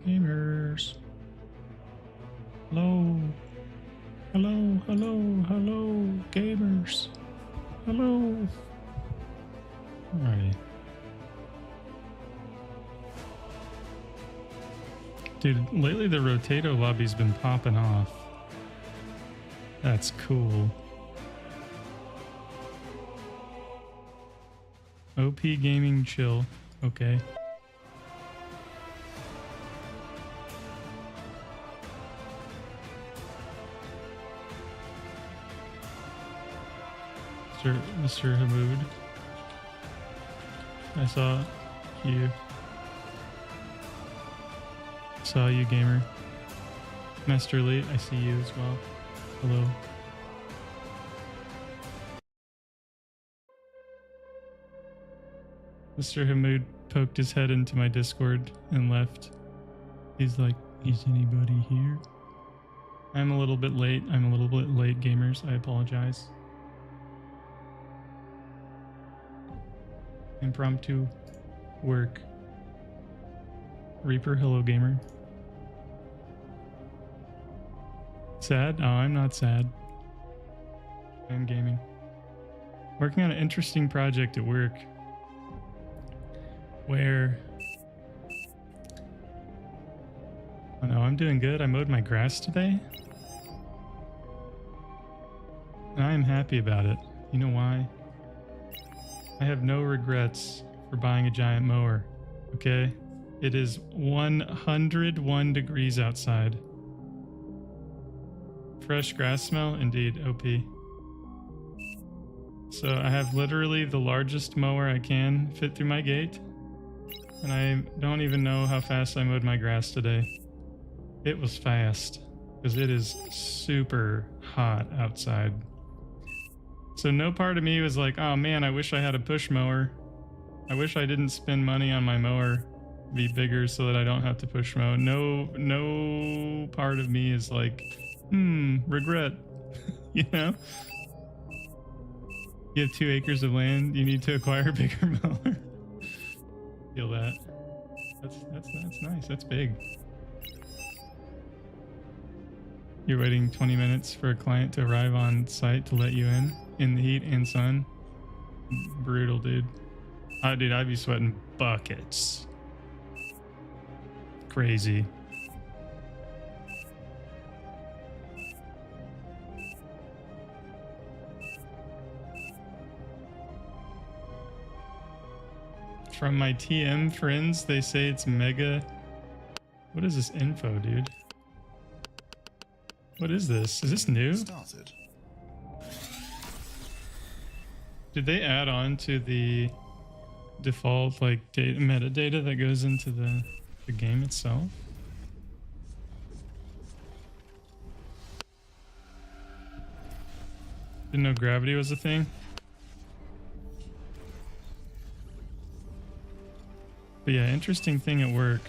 Gamers. Hello. Hello, hello, hello, gamers. Hello. Alrighty. Dude, lately the Rotato lobby's been popping off. That's cool. OP gaming chill. Okay. Mr. Hamoud. I saw you. Saw you, gamer. Master Lee, I see you as well. Hello. Mr. Hamoud poked his head into my Discord and left. He's like, is anybody here? I'm a little bit late. Gamers. I apologize. Impromptu work. Reaper, hello, gamer. Sad? Oh, I'm not sad. I'm gaming. Working on an interesting project at work where... Oh no, I'm doing good. I mowed my grass today. And I am happy about it. You know why? I have no regrets for buying a giant mower. Okay? It is 101 degrees outside. Fresh grass smell? Indeed, OP. So I have literally the largest mower I can fit through my gate. And I don't even know how fast I mowed my grass today. It was fast, because it is super hot outside. So no part of me was like, oh man, I wish I had a push mower. I wish I didn't spend money on my mower be bigger so that I don't have to push mow. No part of me is like, regret. You know? You have 2 acres of land, you need to acquire a bigger mower. Feel that. That's nice, that's big. You're waiting 20 minutes for a client to arrive on site to let you in the heat and sun. Brutal, dude. Dude, I'd be sweating buckets. Crazy. From my TM friends, they say it's mega. What is this info, dude? What is this? Is this new? Started. Did they add on to the default like metadata that goes into the game itself? Didn't know gravity was a thing. But yeah, interesting thing at work.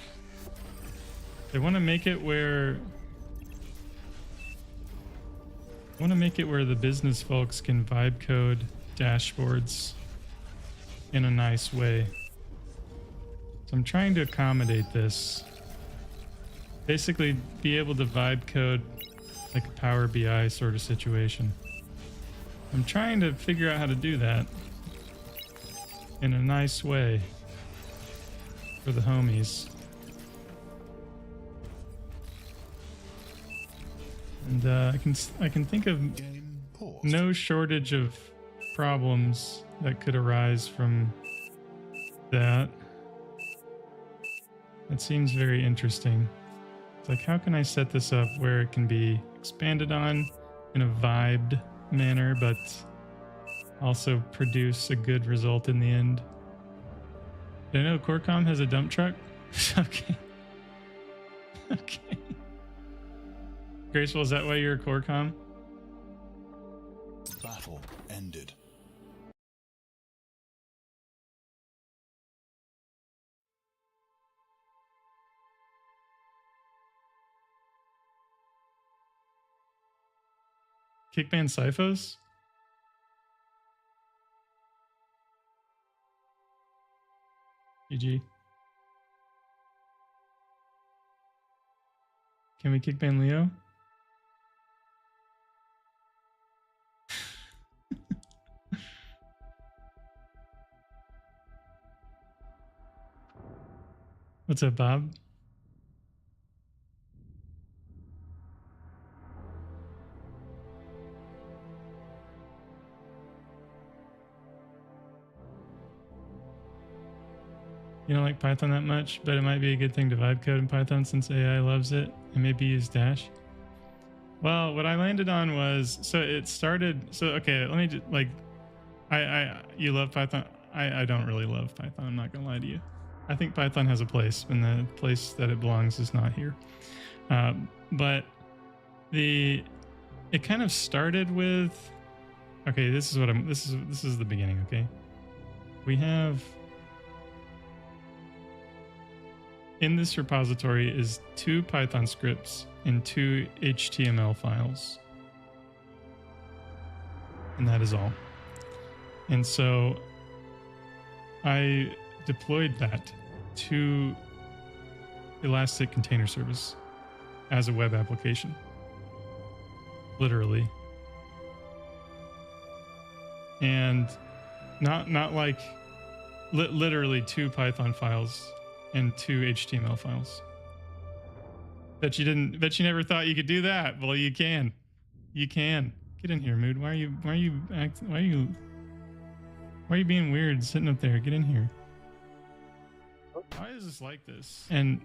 They want to make it where the business folks can vibe code dashboards in a nice way. So I'm trying to accommodate this. Basically be able to vibe code like a Power BI sort of situation. I'm trying to figure out how to do that in a nice way for the homies. And I can think of no shortage of problems that could arise from that. It seems very interesting. It's like, how can I set this up where it can be expanded on in a vibed manner, but also produce a good result in the end? Did I know Corcom has a dump truck? Okay. Okay. Graceful, is that why you're a Corcom? Battle ended. Kickban Syphos? GG. Can we kick ban Leo? What's up, Bob? You don't like Python that much, but it might be a good thing to vibe code in Python since AI loves it and maybe use Dash. Well, what I landed on was, so it started, so okay, let me just, like, you love Python. I don't really love Python, I'm not gonna lie to you. I think Python has a place, and the place that it belongs is not here. But it kind of started with, okay, this is the beginning, okay? We have, in this repository is 2 Python scripts and 2 HTML files. And that is all. And so I deployed that to Elastic Container Service as a web application. Literally. And not like literally 2 Python files and 2 HTML files. Bet you never thought you could do that. Well, you can. You can. Get in here, Mood. Why are you being weird sitting up there? Get in here. Why is this like this? And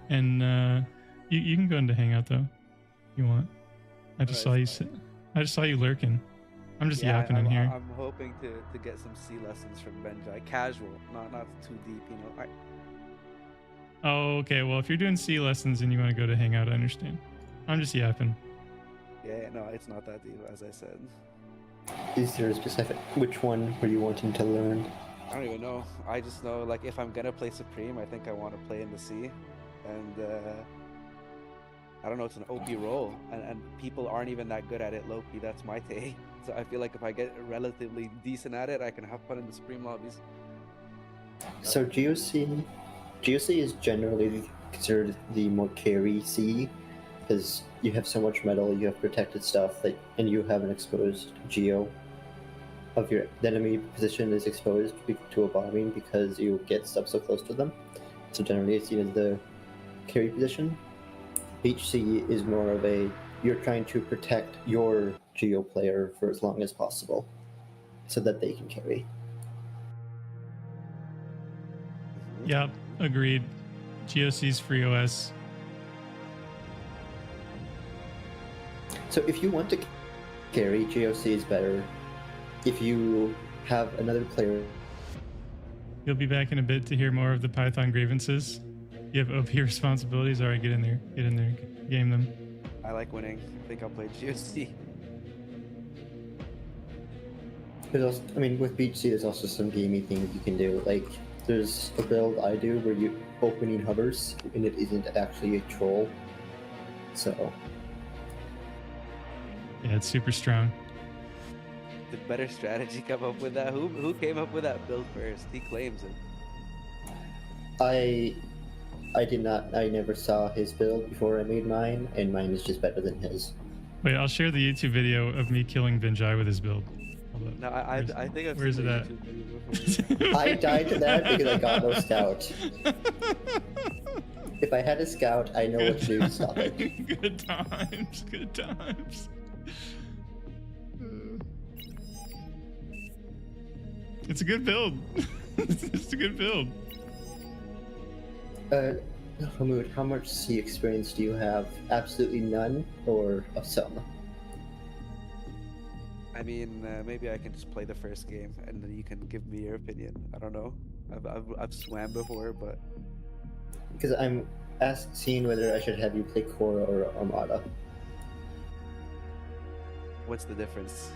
you can go into Hangout though, if you want. I just saw you lurking. I'm just yapping in here. I'm hoping to get some C lessons from ᵍቬᵗᵗᵗᵗ, casual, not too deep, you know. Oh, okay. Well, if you're doing C lessons and you want to go to Hangout, I understand. I'm just yapping. Yeah, no, it's not that deep, as I said. Is there a specific, which one were you wanting to learn? I don't even know. I just know, like, if I'm gonna play Supreme, I think I want to play in the C, and I don't know, it's an OP role, and people aren't even that good at it low-key. That's my take. So I feel like if I get relatively decent at it, I can have fun in the Supreme lobbies. So GOC is generally considered the more carry C, because you have so much metal, you have protected stuff, and you have an exposed geo of the enemy position is exposed to a bombing because you get stuff so close to them. So generally it's seen as the carry position. HC is more of you're trying to protect your geo player for as long as possible so that they can carry. Yep, agreed. GOC's free OS. So if you want to carry, GOC is better. If you have another player... You'll be back in a bit to hear more of the Python grievances. You have OP responsibilities. All right, get in there. Get in there. Game them. I like winning. I think I'll play GOC. There's also, I mean, with BC, there's also some gamey things you can do. Like, there's a build I do where you opening hovers, and it isn't actually a troll. So... yeah, it's super strong. Did better strategy come up with that? Who came up with that build first? He claims it. I did not. I never saw his build before I made mine, and mine is just better than his. Wait, I'll share the YouTube video of me killing ᵍቬᵗᵗ with his build. No, I think I've where's seen it at? the YouTube video before. I died to that because I got no scout. If I had a scout, I know what to do to stop it. Good times. Good times. It's a good build. It's a good build. Hamoud, how much C experience do you have? Absolutely none, or some? I mean, maybe I can just play the first game, and then you can give me your opinion. I don't know. I've swam before, but Because I'm seeing whether I should have you play Korra or Armada. what's the difference?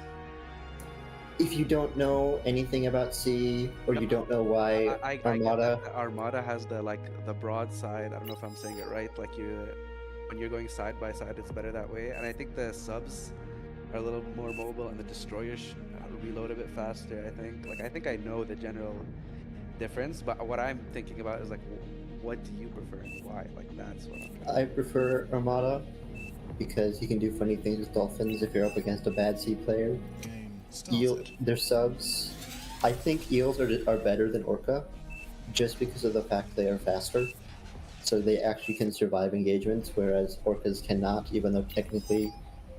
If you don't know anything about C, or you don't know why I Armada... Armada has the broad side. I don't know if I'm saying it right. Like when you're going side by side, it's better that way. And I think the subs are a little more mobile, and the destroyers reload a bit faster. I think I know the general difference, but what I'm thinking about is like what do you prefer and why? Like that's what I'm trying I prefer Armada because you can do funny things with dolphins if you're up against a bad sea player. Their subs. I think eels are better than Orca, just because of the fact they are faster. So they actually can survive engagements, whereas orcas cannot, even though technically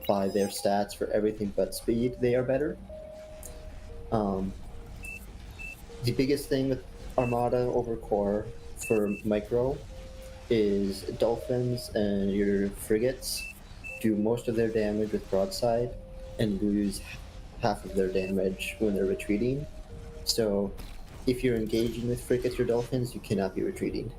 by their stats for everything but speed, they are better. The biggest thing with Armada over Core for micro is dolphins and your frigates do most of their damage with broadside and lose half of their damage when they're retreating. So if you're engaging with frigates or dolphins, you cannot be retreating.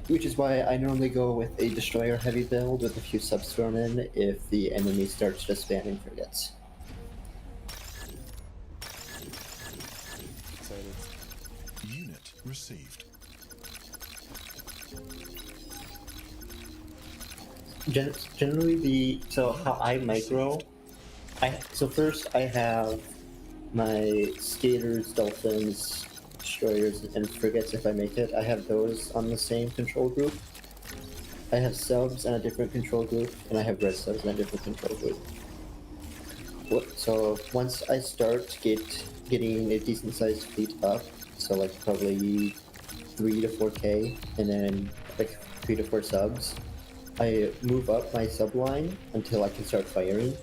Which is why I normally go with a destroyer heavy build with a few subs thrown in if the enemy starts just spamming frigates. excited. Unit received. Generally, so how I micro, first I have my skaters, dolphins, destroyers, and frigates. If I make it, I have those on the same control group. I have subs in a different control group, and I have red subs in a different control group. So once I start getting a decent sized fleet up, so like probably 3 to 4K, and then like 3 to 4 subs, I move up my sub line until I can start firing.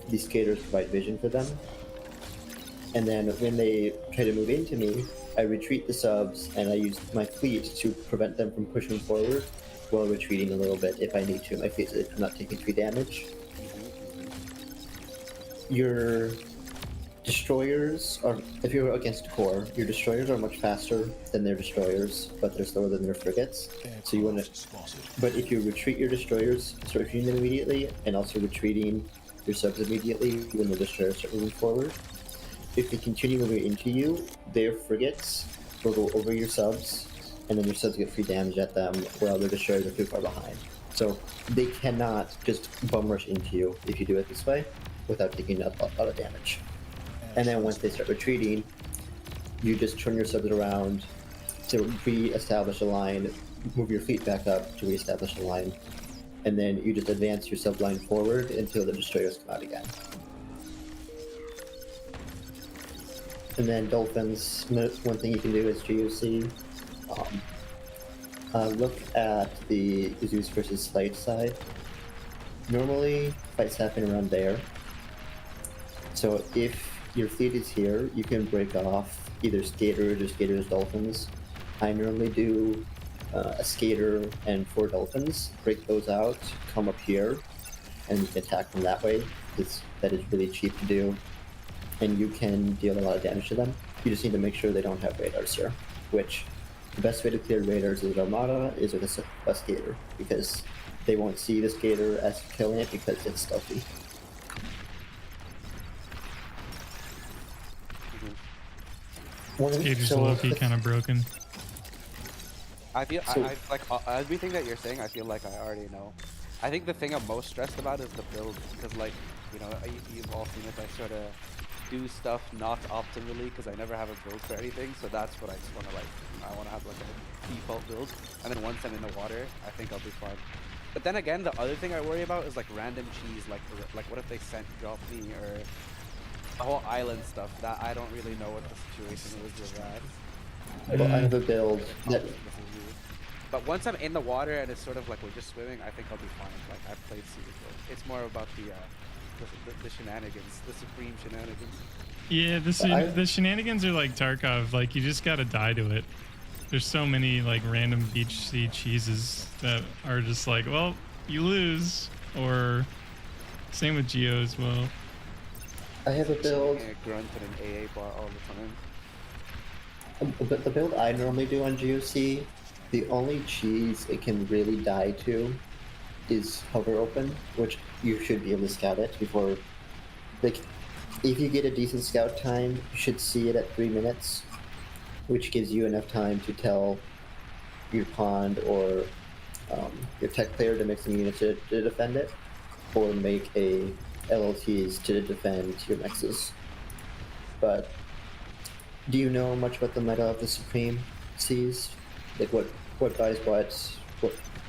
These skaters provide vision for them. And then when they try to move into me, I retreat the subs and I use my fleet to prevent them from pushing forward while retreating a little bit if I need to. My fleet is not taking 3 damage. Your destroyers are, if you're against core, your destroyers are much faster than their destroyers, but they're slower than their frigates. So you want to, but if you retreat your destroyers, start retreating them immediately, and also retreating your subs immediately when the destroyers start moving forward. If they continue moving into you, their frigates will go over your subs, and then your subs get free damage at them while their destroyers are too far behind. So they cannot just bum rush into you if you do it this way without taking a lot of damage. And then once they start retreating, you just turn your subs around to re-establish a line, move your fleet back up to re-establish a line, and then you just advance your sub line forward until the destroyers come out again. And then dolphins, one thing you can do is GOC. Look at the Zeus versus Slade side. Normally, fights happen around there. So if your fleet is here, you can break off either skaters or skaters dolphins. I normally do a skater and 4 dolphins, break those out, come up here, and you can attack them that way, because that is really cheap to do. And you can deal a lot of damage to them. You just need to make sure they don't have radars here, which the best way to clear radars with Armada is with a skater, because they won't see the skater as killing it because it's stealthy. Skater's low-key kind of broken. I feel I like everything that you're saying. I feel like I already know. I think the thing I'm most stressed about is the build, because like, you know, you've all seen it. I sort of do stuff not optimally because I never have a build for anything. So that's what I just want to like. I want to have like a default build, and then once I'm in the water, I think I'll be fine. But then again, the other thing I worry about is like random cheese, like what if they drop me, or the whole island stuff that I don't really know what the situation is with that. Well, I have a build that... But once I'm in the water and it's sort of like we're just swimming, I think I'll be fine. Like I've played sea before. It's more about the shenanigans, the supreme shenanigans. Yeah, the shenanigans are like Tarkov. Like you just gotta die to it. There's so many like random beach sea cheeses that are just like, well, you lose, or same with Geo as well. I have a build. Grunt and an AA bot all the time. But the build I normally do on GOC, the only cheese it can really die to is hover open, which you should be able to scout it before. Like, if you get a decent scout time, you should see it at 3 minutes, which gives you enough time to tell your pond or your tech player to make some units to defend it, or make a LLTs to defend your mexes. But Do you know much about the meta of the Supreme Seas? Like what buys what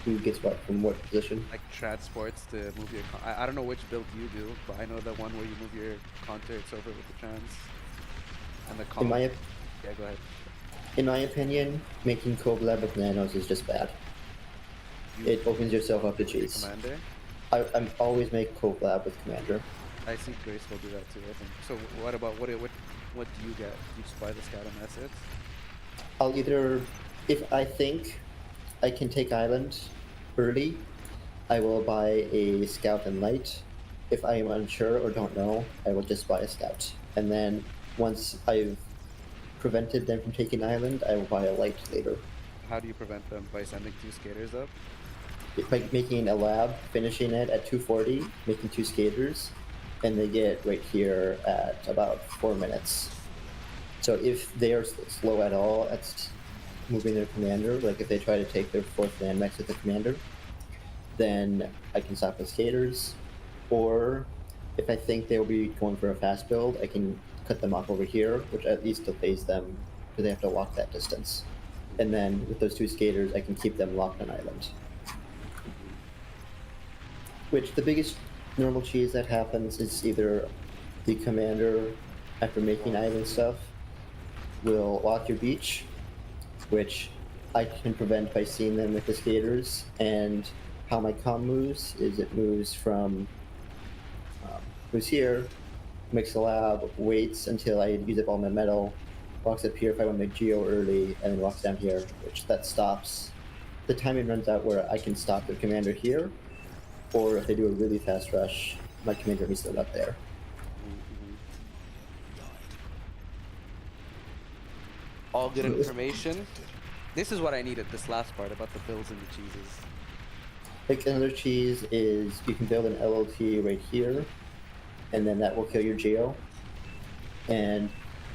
who gets what from what position? Like transports to move your. I don't know which build you do, but I know the one where you move your conturts over with the trans and the In comp. my Yeah, go ahead. in my opinion, making Kovlab with nanos is just bad. It opens yourself up to cheese. Commander. I'm always make Kovlab with Commander. I see Grace will do that too. I think. So what about what do you get? Do you just buy the scout and assets? I'll either, if I think I can take island early, I will buy a scout and light. If I am unsure or don't know, I will just buy a scout. And then once I've prevented them from taking island, I will buy a light later. How do you prevent them? By sending 2 skaters up? By making a lab, finishing it at 240, making 2 skaters, and they get right here at about 4 minutes. So if they are slow at all at moving their commander, like if they try to take their 4th land max with the commander, then I can stop with skaters. Or if I think they'll be going for a fast build, I can cut them off over here, which at least delays them because they have to walk that distance. And then with those 2 skaters, I can keep them locked on island. Which the biggest normal cheese that happens is either the commander, after making island stuff, will walk your beach, which I can prevent by seeing them with the skaters. And how my com moves is it moves from moves here, makes a lab, waits until I use up all my metal, walks up here if I want to make geo early, and then walks down here, which that stops. The timing runs out where I can stop the commander here, or if they do a really fast rush, my commander will be still up there. All good information. This is what I needed, this last part about the builds and the cheeses. Like another cheese is you can build an LLT right here, and then that will kill your geo. And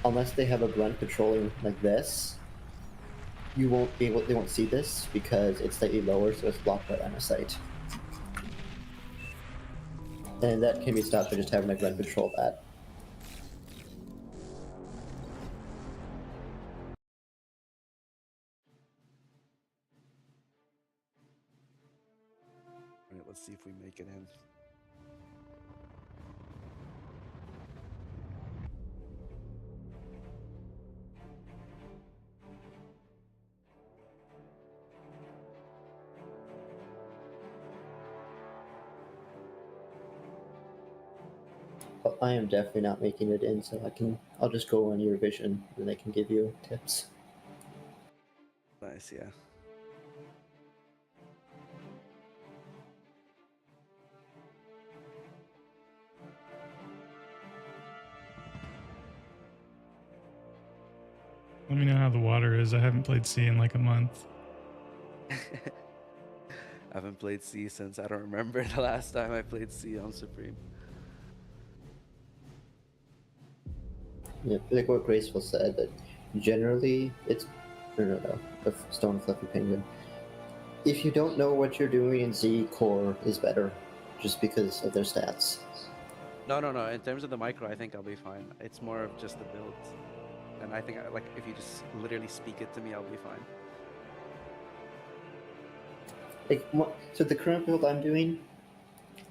unless they have a grunt patrolling like this, they won't see this because it's slightly lower, so it's blocked by line of sight. And that can be stopped by just having a grunt patrol that. Alright, let's see if we make it in. But I am definitely not making it in, so I'll just go on your vision, and I can give you tips. Nice, yeah. Let me know how the water is. I haven't played C in like a month. I haven't played C since I don't remember the last time I played C on Supreme. Yeah, like what Graceful said, that generally it's no, the Stone Fluffy Penguin. If you don't know what you're doing in Z, Core is better, just because of their stats. No. In terms of the micro, I think I'll be fine. It's more of just the build. And I think, like, if you just literally speak it to me, I'll be fine. Like, so the current build I'm doing,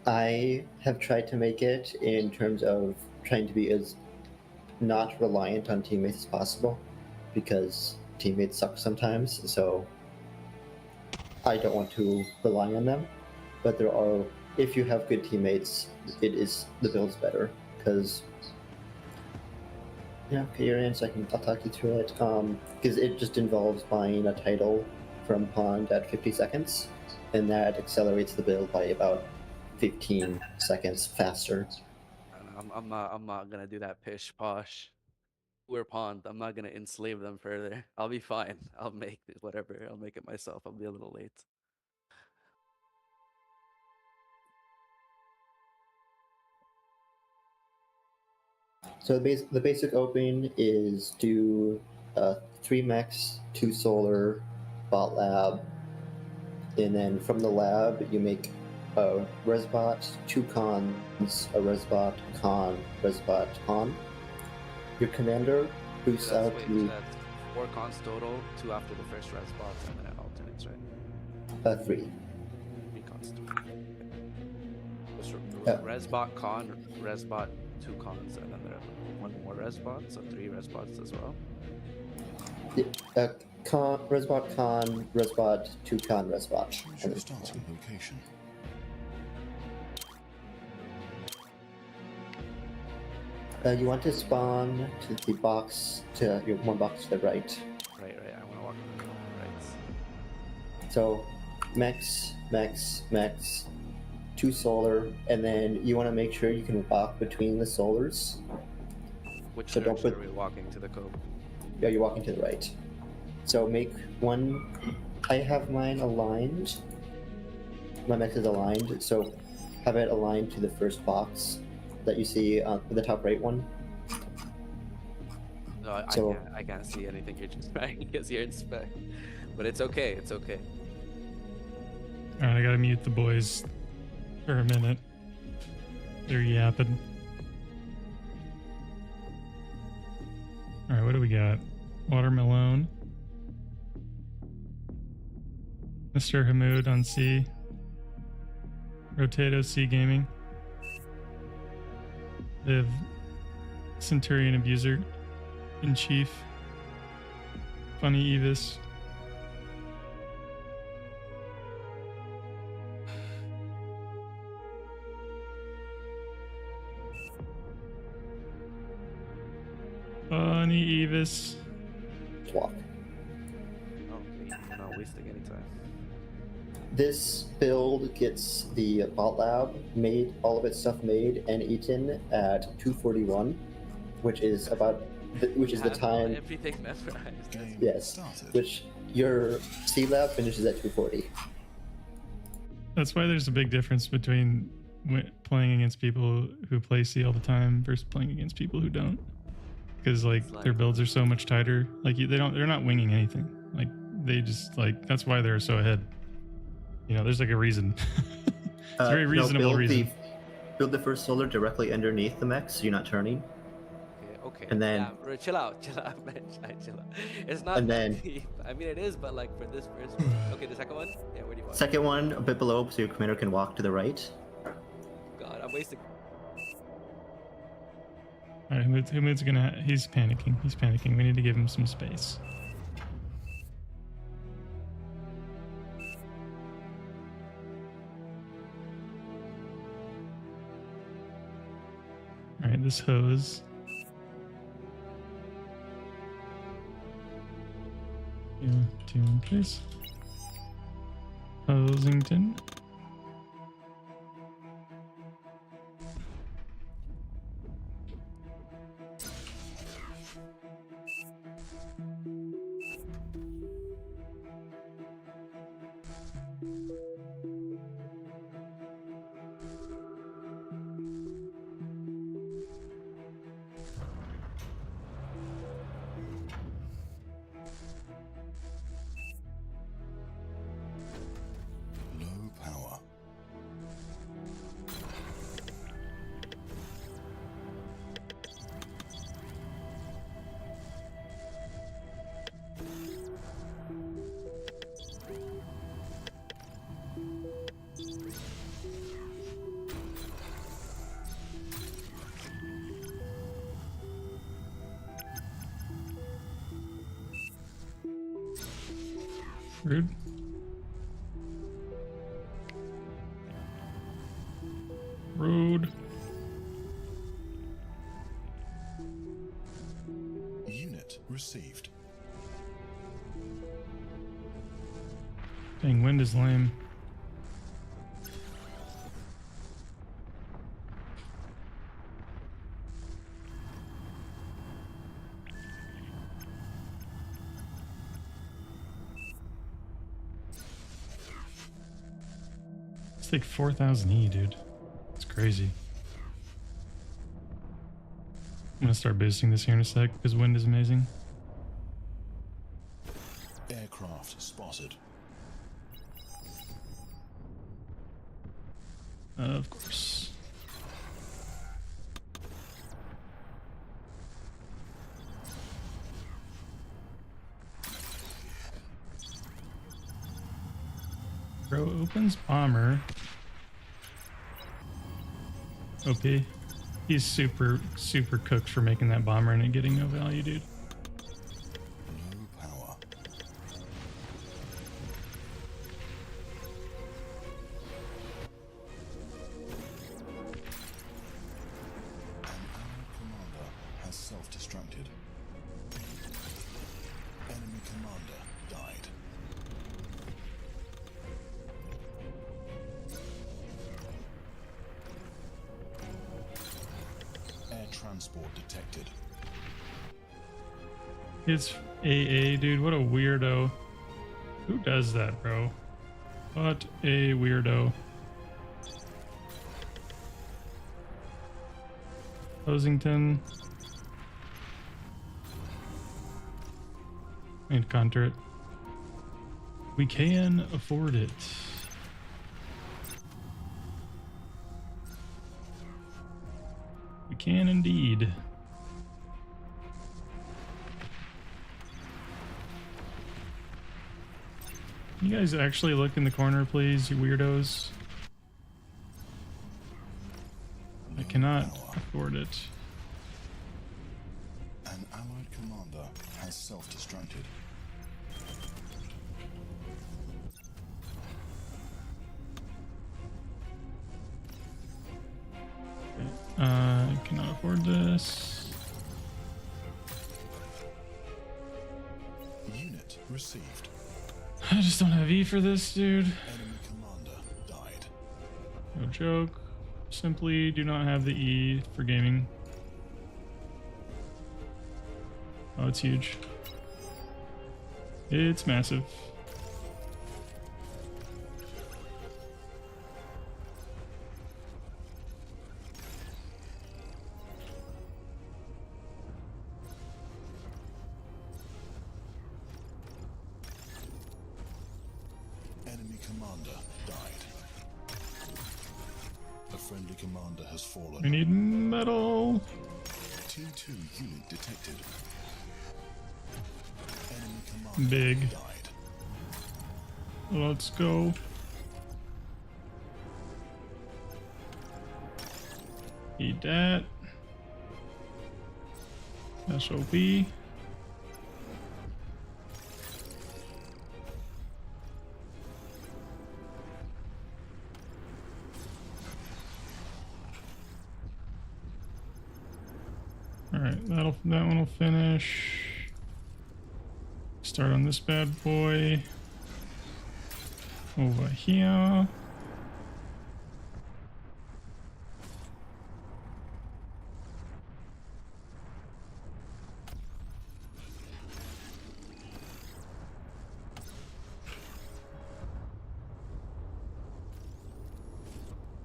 I have tried to make it in terms of trying to be as not reliant on teammates as possible, because teammates suck sometimes, so I don't want to rely on them. But there are, if you have good teammates, the build's better, because yeah, okay, you're in, so I'll talk you through it. Because it just involves buying a title from Pond at 50 seconds, and that accelerates the build by about 15 seconds faster. I'm not gonna do that pish posh. We're Pond. I'm not gonna enslave them further. I'll be fine. I'll make it, whatever. I'll make it myself. I'll be a little late. So the basic opening is do 3 mechs, 2 solar, bot lab, and then from the lab you make a resbot, 2 cons, a resbot, con, resbot, con. Your commander boosts So out that's, to that's 4 cons total, 2 after the first res bots, and then it alternates, right? 3. 3 cons total. Just Yeah. res bot con, res bot 2 cons, and then there are 1 more res bot, so 3 res bots as well. Resbot con, Resbot, 2 con, Resbot. Choose your starting location. You want to spawn to the box, to your 1 box to the right. Right. I want to walk in the right. So, max, 2 solar, and then you want to make sure you can walk between the solars. Which So don't direction put- are we walking to the cove? Yeah, you're walking to the right. So make 1. I have mine aligned. My max is aligned, so have it aligned to the first box that you see on the top right one. No, So- I can't see anything you're just trying because you're in spec. But it's okay, it's okay. Alright, I gotta mute the boys for a minute. They're yapping. Alright, what do we got? Watermelon. Mr. Hamoud on C. Rotato C Gaming. Liv Centurion Abuser in Chief. Funny Evis. Funny Evis. Walk. Oh, we're not wasting any time. This build gets the bot lab made, all of its stuff made and eaten at 2:41, which is about, which is the Have time. everything memorized. Game Yes, started. which your C lab finishes at 2:40. That's why there's a big difference between playing against people who play C all the time versus playing against people who don't. Because like It's their like- builds are so much tighter. Like they're not winging anything. Like they just like that's why they're so ahead. You know, there's like a reason. It's a very reasonable reason. Build the first solar directly underneath the mech, so you're not turning. Okay. And then- yeah, bro, chill out, man. Chill out. It's not And that then- deep. I mean, it is, but like for this first one. Okay, the second one? Yeah, where do you want? Second one, a bit below, so your commander can walk to the right. God, I'm wasting. All right, Humud's gonna. He's panicking. We need to give him some space. All right, this hose. Yeah, 2 in place. Hosington. Low power. Rude. Rude. Unit received. Dang, wind is lame. It's like 4,000 E, dude. It's crazy. I'm gonna start boosting this here in a sec because wind is amazing. Aircraft spotted. Of course. Bro opens bomber. OP. He's super cooked for making that bomber and it getting no value, dude. Low power. An allied commander has self-destructed. Enemy commander died. Air transport detected. It's AA, dude. What a weirdo. Who does that, bro? What a weirdo. Posington. And counter it. We can afford it. We can indeed. You guys actually look in the corner, please, you weirdos. I cannot afford it. An allied commander has self-destructed. I cannot afford this. Unit received. I just don't have E for this, dude. Enemy commander died. No joke. Simply do not have the E for gaming. Oh, it's huge. It's massive. Enemy commander died. A friendly commander has fallen. We need metal. T2 unit detected. Enemy commander Big. died. Let's go. Eat that. SOP. Alright, that one will finish. Start on this bad boy. Over here.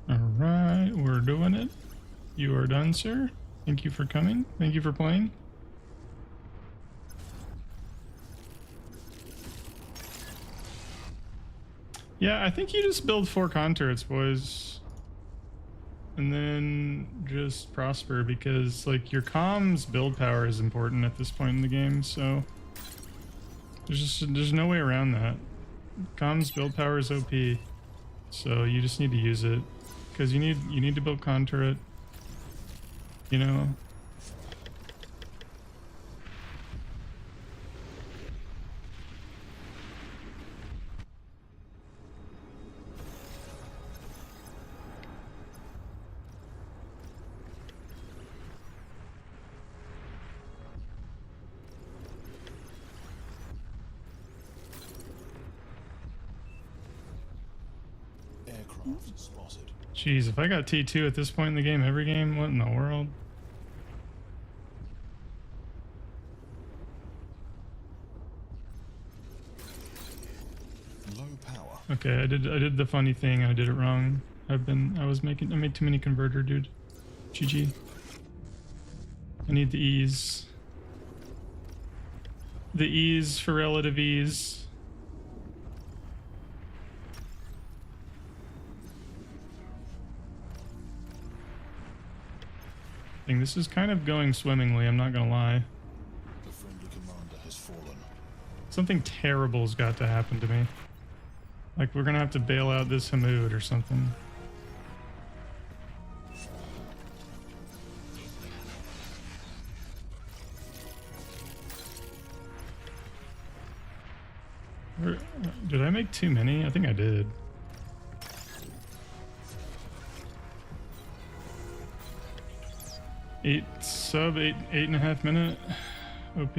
Alright, we're doing it. You are done, sir. Thank you for coming. Thank you for playing. Yeah, I think you just build 4 con turrets, boys. And then just prosper, because like your comms build power is important at this point in the game, so there's no way around that. Comms build power is OP. So you just need to use it. Because you need to build con turret. You know? Aircraft spotted. Jeez, if I got T2 at this point in the game, every game, what in the world? Low power. Okay, I did the funny thing. I did it wrong. I made too many converter, dude. GG. I need the ease. The ease for relative ease. This is kind of going swimmingly, I'm not gonna lie. The friendly commander has fallen. Something terrible's got to happen to me. Like we're gonna have to bail out this Hamoud or something. Did I make too many? I think I did. Eight and a half minute OP.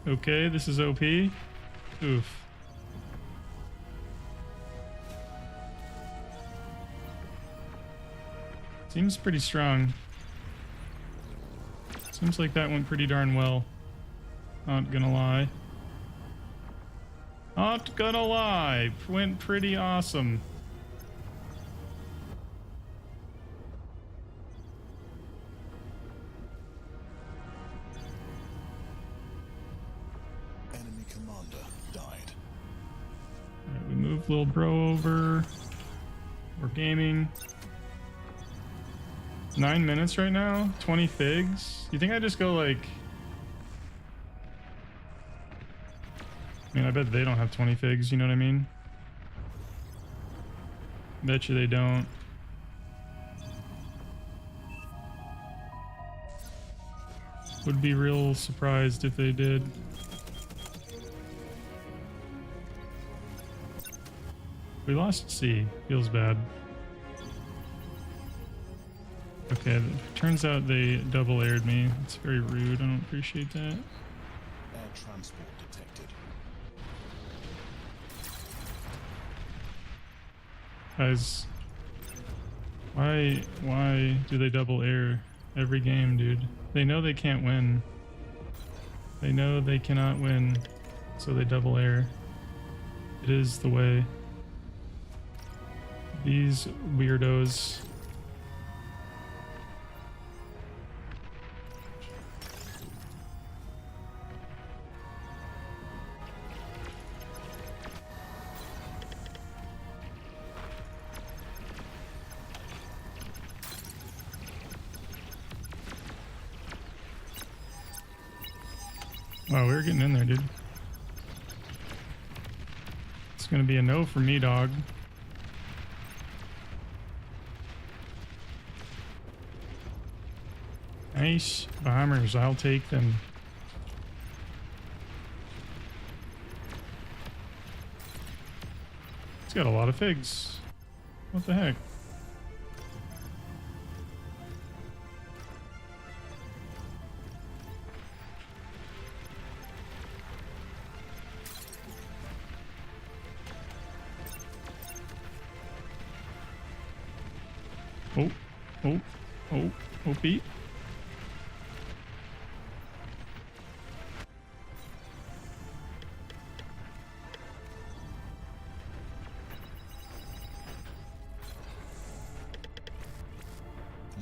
Okay, this is OP. Oof. Seems pretty strong. Seems like that went pretty darn well. Not gonna lie. Not gonna lie. Went pretty awesome. Enemy commander died. Alright, we move little bro over. We're gaming. 9 minutes right now? 20 figs? You think I just go like... I mean, I bet they don't have 20 figs, you know what I mean? Bet you they don't. Would be real surprised if they did. We lost C. Feels bad. Okay, turns out they double aired me. It's very rude. I don't appreciate that. Air transport detected. Guys, why do they double air every game, dude? They know they can't win. They know they cannot win, so they double air. It is the way. These weirdos. Wow, we were getting in there, dude. It's gonna be a no for me, dog. Nice bombers, I'll take them. It's got a lot of figs. What the heck? OP.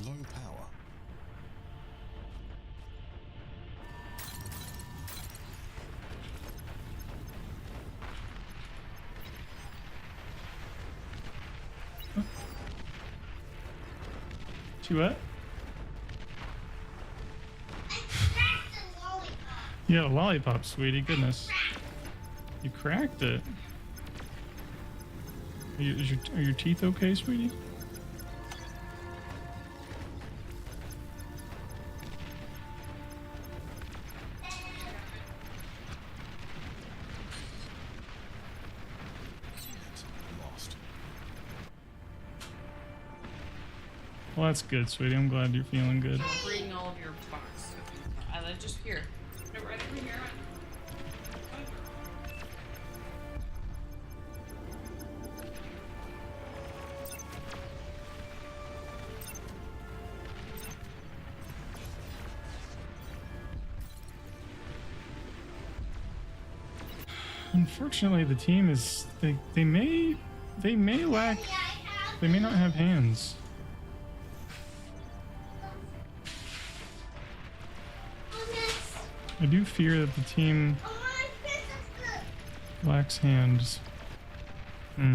Low power. She what? Yeah, a lollipop, sweetie. Goodness. You cracked it. Are your teeth okay, sweetie? Lost. Well, that's good, sweetie. I'm glad you're feeling good. Bring all of your box. Just here. No, right over here. Unfortunately, the team is they may lack, they may not have hands. I do fear that the team lacks hands. Our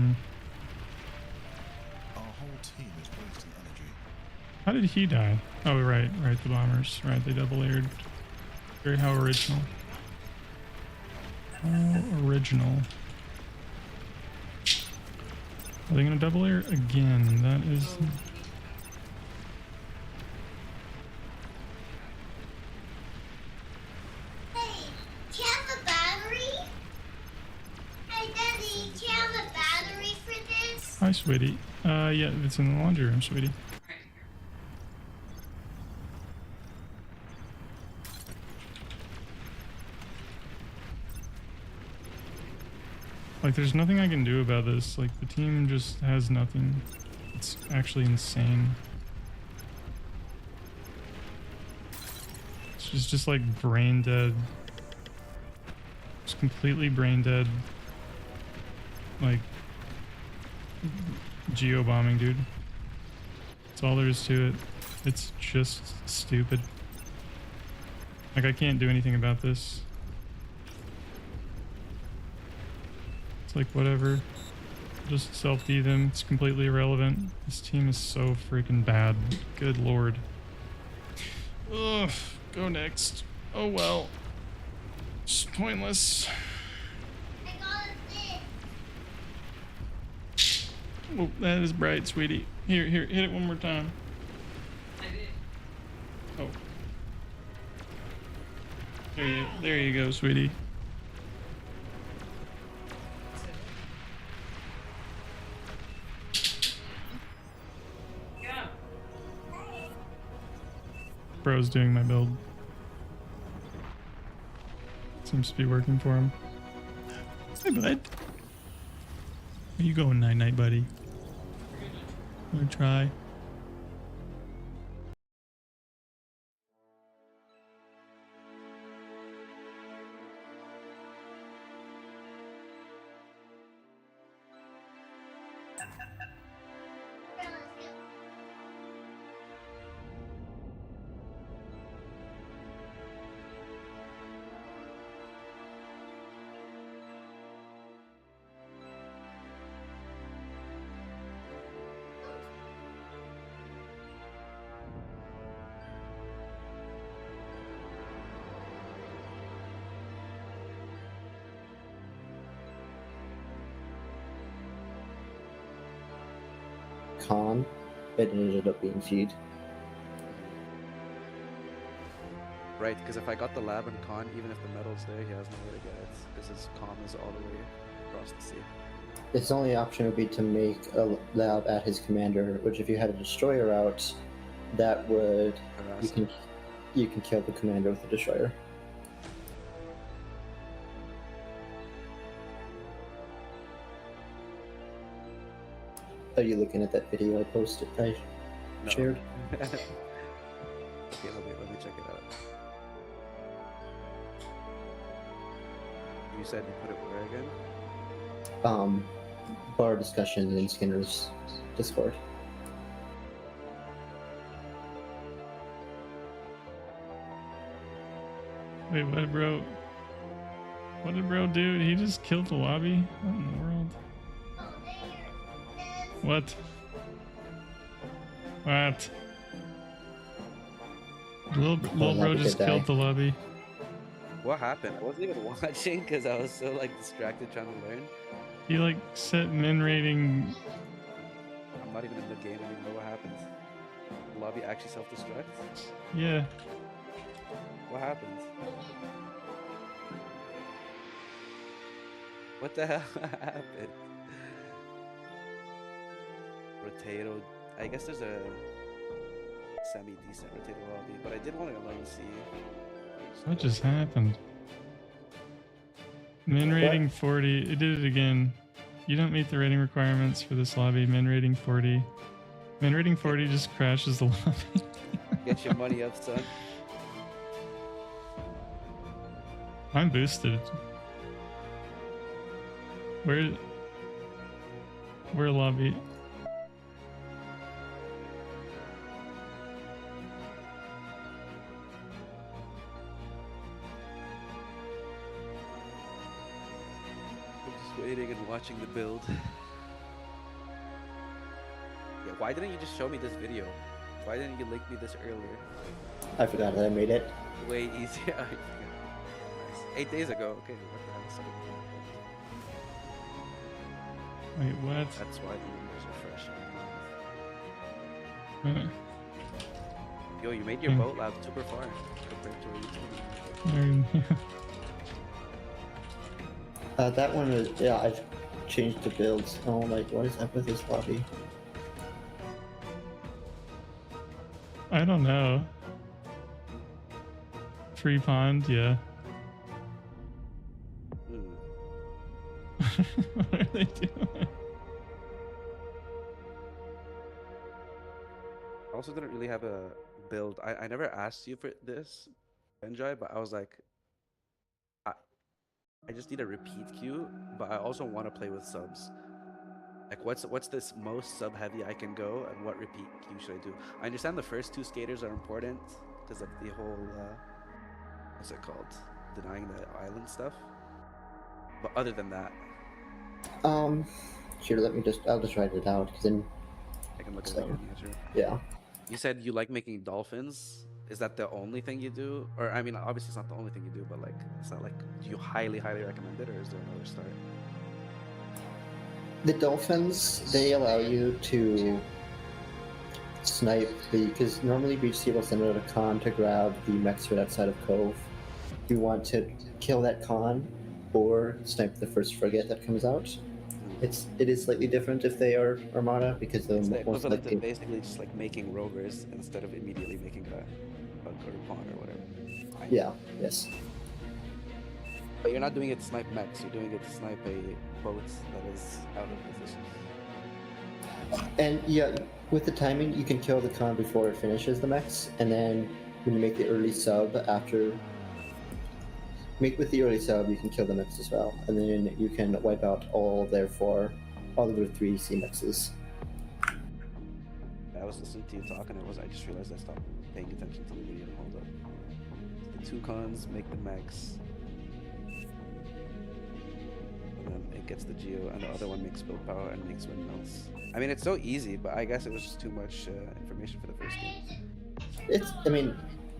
whole team is wasting energy. How did he die? Oh, right, the bombers. Right, they double aired. Very how original. How original. Are they gonna double air again? That is. Hey, do you have a battery? Hey, Daddy, do you have a battery for this? Hi, sweetie. Yeah, it's in the laundry room, sweetie. Right here. Like, there's nothing I can do about this. Like, the team just has nothing. It's actually insane. She's just like brain dead. Just completely brain dead. Like, geo bombing, dude. That's all there is to it. It's just stupid. Like, I can't do anything about this. It's like, whatever. Just self-D them. It's completely irrelevant. This team is so freaking bad. Good lord. Ugh. Go next. Oh well. Just pointless. I got this. Oh, that is bright, sweetie. Here, hit it one more time. I did. Oh. There you go, sweetie. Yeah. Bro's doing my build. Seems to be working for him. Hey, bud. Where you going, night-night, buddy? Wanna try? Con, it ended up being feed. Right, because if I got the lab and con, even if the metal's there, he has nowhere to get it, because his con is all the way across the sea. His only option would be to make a lab at his commander, which if you had a destroyer out, that would Harass you can kill the commander with the destroyer. Are you looking at that video I posted? I No. shared. Okay, let me check it out. You said you put it where again? Bar discussion in Skinner's Discord. Wait, what, bro? What did bro do? He just killed the lobby? What in the world? Oh, there. This. What? What? Little bro lobby just could killed die. the lobby. What happened? I wasn't even watching because I was so like distracted trying to learn. He like set min rating. I'm not even in the game. I don't even know what happens. The lobby actually self-destructs? Yeah. What happens? What the hell happened? Rotato. I guess there's a semi-decent Rotato lobby, but I did want to learn C. What just happened? Min rating 40. It did it again. You don't meet the rating requirements for this lobby. Min rating 40. Min rating 40 just crashes the lobby. Get your money up, son. I'm boosted. Where lobby? I'm just waiting and watching the build. Yeah, why didn't you just show me this video Why didn't you link me this earlier? I forgot that I made it. Way easier. Nice. 8 days ago. Okay, what the hell? Wait, what? That's why the numbers are fresh. Yo, you made your boat lab super far compared to where you told me. That one is, yeah, I've changed the builds. Oh, like, what is up with this lobby? I don't know. Free pond, yeah. What are they doing? I also didn't really have a build. I never asked you for this, Benjai, but I was like, I just need a repeat queue, but I also want to play with subs. Like, what's this most sub heavy I can go, and what repeat queue should I do? I understand the first 2 skaters are important because of the whole what's it called, denying the island stuff. But other than that, Sure, I'll just write it out, because then, I can look at So- it. Sure. yeah. You said you like making dolphins. Is that the only thing you do? Or, I mean, obviously it's not the only thing you do, but like, it's not like, do you highly recommend it, or is there another start? The dolphins, they allow you to snipe because normally BHC will send out a con to grab the mechs right outside of Cove. You want to kill that con or snipe the first frigate that comes out. It is slightly different if they are Armada, because the It's the most equivalent likely of basically just like making rovers instead of immediately making a bug or a pawn or whatever. yeah, yes. But you're not doing it to snipe mechs, you're doing it to snipe a boat that is out of position. And yeah, with the timing, you can kill the con before it finishes the mechs, and then when you make the early sub with the early sub, you can kill the mechs as well, and then you can wipe out all of the 3 C mexes. I was listening to you talk, and I just realized I stopped paying attention to the video. Hold up. The 2 cons make the mechs, and then it gets the geo, and the other one makes build power and makes windmills. I mean, it's so easy, but I guess it was just too much information for the first game.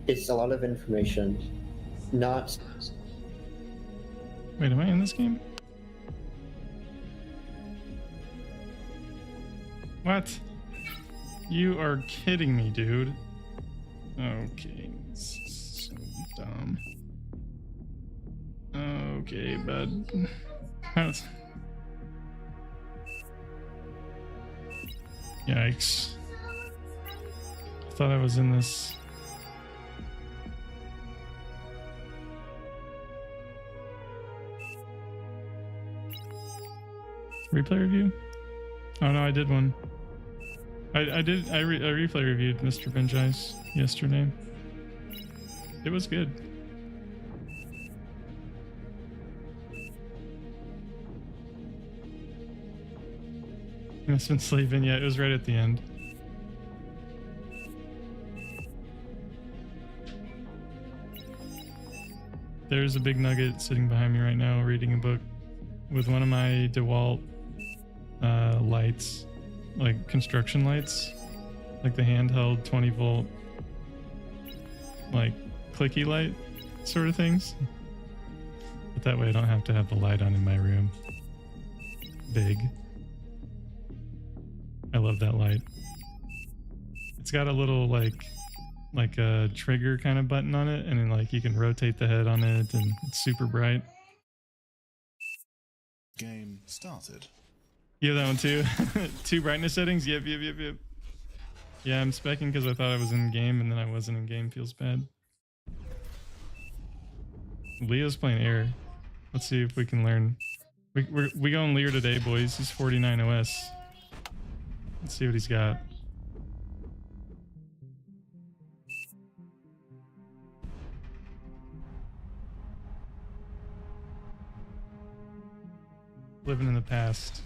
It's a lot of information. Not. Wait, am I in this game? What? You are kidding me, dude. Okay, this is so dumb. Okay, bud. Yikes. I thought I was in this. Replay review? Oh no, I did one. I replay reviewed Mr. Benjai's yesterday. It was good. It's been sleeping. Yeah, it was right at the end. There's a big nugget sitting behind me right now reading a book with one of my DeWalt lights, like construction lights, like the handheld 20 volt, like clicky light sort of things. But that way I don't have to have the light on in my room. Big. I love that light. It's got a little like a trigger kind of button on it, and then like you can rotate the head on it, and it's super bright. Game started. You have that one too? 2 brightness settings? Yep. Yeah, I'm specking because I thought I was in game, and then I wasn't in game. Feels bad. Leo's playing air. Let's see if we can learn. We going Lear today, boys. He's 49 OS. Let's see what he's got. Living in the past.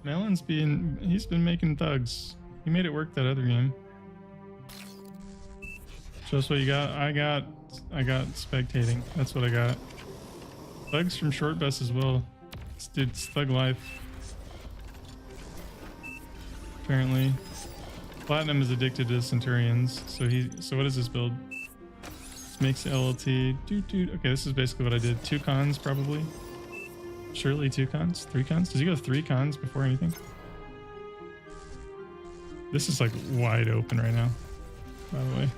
Melon's he's been making thugs. He made it work that other game. Show us what you got. I got spectating. That's what I got. Thugs from Short Bus as well. It's Thug Life. Apparently. Platinum is addicted to Centurions. So what is this build? This makes LLT. Okay, this is basically what I did. 2 cons probably. Surely 2 cons? 3 cons? Does he go 3 cons before anything? This is like wide open right now, by the way.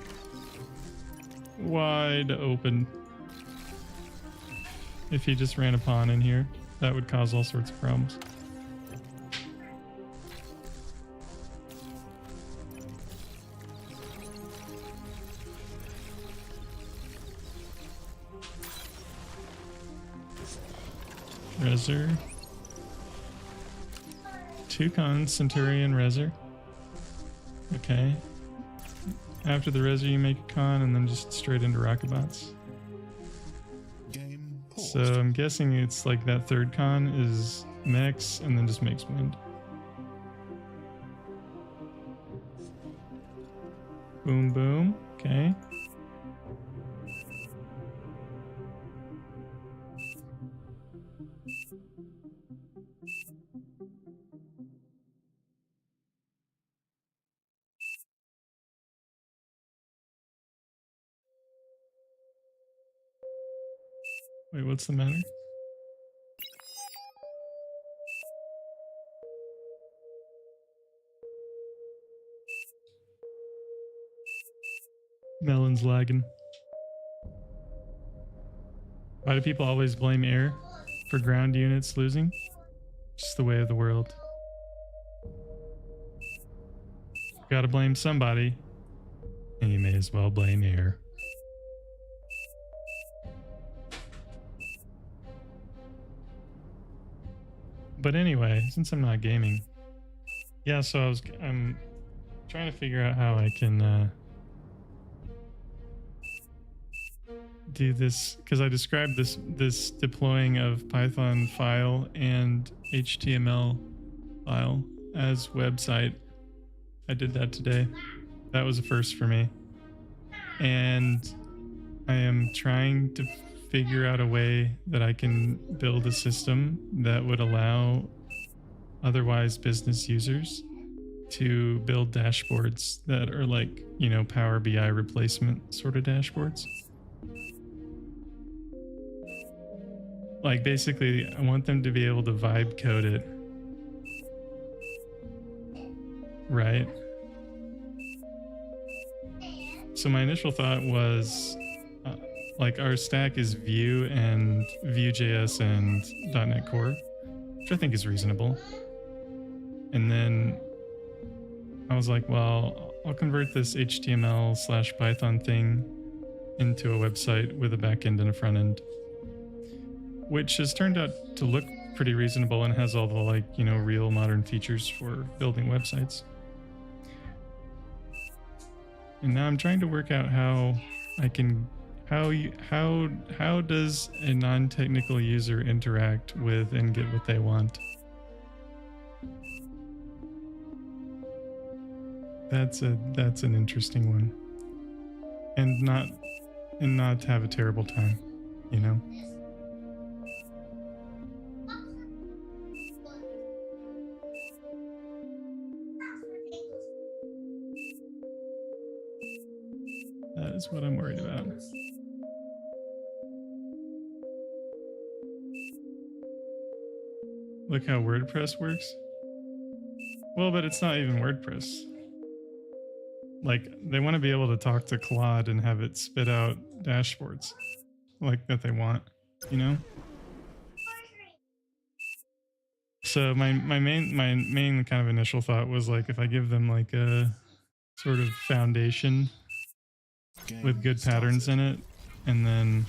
Wide open. If he just ran a pawn in here, that would cause all sorts of problems. Reser. 2 cons, Centurion, Reser. Okay. After the Reser, you make a con and then just straight into rocket bots. Game paused. So I'm guessing it's like that 3rd con is mechs and then just makes wind. Boom, boom. Okay. Wait, what's the matter? Melon's lagging. Why do people always blame air for ground units losing? Just the way of the world. Gotta blame somebody. And you may as well blame air. But anyway, since I'm not gaming, yeah, so I'm trying to figure out how I can do this, because I described this deploying of Python file and HTML file as website. I did that today. That was a first for me. And I am trying to figure out a way that I can build a system that would allow otherwise business users to build dashboards that are like, you know, Power BI replacement sort of dashboards. Like basically, I want them to be able to vibe code it. Right? So my initial thought was, like our stack is Vue and Vue.js and .NET Core, which I think is reasonable. And then I was like, well, I'll convert this HTML/Python thing into a website with a backend and a front end, which has turned out to look pretty reasonable and has all the, like, you know, real modern features for building websites. And now I'm trying to work out how I can how does a non-technical user interact with and get what they want? That's an interesting one. And not to have a terrible time, you know? That is what I'm worried about. Look how WordPress works. Well, but it's not even WordPress. Like, they want to be able to talk to Claude and have it spit out dashboards like that they want, you know? So my main kind of initial thought was, like, if I give them like a sort of foundation with good patterns in it, and then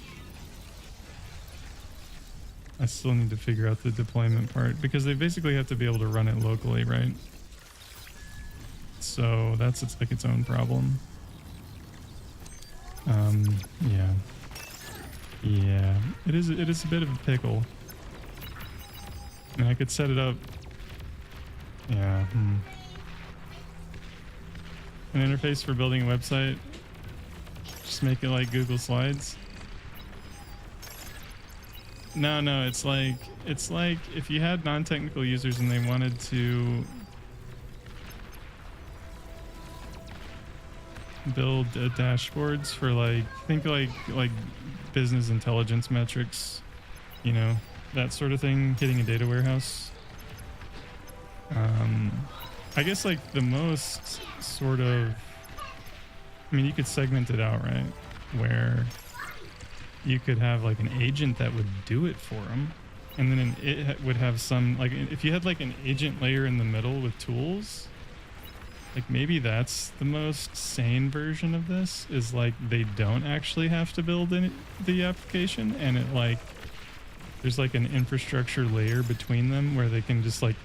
I still need to figure out the deployment part, because they basically have to be able to run it locally, right? So that's like its own problem. Yeah, it is a bit of a pickle. I mean, I could set it up. Yeah. An interface for building a website. Just make it like Google Slides. No, no, it's like if you had non-technical users and they wanted to build dashboards for like, think like business intelligence metrics, you know, that sort of thing, hitting a data warehouse. I guess like the most sort of, I mean, you could segment it out, right? Where you could have like an agent that would do it for them, and then it would have some, like if you had like an agent layer in the middle with tools, like maybe that's the most sane version of this, is like they don't actually have to build the application, and it like there's like an infrastructure layer between them where they can just like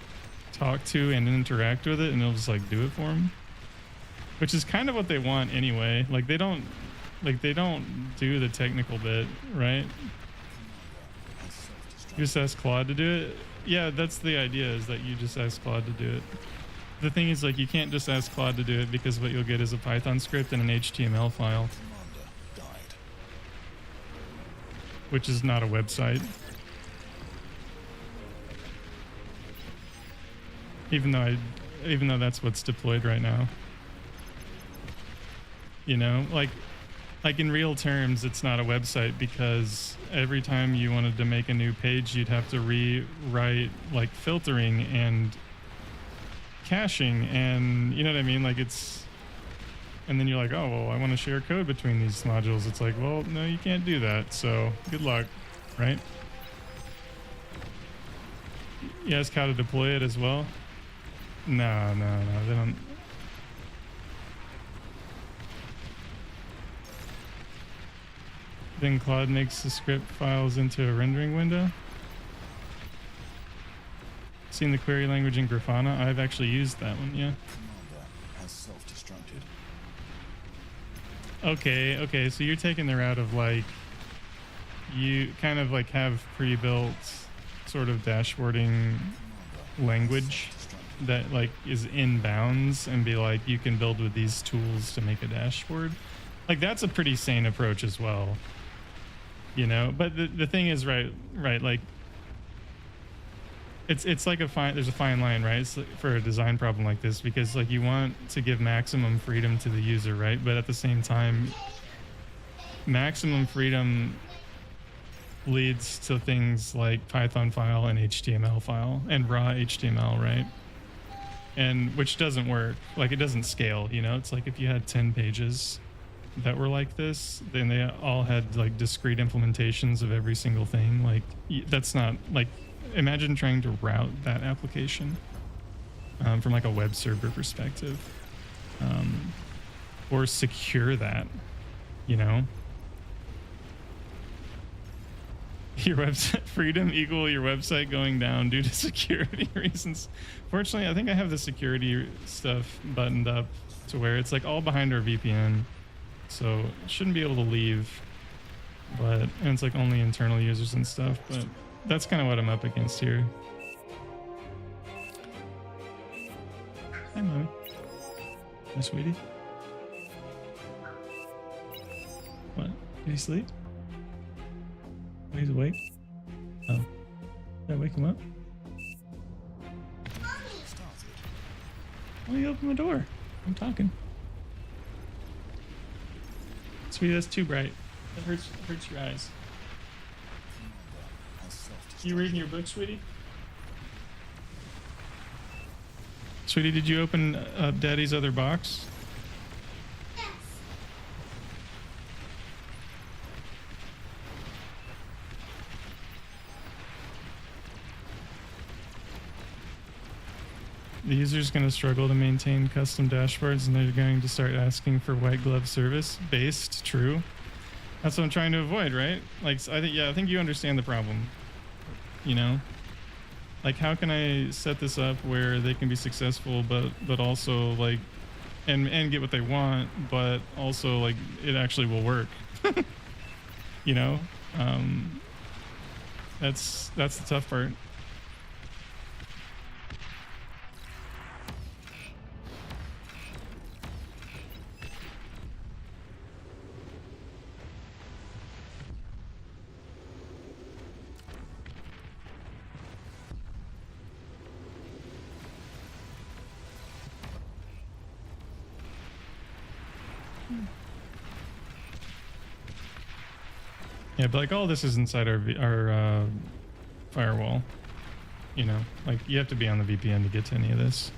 talk to and interact with it, and it'll just like do it for them, which is kind of what they want anyway. Like they don't do the technical bit, right? You just ask Claude to do it. Yeah, that's the idea, is that you just ask Claude to do it. The thing is, like, you can't just ask Claude to do it, because what you'll get is a Python script and an HTML file, which is not a website. Even though that's what's deployed right now. You know, like in real terms, it's not a website, because every time you wanted to make a new page, you'd have to rewrite like filtering and caching, and you know what I mean? Like it's, and then you're like, oh, well, I want to share code between these modules. It's like, well, no, you can't do that. So good luck, right? You ask how to deploy it as well? No, they don't. Then Claude makes the script files into a rendering window. Seen the query language in Grafana? I've actually used that one, yeah. Commander has self-destructed. Okay, so you're taking the route of like, you kind of like have pre-built sort of dashboarding language that like is in bounds, and be like, you can build with these tools to make a dashboard. Like that's a pretty sane approach as well, you know. But the thing is, right, like it's like there's a fine line, right? It's like for a design problem like this, because like you want to give maximum freedom to the user, right? But at the same time, maximum freedom leads to things like Python file and HTML file and raw HTML, right? And which doesn't work. Like it doesn't scale, you know. It's like if you had 10 pages that were like this, then they all had like discrete implementations of every single thing. Like that's not like, imagine trying to route that application from like a web server perspective, or secure that, you know. Your website freedom equal your website going down due to security reasons. Fortunately, I think I have the security stuff buttoned up to where it's like all behind our VPN, so it shouldn't be able to leave. But and it's like only internal users and stuff. But that's kind of what I'm up against here. Hi, mommy. Hi, sweetie. What? Did he sleep? Oh, he's awake? Oh. Did I wake him up? Why you open the door? I'm talking. Sweetie, that's too bright. That hurts your eyes. You reading your book, sweetie? Sweetie, did you open up Daddy's other box? Yes. The user's going to struggle to maintain custom dashboards, and they're going to start asking for white glove service based. True. That's what I'm trying to avoid, right? Like, I think you understand the problem. You know, like how can I set this up where they can be successful, but also like, and get what they want, but also like it actually will work. You know, that's the tough part. Yeah, but like all this is inside our firewall. You know, like you have to be on the VPN to get to any of this.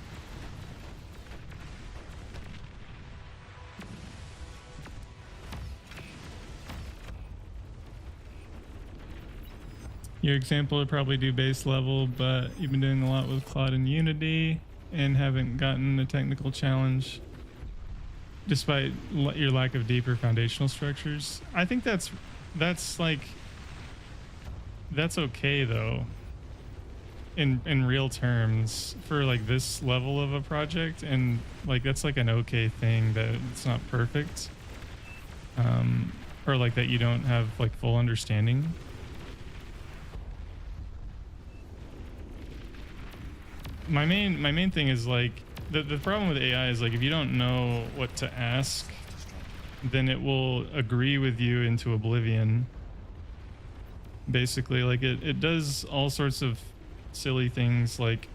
Your example would probably do base level, but you've been doing a lot with Claude and Unity and haven't gotten a technical challenge despite your lack of deeper foundational structures. I think that's okay though in real terms for like this level of a project, and like that's like an okay thing that it's not perfect, or like that you don't have like full understanding. My main thing is like the problem with AI is like if you don't know what to ask, then it will agree with you into oblivion. Basically, like it does all sorts of silly things, like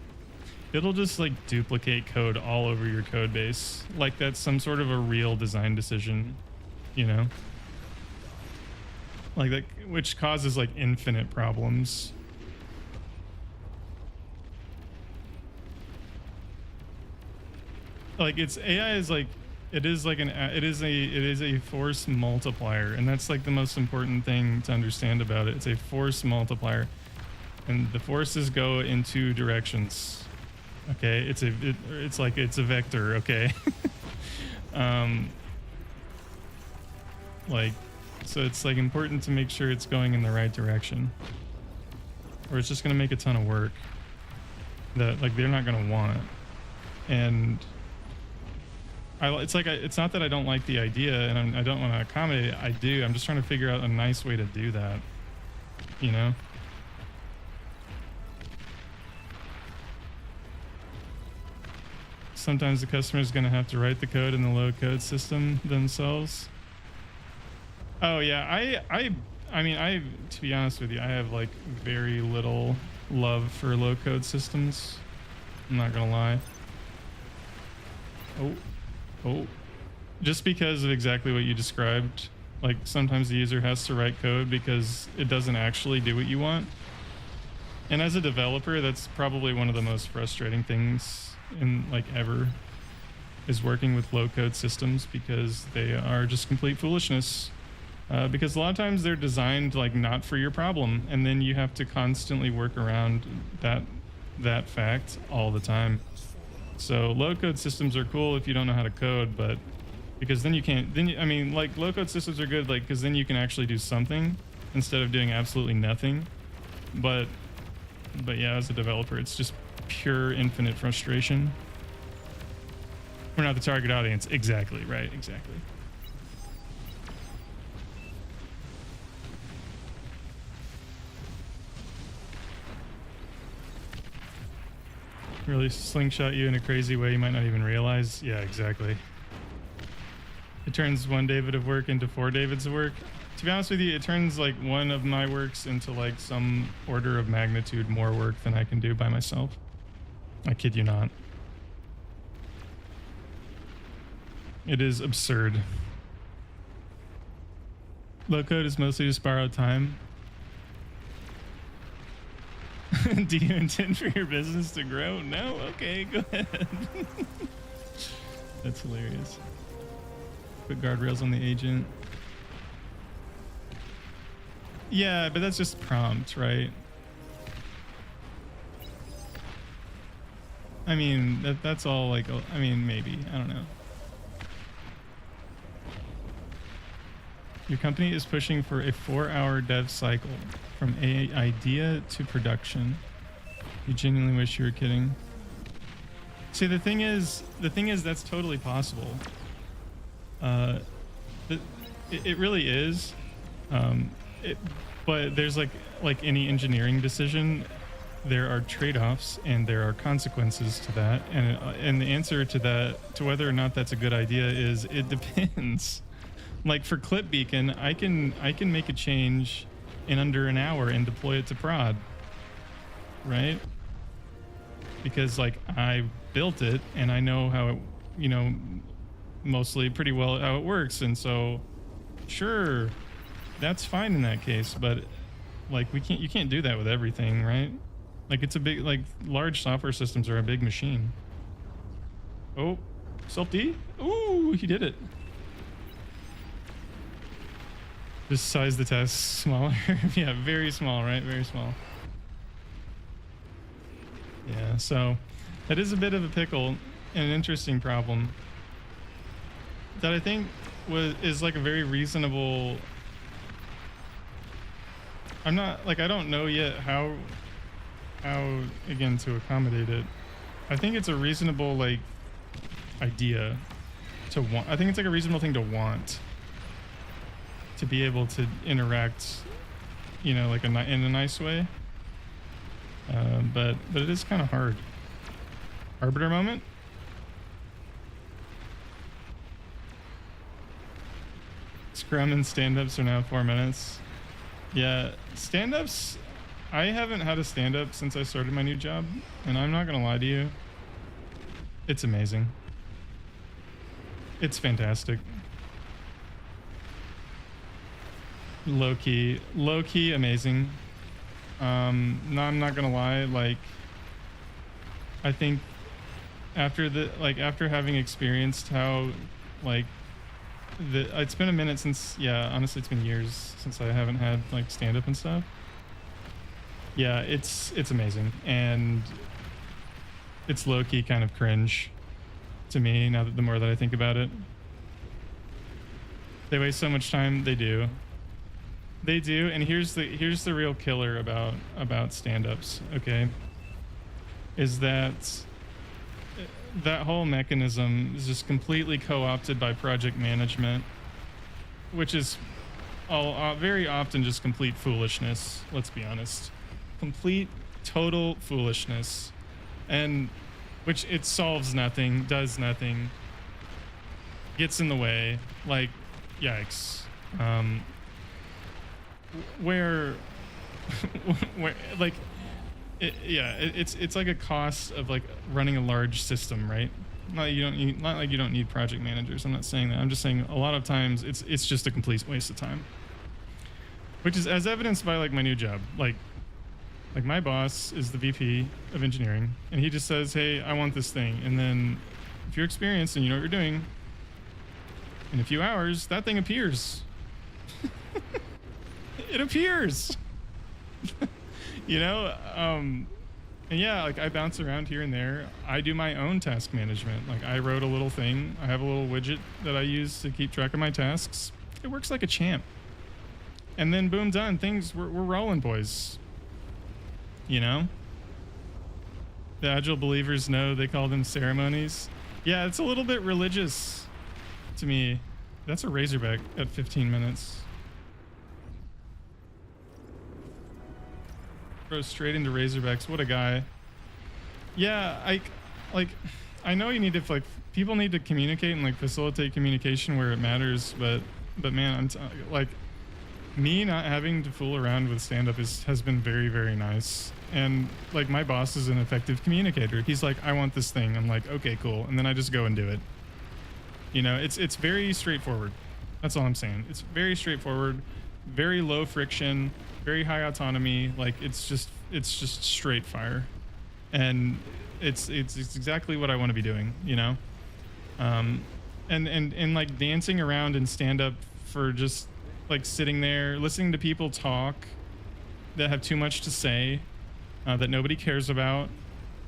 it'll just like duplicate code all over your code base, like that's some sort of a real design decision, you know, like that, which causes like infinite problems. Like it's AI is like it is a force multiplier, and that's like the most important thing to understand about it. It's a force multiplier, and the forces go in two directions. Okay, it's a vector. Okay. Like, so it's like important to make sure it's going in the right direction, or it's just gonna make a ton of work that like they're not gonna want. And it's not that I don't like the idea and I don't want to accommodate it. I do. I'm just trying to figure out a nice way to do that, you know? Sometimes the customer is going to have to write the code in the low code system themselves. Oh yeah, I mean, to be honest with you, I have like very little love for low code systems. I'm not gonna lie. Oh, just because of exactly what you described. Like sometimes the user has to write code because it doesn't actually do what you want. And as a developer, that's probably one of the most frustrating things in like ever, is working with low code systems, because they are just complete foolishness. Because a lot of times they're designed like not for your problem, and then you have to constantly work around that fact all the time. So low code systems are cool if you don't know how to code, but because then you can't, I mean, like low code systems are good, like, because then you can actually do something instead of doing absolutely nothing. But yeah, as a developer, it's just pure infinite frustration. We're not the target audience. Exactly, right, exactly. Really slingshot you in a crazy way you might not even realize. Yeah, exactly. It turns one David of work into 4 Davids of work. To be honest with you, it turns like one of my works into like some order of magnitude more work than I can do by myself. I kid you not. It is absurd. Low code is mostly just borrowed time. Do you intend for your business to grow? No? Okay, go ahead. That's hilarious. Put guardrails on the agent. Yeah, but that's just prompt, right? I mean, that's all like, I mean, maybe. I don't know. Your company is pushing for a 4-hour dev cycle from idea to production. You genuinely wish you were kidding. See, the thing is that's totally possible. It really is. But there's like any engineering decision, there are trade-offs and there are consequences to that. And the answer to that, to whether or not that's a good idea, is it depends. Like for Clip Beacon, I can make a change in under an hour and deploy it to prod, right? Because like I built it and I know how it, you know, mostly pretty well how it works, and so sure, that's fine in that case, but like you can't do that with everything, right? Like it's a big, like large software systems are a big machine. Oh, self D? Ooh, he did it. Just size the test smaller. Yeah, very small, right? Very small. Yeah, so that is a bit of a pickle and an interesting problem that I think is like a very reasonable. I'm not like, I don't know yet how again to accommodate it. I think it's a reasonable like idea to want. I think it's like a reasonable thing to want, to be able to interact, you know, like in a nice way. But it is kind of hard. Arbiter moment. Scrum and stand-ups are now 4 minutes. Yeah, stand-ups, I haven't had a stand-up since I started my new job, and I'm not gonna lie to you, it's amazing. It's fantastic. Low-key amazing. No, I'm not gonna lie, like I think after having experienced how like it's been a minute since, yeah, honestly it's been years since I haven't had like stand-up and stuff. Yeah, it's amazing, and it's low-key kind of cringe to me now that the more that I think about it. They waste so much time. They do, and here's the real killer about stand-ups, okay, is that whole mechanism is just completely co-opted by project management, which is very often just complete foolishness. Let's be honest, complete total foolishness, and which it solves nothing, does nothing, gets in the way. Like, yikes. Where like it's like a cost of like running a large system, right? Not like you don't need project managers. I'm not saying that. I'm just saying a lot of times it's just a complete waste of time, which is as evidenced by like my new job. Like my boss is the VP of engineering, and he just says, hey, I want this thing, and then if you're experienced and you know what you're doing, in a few hours that thing appears. It appears. You know, and yeah, like I bounce around here and there. I do my own task management. Like I wrote a little thing. I have a little widget that I use to keep track of my tasks. It works like a champ. And then boom, done. We're rolling, boys. You know? The Agile believers know they call them ceremonies. Yeah, it's a little bit religious to me. That's a Razorback at 15 minutes. Goes straight into Razorbacks. What a guy. Yeah, I know you need to, like, people need to communicate and like facilitate communication where it matters, but man, like me not having to fool around with stand-up has been very, very nice. And like my boss is an effective communicator. He's like, I want this thing. I'm like, okay, cool. And then I just go and do it. You know, it's very straightforward. That's all I'm saying. It's very straightforward, very low friction, very high autonomy. Like it's just straight fire, and it's exactly what I want to be doing, you know. And like dancing around and stand up for just like sitting there listening to people talk that have too much to say, that nobody cares about,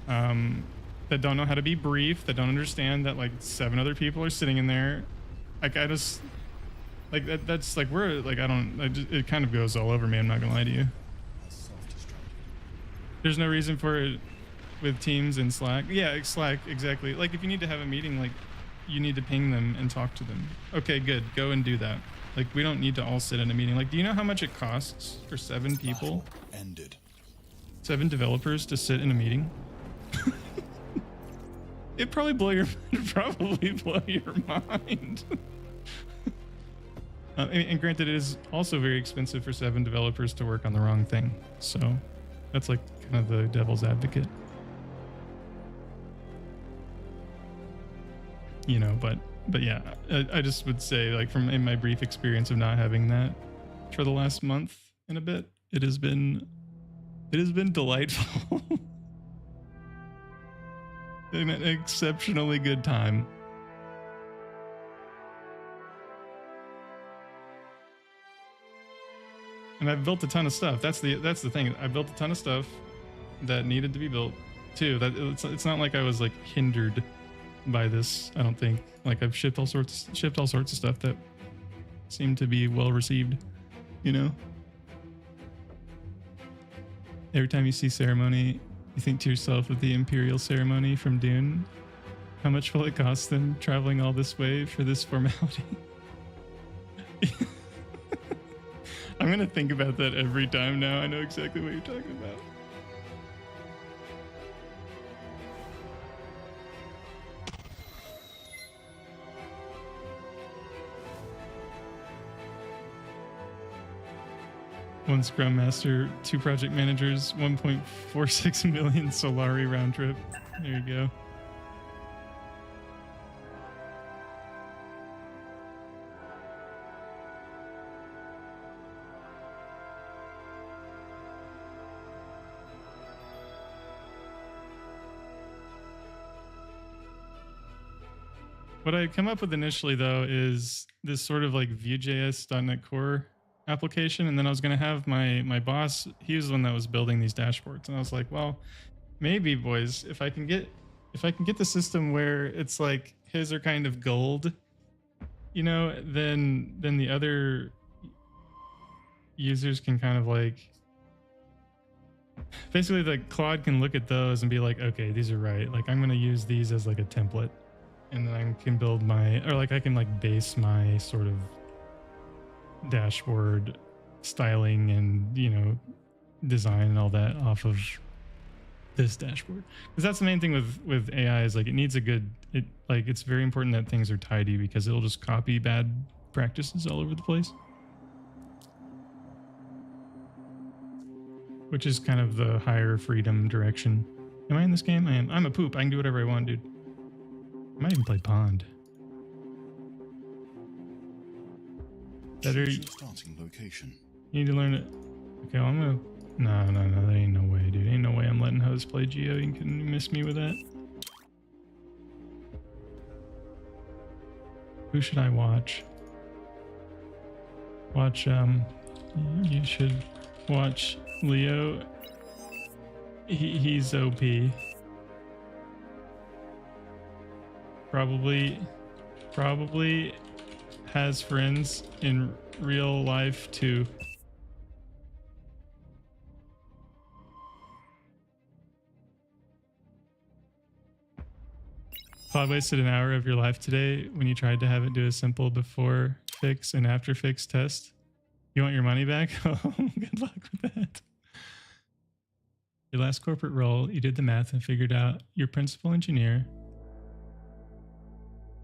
that don't know how to be brief, that don't understand that like 7 other people are sitting in there. Like I just like that's like we're like it kind of goes all over me. I'm not gonna lie to you. There's no reason for it with Teams and Slack. Yeah, Slack, exactly. Like if you need to have a meeting, like you need to ping them and talk to them. Okay, good. Go and do that. Like we don't need to all sit in a meeting. Like, do you know how much it costs for 7 people? Ended. 7 developers to sit in a meeting? It'd probably blow your mind. And granted, it is also very expensive for 7 developers to work on the wrong thing. So that's like kind of the devil's advocate. you know, but yeah, I just would say, like, from in my brief experience of not having that for the last month and a bit, it has been delightful. An exceptionally good time. And I've built a ton of stuff. That's the thing. I built a ton of stuff that needed to be built too. That it's not like I was like hindered by this. I don't think. Like, I've shipped all sorts of stuff that seemed to be well received. You know. Every time you see ceremony, you think to yourself of the Imperial ceremony from Dune. How much will it cost them traveling all this way for this formality? I'm gonna think about that every time now. I know exactly what you're talking about. One Scrum Master, 2 project managers, 1.46 million Solari round trip. There you go. What I come up with initially, though, is this sort of like Vue.js.NET Core application, and then I was going to have my boss, he was the one that was building these dashboards, and I was like, well, maybe, boys, if I can get the system where it's like his are kind of gold, you know, then the other users can kind of like, basically, like, Claude can look at those and be like, okay, these are right, like, I'm going to use these as like a template, and then I can build my, or like I can like base my sort of dashboard styling and, you know, design and all that off of this dashboard, because that's the main thing with AI is like it needs a good, it's very important that things are tidy, because it'll just copy bad practices all over the place, which is kind of the higher freedom direction. Am I in this game? I am. I'm a poop. I can do whatever I want, dude. I might even play Pond. Better. Starting location. You need to learn it. Okay, well, I'm gonna. No, there ain't no way, dude. Ain't no way I'm letting Hose play Geo. You can miss me with that. Who should I watch? Watch, you should watch Leo. He's OP. Probably has friends in real life too. Claude wasted an hour of your life today when you tried to have it do a simple before fix and after fix test. You want your money back? Oh, good luck with that. Your last corporate role, you did the math and figured out your principal engineer,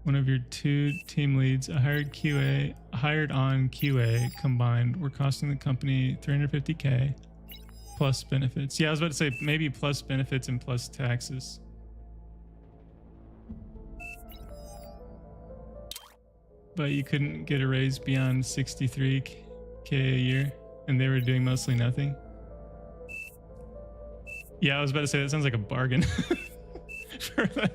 one of your 2 team leads, a hired on QA combined were costing the company $350K plus benefits. Yeah, I was about to say maybe plus benefits and plus taxes. But you couldn't get a raise beyond 63K a year, and they were doing mostly nothing. Yeah, I was about to say that sounds like a bargain. For that.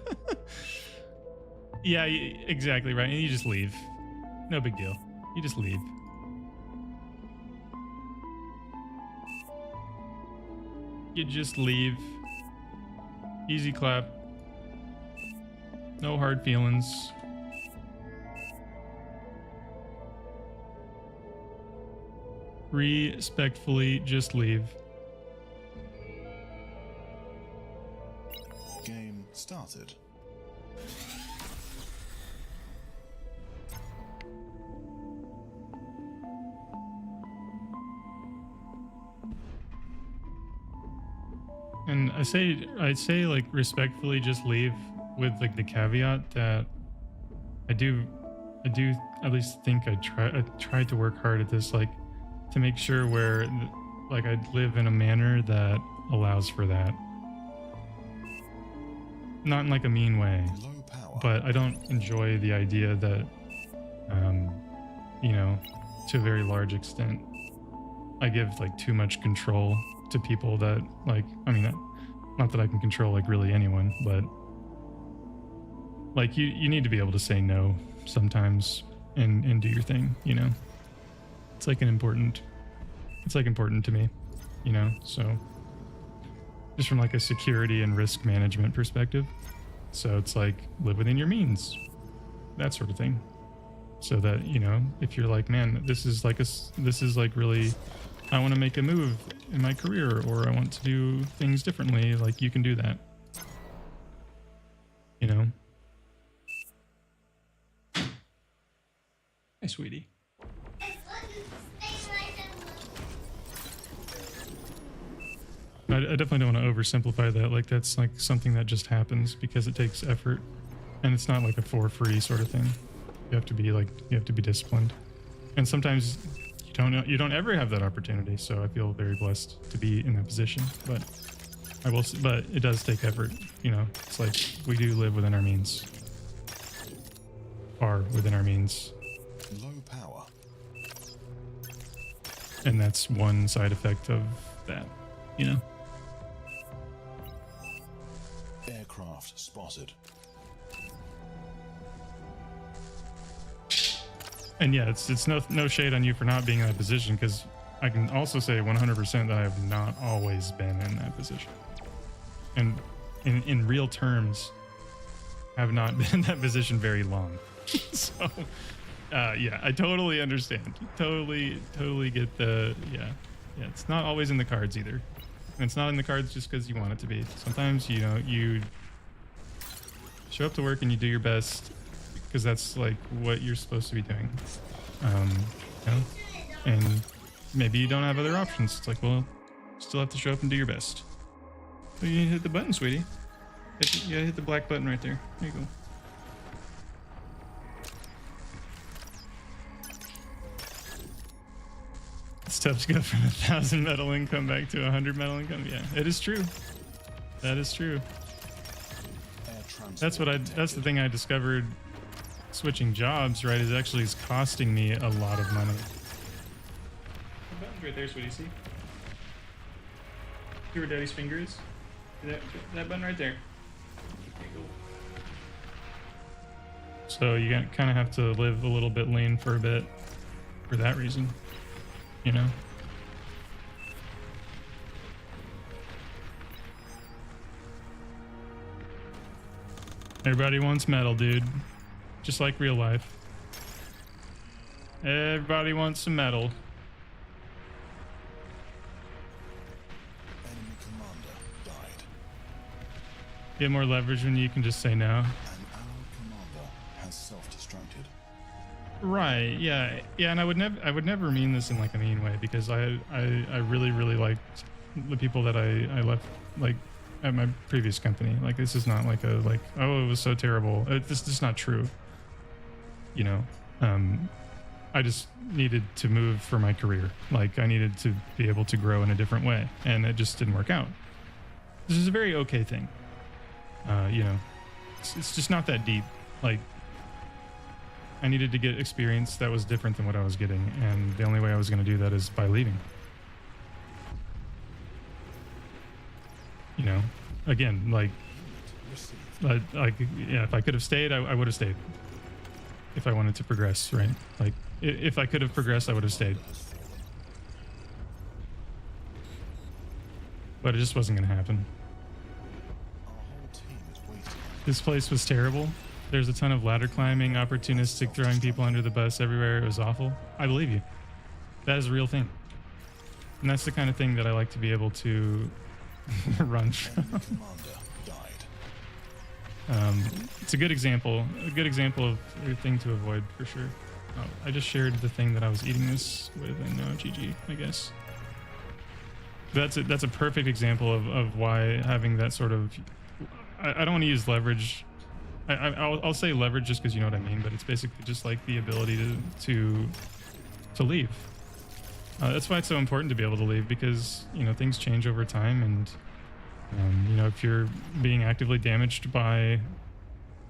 Yeah, exactly right. And you just leave. No big deal. You just leave. You just leave. Easy clap. No hard feelings. Respectfully, just leave. Game started. And I say like respectfully just leave, with like the caveat that I do at least think I tried to work hard at this, like to make sure where like I live in a manner that allows for that. Not in like a mean way. Low power. power. but I don't enjoy the idea that, you know, to a very large extent, I give like too much control to people that like, I mean, not that I can control like really anyone, but like you need to be able to say no sometimes and do your thing, you know. It's like important to me, you know. So just from like a security and risk management perspective, so it's like live within your means, that sort of thing, so that, you know, if you're like, man, this is like really, I want to make a move in my career, or I want to do things differently, like you can do that, you know. Hey, sweetie. I definitely don't want to oversimplify that. Like that's like something that just happens because it takes effort, and it's not like a for free sort of thing. You have to be disciplined, and sometimes you don't ever have that opportunity. So I feel very blessed to be in that position. But but it does take effort. You know, it's like we do live within our means, far within our means. Low power. And that's one side effect of that, you know. Aircraft spotted. And yeah, it's no shade on you for not being in that position, because I can also say 100% that I have not always been in that position, and in real terms have not been in that position very long. So yeah, I totally understand. Totally get the yeah. It's not always in the cards either, and it's not in the cards just because you want it to be. Sometimes, you know, you show up to work and you do your best because that's like what you're supposed to be doing, you know? And maybe you don't have other options. It's like, well, still have to show up and do your best. So you need to hit the button, sweetie. You gotta hit the black button right there. There you go. It's tough to go from 1,000 metal income back to 100 metal income. Yeah, it is true. That is true. That's the thing I discovered switching jobs, right, is actually is costing me a lot of money. The button's right there, sweetie, see? See where daddy's finger is? That button right there. Okay, cool. So you kind of have to live a little bit lean for a bit for that reason, you know? Everybody wants metal, dude. Just like real life. Everybody wants some metal. Enemy commander died. Get more leverage when you can just say no. An allied commander has self-destructed. Right, yeah, and I would never mean this in like a mean way, because I really liked the people that I left, like, at my previous company. Like, this is not like a like, oh, it was so terrible. This is not true, you know. I just needed to move for my career. Like, I needed to be able to grow in a different way, and it just didn't work out. This is a very okay thing, you know. It's just not that deep. Like, I needed to get experience that was different than what I was getting, and the only way I was going to do that is by leaving. You know, again, like yeah, if I could have stayed, I would have stayed. If I wanted to progress, right? Like, if I could have progressed, I would have stayed. But it just wasn't going to happen. Our whole team is waiting. This place was terrible. There's a ton of ladder climbing, opportunistic throwing people under the bus everywhere. It was awful. I believe you. That is a real thing. And that's the kind of thing that I like to be able to run from. Enemy commander died. It's a good example of a thing to avoid for sure. Oh, I just shared the thing that I was eating this with, and now GG, I guess. That's a perfect example of why having that sort of, I don't want to use leverage. I'll say leverage just because you know what I mean, but it's basically just like the ability to leave. That's why it's so important to be able to leave, because, you know, things change over time, and you know, if you're being actively damaged by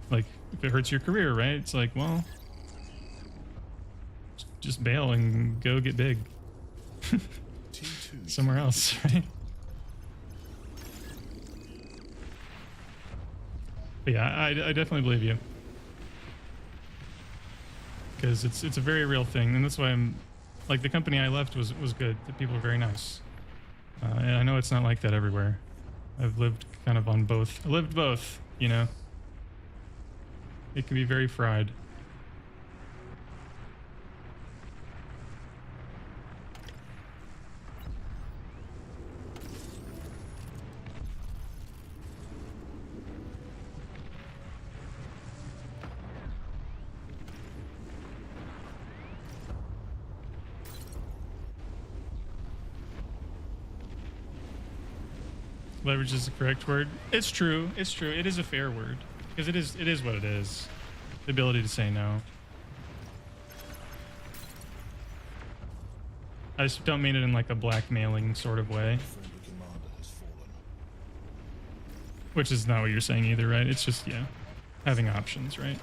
Like, if it hurts your career, right? It's like, well, just bail and go get big T2 somewhere else, right? But yeah, I definitely believe you, because it's a very real thing, and that's why I'm like, the company I left was good. The people were very nice, and I know it's not like that everywhere. I've lived kind of on both. I lived both, you know. It can be very fried. Leverage is the correct word. It's true. It's true. It is a fair word, because it is what it is. The ability to say no. I just don't mean it in like a blackmailing sort of way, friendly commander has fallen. which is not what you're saying either, right? It's just, yeah, having options, right?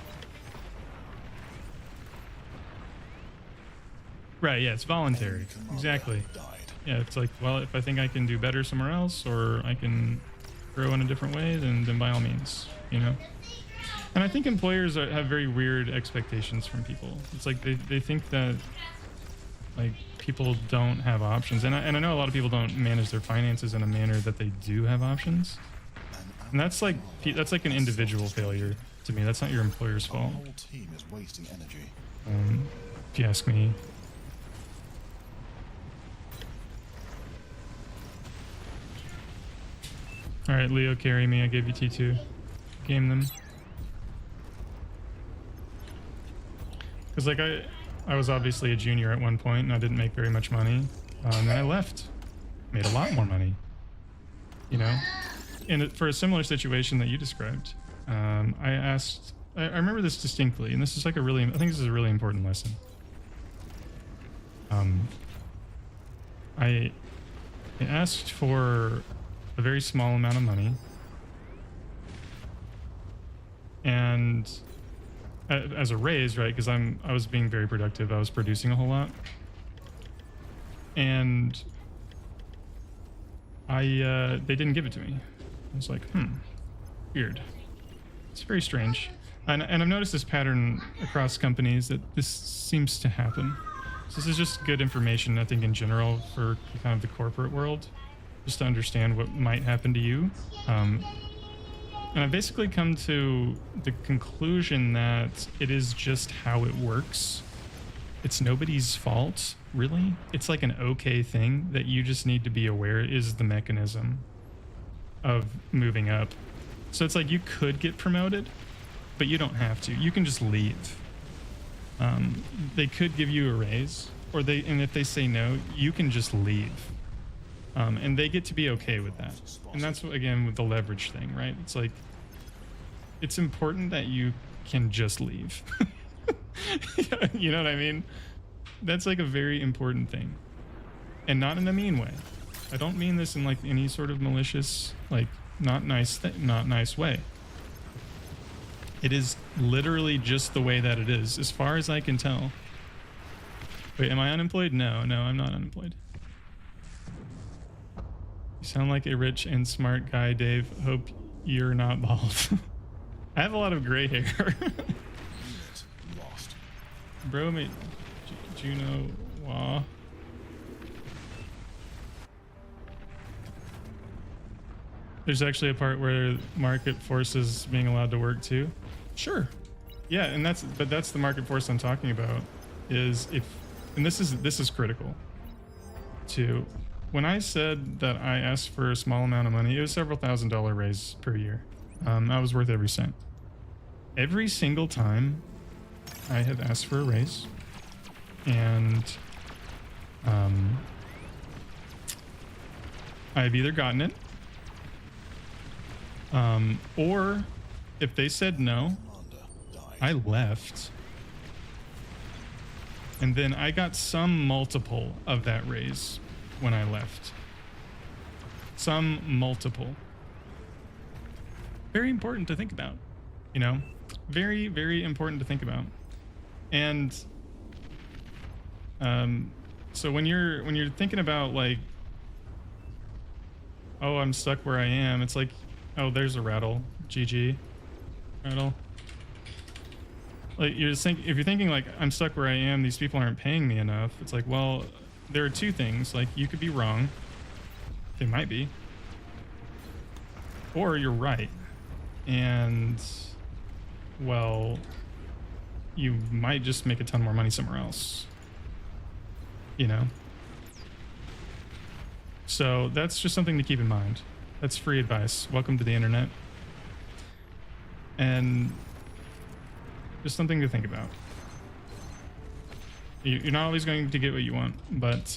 Right, yeah, it's voluntary. Commander Exactly. died. Yeah, it's like, well, if I think I can do better somewhere else, or I can grow in a different way, then by all means, you know? And I think employers have very weird expectations from people. It's like they think that, like, people don't have options. And I know a lot of people don't manage their finances in a manner that they do have options. And that's like an individual failure to me. That's not your employer's Our fault, whole team is wasting energy. if you ask me. All right, Leo, carry me. I gave you T2. Game them. Because, like, I was obviously a junior at one point, and I didn't make very much money. And then I left. Made a lot more money. You know? And for a similar situation that you described, I asked... I remember this distinctly, and this is like I think this is a really important lesson. I asked for a very small amount of money, and as a raise, right? Because I was being very productive. I was producing a whole lot, and they didn't give it to me. I was like, weird. It's very strange. And I've noticed this pattern across companies, that this seems to happen. So this is just good information, I think, in general, for kind of the corporate world, just to understand what might happen to you. And I've basically come to the conclusion that it is just how it works. It's nobody's fault, really. It's like an okay thing that you just need to be aware is the mechanism of moving up. So it's like you could get promoted, but you don't have to. You can just leave. They could give you a raise, and if they say no, you can just leave. And they get to be okay with that. And that's what, again, with the leverage thing, right? It's like, it's important that you can just leave. You know what I mean? That's like a very important thing, and not in a mean way. I don't mean this in like any sort of malicious, like not nice way. It is literally just the way that it is, as far as I can tell. Wait, am I unemployed? No, I'm not unemployed. You sound like a rich and smart guy, Dave. Hope you're not bald. I have a lot of gray hair. Unit lost. Bro, mate. Juno, wah. There's actually a part where market forces being allowed to work too. Sure. Yeah, and that's the market force I'm talking about. Is if, and this is critical too. When I said that I asked for a small amount of money, it was several $1,000 raise per year. I was worth every cent. Every single time I have asked for a raise, and I've either gotten it, or if they said no, I left. And then I got some multiple of that raise when I left. Some multiple. Very important to think about, you know? Very, very important to think about. And so when you're thinking about like, oh, I'm stuck where I am, it's like, oh, there's a rattle. GG. Rattle. Like you're just if you're thinking like, I'm stuck where I am, these people aren't paying me enough. It's like, well, there are two things. Like you could be wrong. They might be. Or you're right. And well, you might just make a ton more money somewhere else. You know? So that's just something to keep in mind. That's free advice. Welcome to the internet. And just something to think about. You're not always going to get what you want, but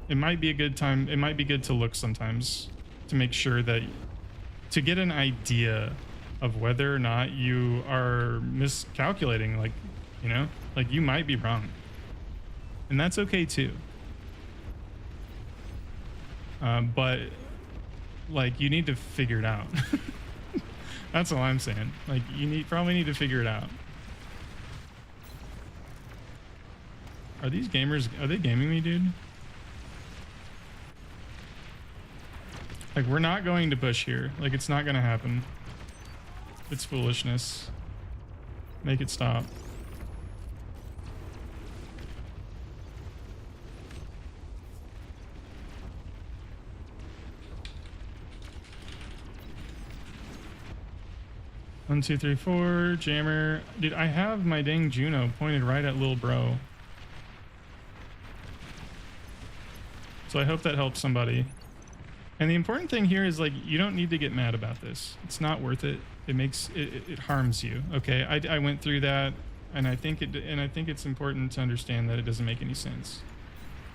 it might be a good time. It might be good to look sometimes to make sure that, to get an idea of whether or not you are miscalculating, like, you know, like you might be wrong. And that's okay too. But like you need to figure it out. That's all I'm saying. Like you probably need to figure it out. Are these gamers, are they gaming me, dude? Like we're not going to push here. Like it's not gonna happen. It's foolishness. Make it stop. One, two, three, four. Jammer. Dude, I have my dang Juno pointed right at Lil Bro. So I hope that helps somebody. And the important thing here is like, you don't need to get mad about this. It's not worth it. It makes it harms you. Okay. I went through that and I think it's important to understand that it doesn't make any sense.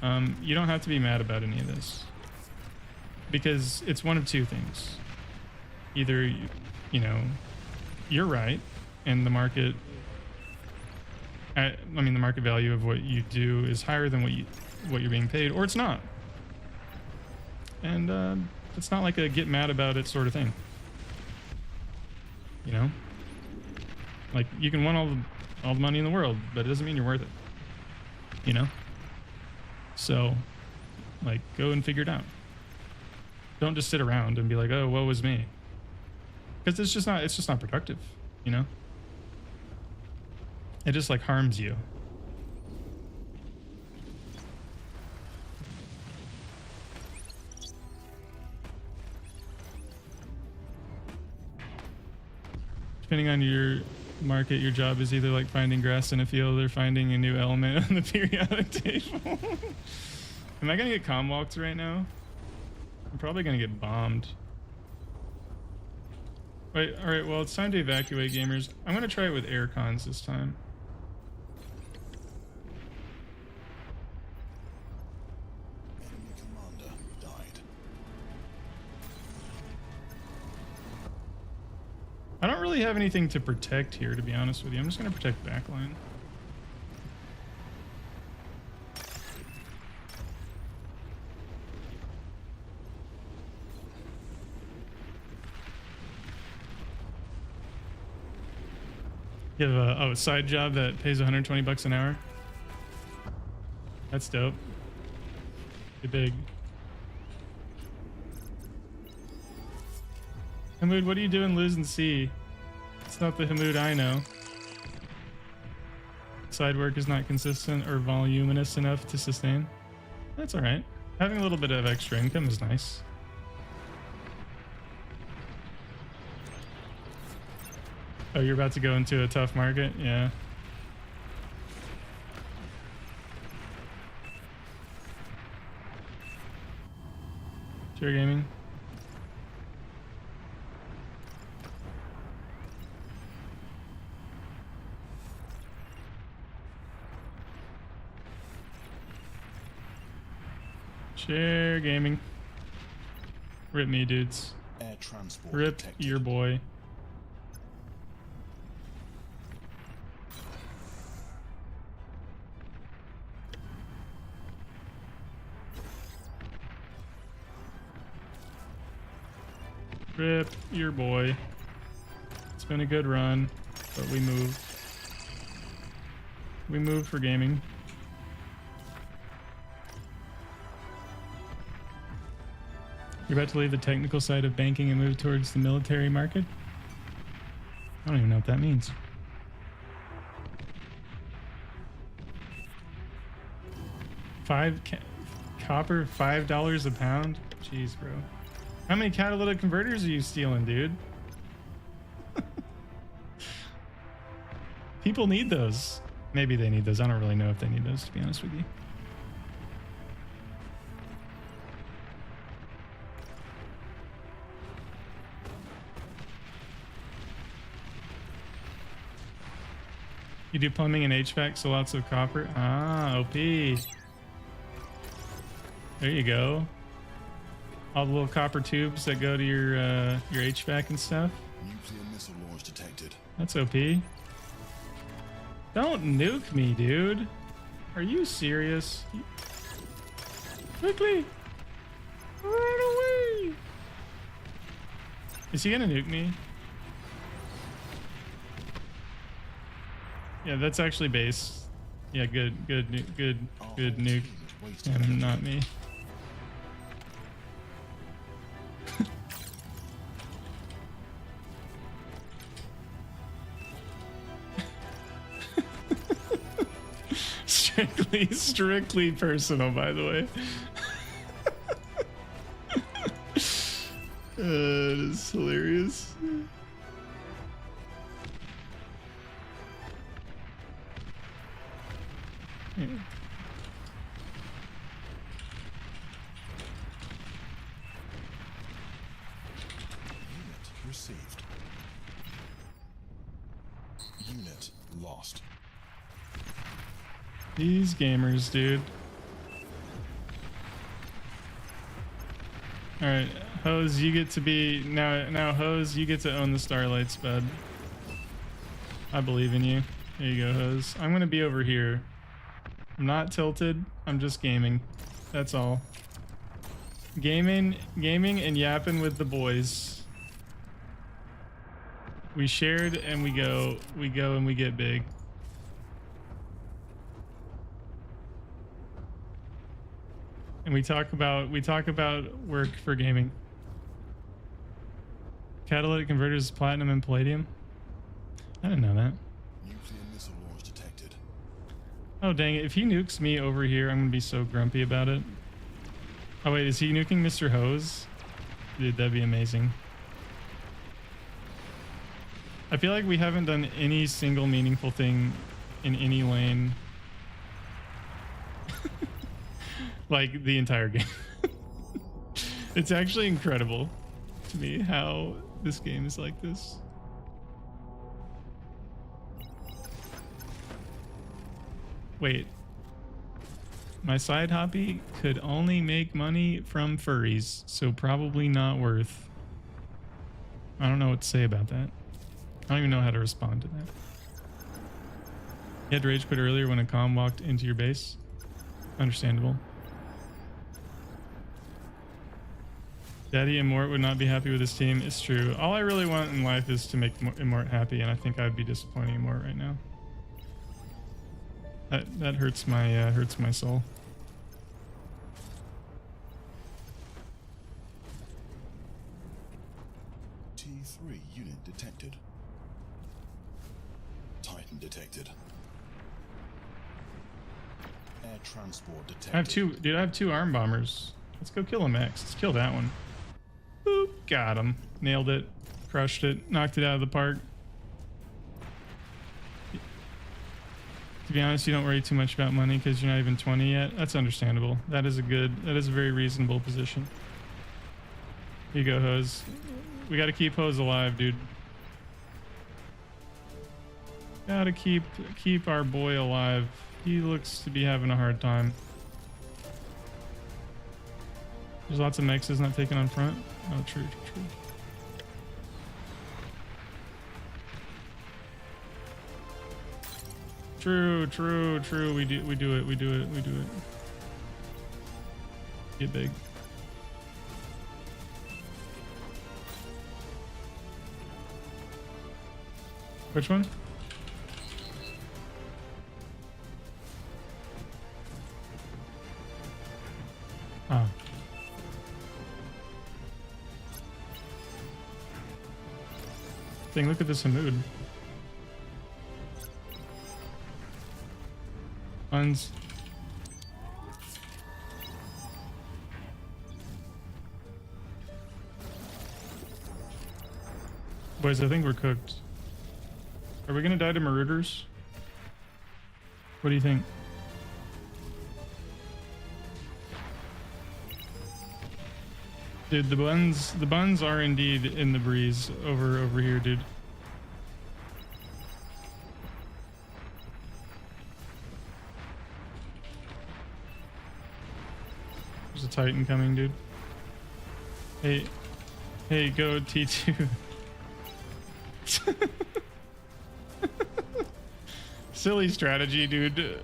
You don't have to be mad about any of this because it's one of two things. Either, you know, you're right and the market, I mean, the market value of what you do is higher than what you're being paid, or it's not. And it's not like a get mad about it sort of thing. You know? Like you can want all the money in the world, but it doesn't mean you're worth it. You know? So like go and figure it out. Don't just sit around and be like, oh, woe is me. Because it's just not productive, you know? It just like harms you. Depending on your market, your job is either like finding grass in a field or finding a new element on the periodic table. Am I gonna get comm walked right now? I'm probably gonna get bombed. Wait, alright, well it's time to evacuate, gamers. I'm gonna try it with air cons this time. Enemy commander died. I don't really have anything to protect here, to be honest with you. I'm just gonna protect backline. You have a side job that pays 120 bucks an hour. That's dope. Get big. Hamoud, what are you doing losing C? It's not the Hamoud I know. Side work is not consistent or voluminous enough to sustain. That's alright. Having a little bit of extra income is nice. Oh, you're about to go into a tough market? Yeah. Sure gaming. Share gaming. Rip me, dudes. Air transport Rip detected. your boy. Rip your boy. It's been a good run, but we moved. We moved for gaming. You're about to leave the technical side of banking and move towards the military market? I don't even know what that means. Copper, $5 a pound? Jeez, bro. How many catalytic converters are you stealing, dude? People need those. Maybe they need those. I don't really know if they need those, to be honest with you. You do plumbing and HVAC, so lots of copper. Ah, OP. There you go. All the little copper tubes that go to your HVAC and stuff. Nuclear missile launch detected. That's OP. Don't nuke me, dude. Are you serious? Quickly! Run away! Is he gonna nuke me? Yeah, that's actually base. Yeah, good nuke. And not me. Strictly personal, by the way. It is hilarious. Yeah. Unit received. Unit lost. These gamers, dude. All right, Hose, you get to be now. Hose, you get to own the Starlights, bud. I believe in you. There you go, Hose. I'm gonna be over here. I'm not tilted. I'm just gaming. That's all. Gaming, and yapping with the boys. We shared and we go and we get big. And we talk about work for gaming. Catalytic converters, platinum and palladium. I didn't know that. Nuclear missile launch detected. Oh dang it! If he nukes me over here, I'm gonna be so grumpy about it. Oh wait, is he nuking Mr. Hose? Dude, that'd be amazing. I feel like we haven't done any single meaningful thing in any lane. Like the entire game. It's actually incredible to me how this game is like this. Wait. My side hobby could only make money from furries, so probably not worth. I don't know what to say about that. I don't even know how to respond to that. You had to rage quit earlier when a comm walked into your base? Understandable. Daddy Immort would not be happy with his team. It's true. All I really want in life is to make Immort happy, and I think I'd be disappointing Immort right now. That hurts my soul. T3 unit detected. Titan detected. Air transport detected. I have two arm bombers. Let's go kill him, X. Let's kill that one. Boop, got him. Nailed it. Crushed it. Knocked it out of the park. To be honest, you don't worry too much about money because you're not even 20 yet. That's understandable. That is a very reasonable position. Here you go, Hose. We gotta keep Hose alive, dude. Gotta keep our boy alive. He looks to be having a hard time. There's lots of mexes not taken on front. Oh, true. True. We do it. Get big. Which one? Oh. Dang, look at this mood. Buns. Boys, I think we're cooked. Are we gonna die to marauders? What do you think? Dude, the buns are indeed in the breeze over here, dude. There's a Titan coming, dude. Hey, go T2. Silly strategy, dude. Do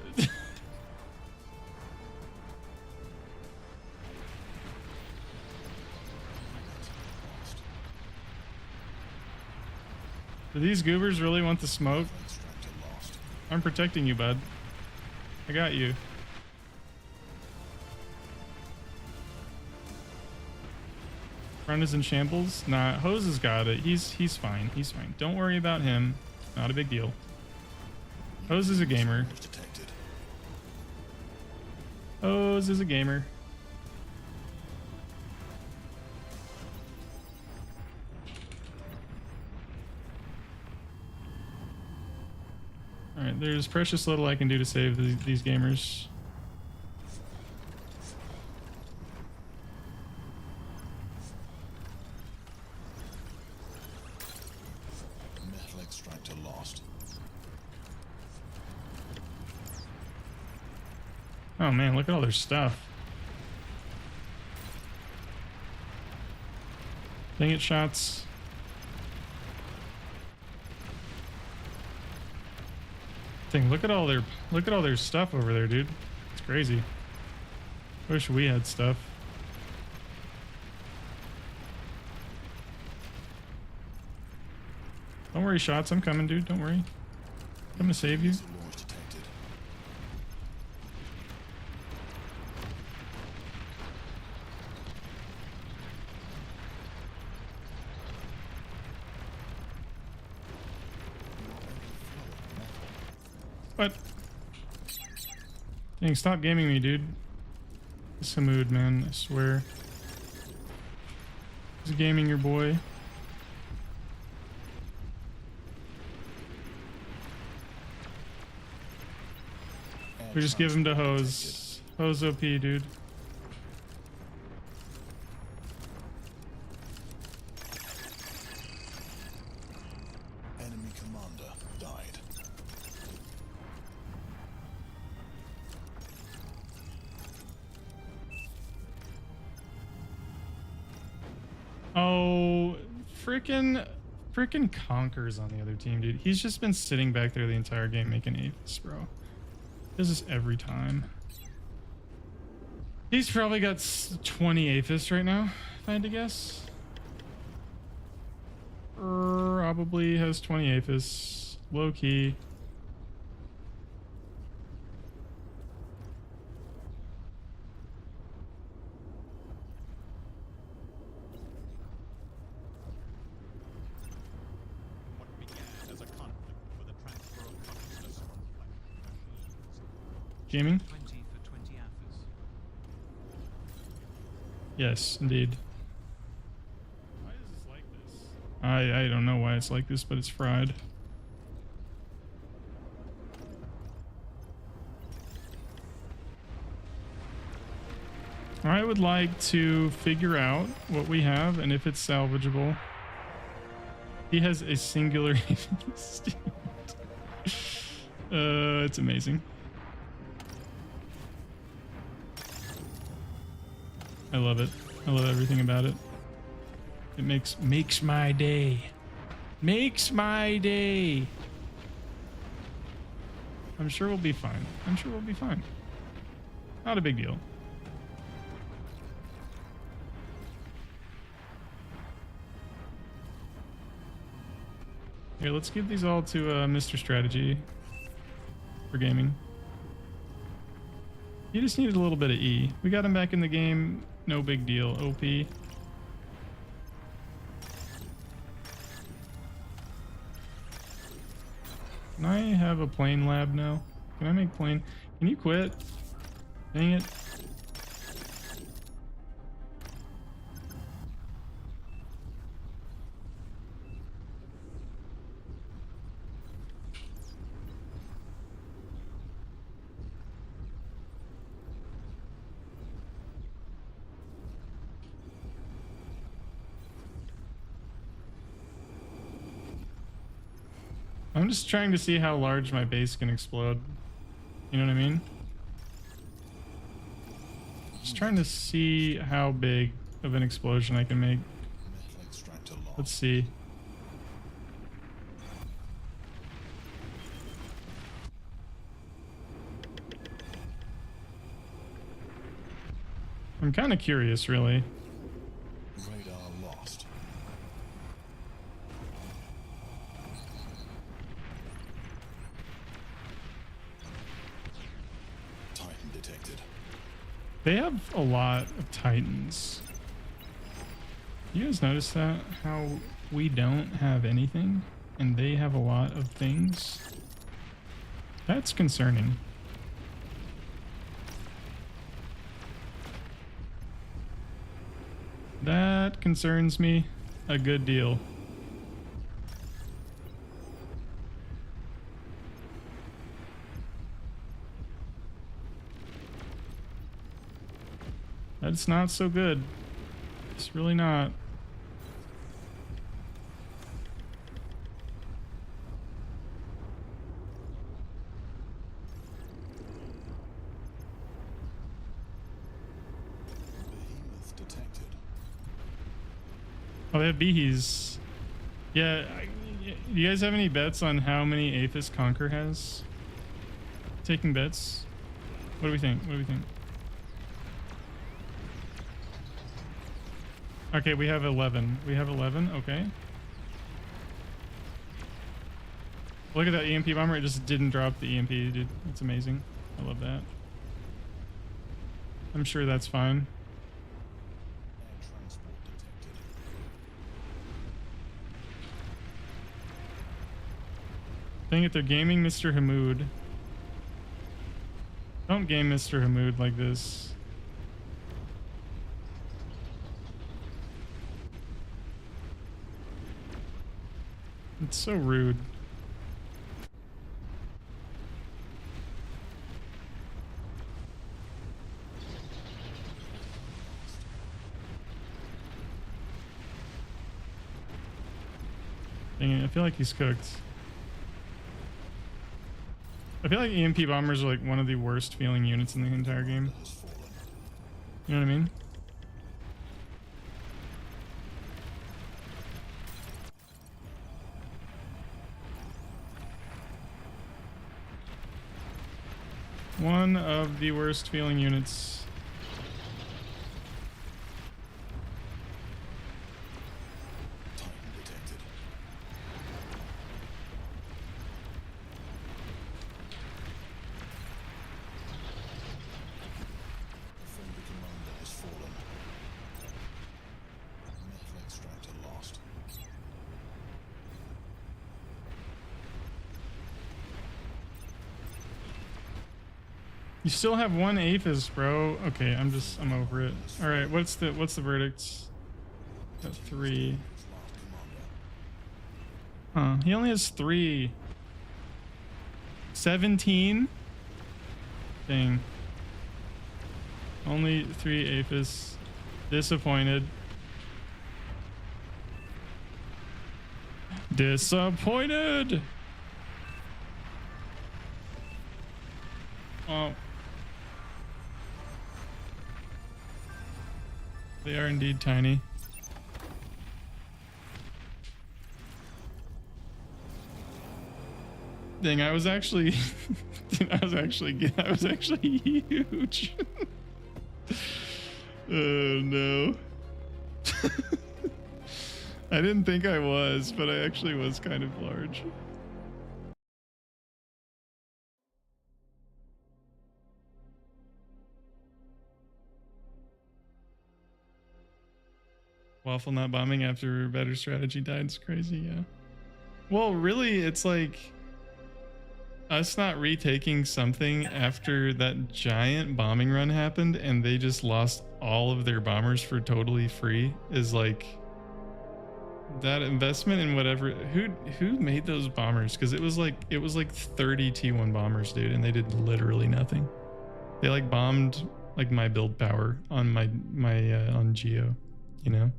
these goobers really want the smoke? I'm protecting you, bud. I got you. Front is in shambles? Nah, Hose has got it. He's fine. He's fine. Don't worry about him. Not a big deal. Hose is a gamer. Hose is a gamer. Alright, there's precious little I can do to save these gamers. Metal extractor lost. Oh man, look at all their stuff. Dang it, shots. Dang, look at all their stuff over there, dude. It's crazy. Wish we had stuff. Don't worry, shots. I'm coming, dude. Don't worry. I'm gonna save you. Launch detected. What? Dang, stop gaming me, dude. It's a mood, man. I swear. He's gaming your boy. We just give him to Hose. Hose OP, dude. Enemy commander died. Oh, frickin' Conker's on the other team, dude. He's just been sitting back there the entire game making aphids, bro. Does this every time. He's probably got 20 aphids right now, if I had to guess. Probably has 20 aphids. Low key. Gaming? 20 for 20 hours. Yes, indeed. Why is this like this? I don't know why it's like this, but it's fried. I would like to figure out what we have and if it's salvageable. He has a singular it's amazing. I love it. I love everything about it. It makes my day. Makes my day. I'm sure we'll be fine. I'm sure we'll be fine. Not a big deal. Here, let's give these all to Mr. Strategy for gaming. He just needed a little bit of E. We got him back in the game. No big deal. OP. Can I have a plane lab now? Can I make plane? Can you quit? Dang it. I'm just trying to see how large my base can explode. You know what I mean? Just trying to see how big of an explosion I can make. Let's see. I'm kind of curious, really. Radar lost. Titan detected. They have a lot of Titans. You guys notice that? How we don't have anything and they have a lot of things? That's concerning. That concerns me a good deal. That's not so good. It's really not. Behemoth detected. Oh, they have bees. Yeah, do you guys have any bets on how many Aphis Conquer has? Taking bets? What do we think? What do we think? Okay, we have 11. We have 11, okay. Look at that EMP bomber, it just didn't drop the EMP, dude. It's amazing. I love that. I'm sure that's fine. Air transport detected. Dang it, they're gaming Mr. Hamoud. Don't game Mr. Hamoud like this. It's so rude. Dang it, I feel like he's cooked. I feel like EMP bombers are like one of the worst feeling units in the entire game. Has fallen. You know what I mean? One of the worst feeling units. Titan detected. Offender commander has fallen. Metal extractor lost. You still have one Aphis, bro. Okay, I'm over it. All right, what's the verdict? Got 3. Huh? He only has 3. 17. Dang. Only 3 Aphis. Disappointed. Disappointed. Oh. They are indeed tiny. Dang, I was actually I was actually huge. Oh no. I didn't think I was, but I actually was kind of large. Waffle not bombing after better strategy died is crazy, yeah. Well, really, it's like us not retaking something after that giant bombing run happened and they just lost all of their bombers for totally free is like that investment in whatever. Who made those bombers? Because it was like 30 T1 bombers, dude, and they did literally nothing. They like bombed like my build power on my on Geo, you know.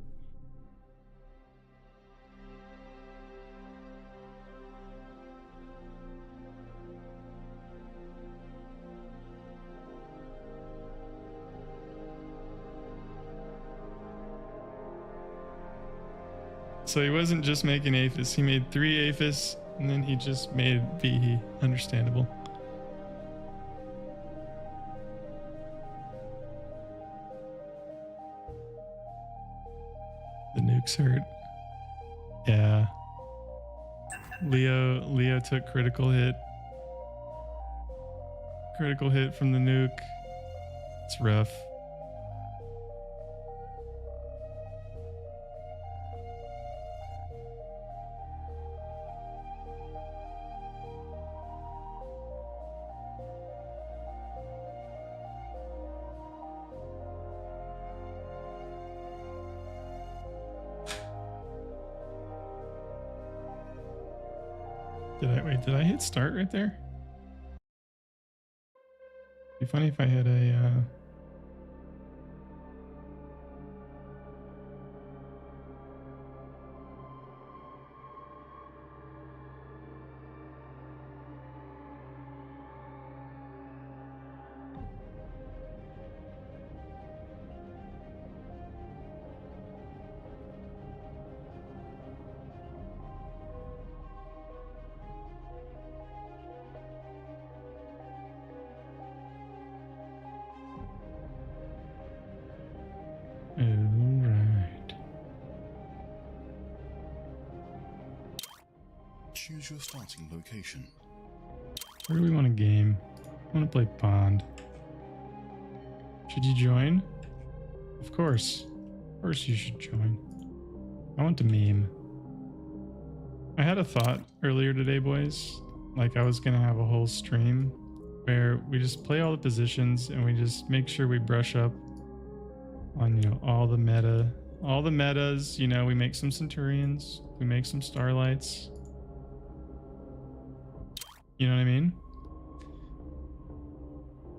So he wasn't just making Aphis, he made 3 Aphis, and then he just made Vihi. Understandable. The nukes hurt. Yeah. Leo took critical hit. Critical hit from the nuke. It's rough. Did I hit start right there? It'd be funny if I had a Alright. Choose your starting location. Where do we want to game? I want to play Pond. Should you join? Of course. Of course you should join. I want to meme. I had a thought earlier today, boys. Like I was going to have a whole stream where we just play all the positions and we just make sure we brush up on, you know, all the metas, you know, we make some Centurions, we make some Starlights. You know what I mean?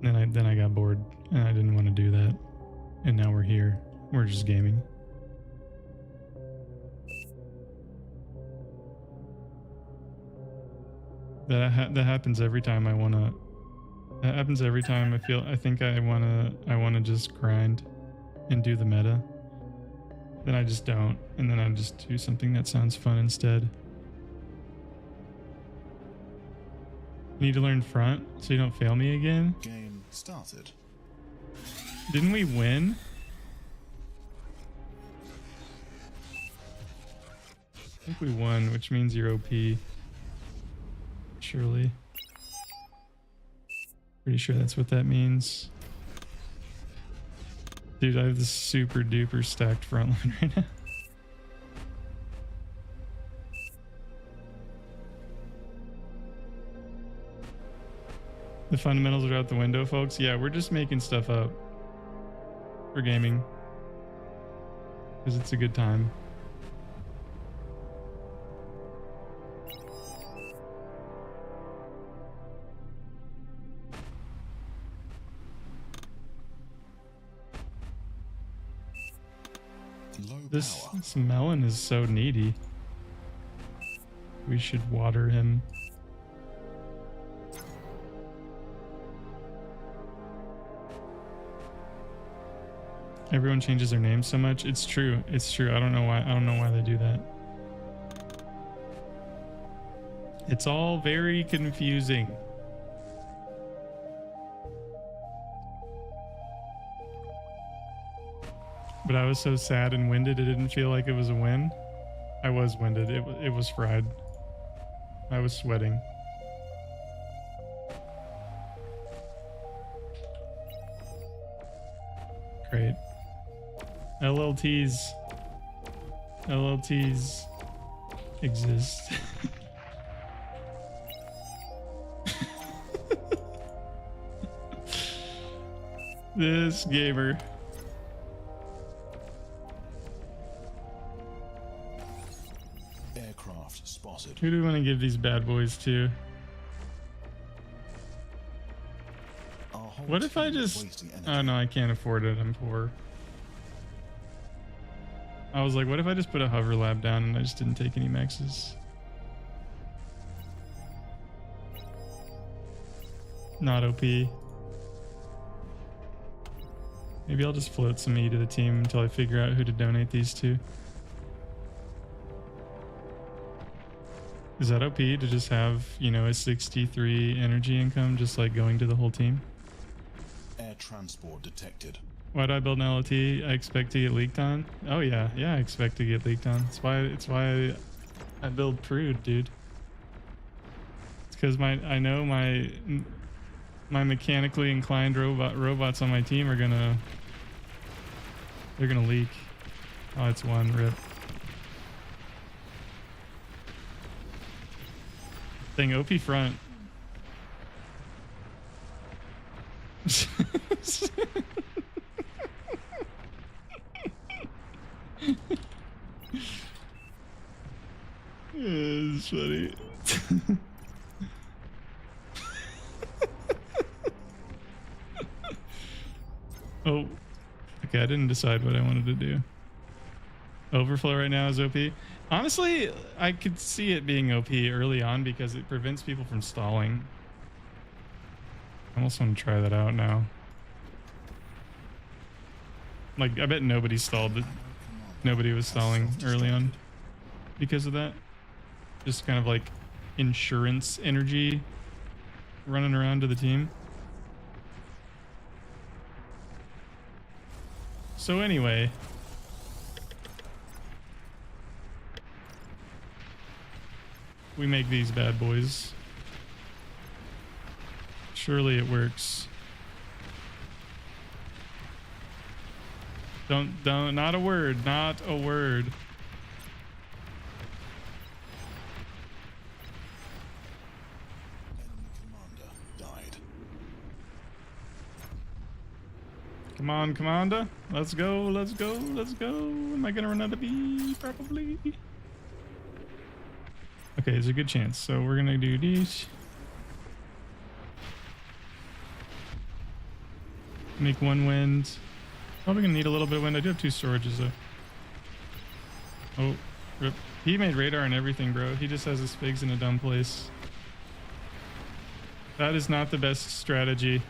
Then I got bored and I didn't want to do that. And now we're here. We're just gaming. That happens every time I want to. That happens every time I think I want to just grind and do the meta. Then I just don't, and then I just do something that sounds fun instead. Need to learn front so you don't fail me again. Game started. Didn't we win? I think we won, which means you're OP. Surely. Pretty sure that's what that means. Dude, I have this super duper stacked front line right now. The fundamentals are out the window, folks. Yeah, we're just making stuff up for gaming because it's a good time. This melon is so needy. We should water him. Everyone changes their name so much. It's true. It's true. I don't know why they do that. It's all very confusing. But I was so sad and winded it didn't feel like it was a win. I was winded. It was fried. I was sweating. Great. LLTs exist. This gamer. Aircraft spotted. Who do we want to give these bad boys to? Our whole What if I team is just... wasting Oh energy. no, I can't afford it. I'm poor. I was like, what if I just put a hover lab down and I just didn't take any maxes? Not OP. Maybe I'll just float some E to the team until I figure out who to donate these to. Is that OP to just have, you know, a 63 energy income just like going to the whole team? Air transport detected. Why do I build an LLT? I expect to get leaked on? Oh yeah, I expect to get leaked on. It's why I build Prude, dude. It's because I know my mechanically inclined robots on my team are gonna leak. Oh, it's one rip. Thing OP front. It's funny. Oh, okay. I didn't decide what I wanted to do. Overflow right now is OP. Honestly, I could see it being OP early on because it prevents people from stalling. I almost want to try that out now. Like, I bet nobody stalled. Nobody was stalling early on because of that. Just kind of like insurance energy running around to the team. So anyway, we make these bad boys. Surely it works. Don't, not a word, not a word. Enemy commander died. Come on, Commander. Let's go, let's go, let's go. Am I gonna run out of B? Probably. Okay, there's a good chance. So we're gonna do these. Make one wind. Probably gonna need a little bit of wind. I do have 2 storages though. Oh, rip. He made radar and everything, bro. He just has his figs in a dumb place. That is not the best strategy.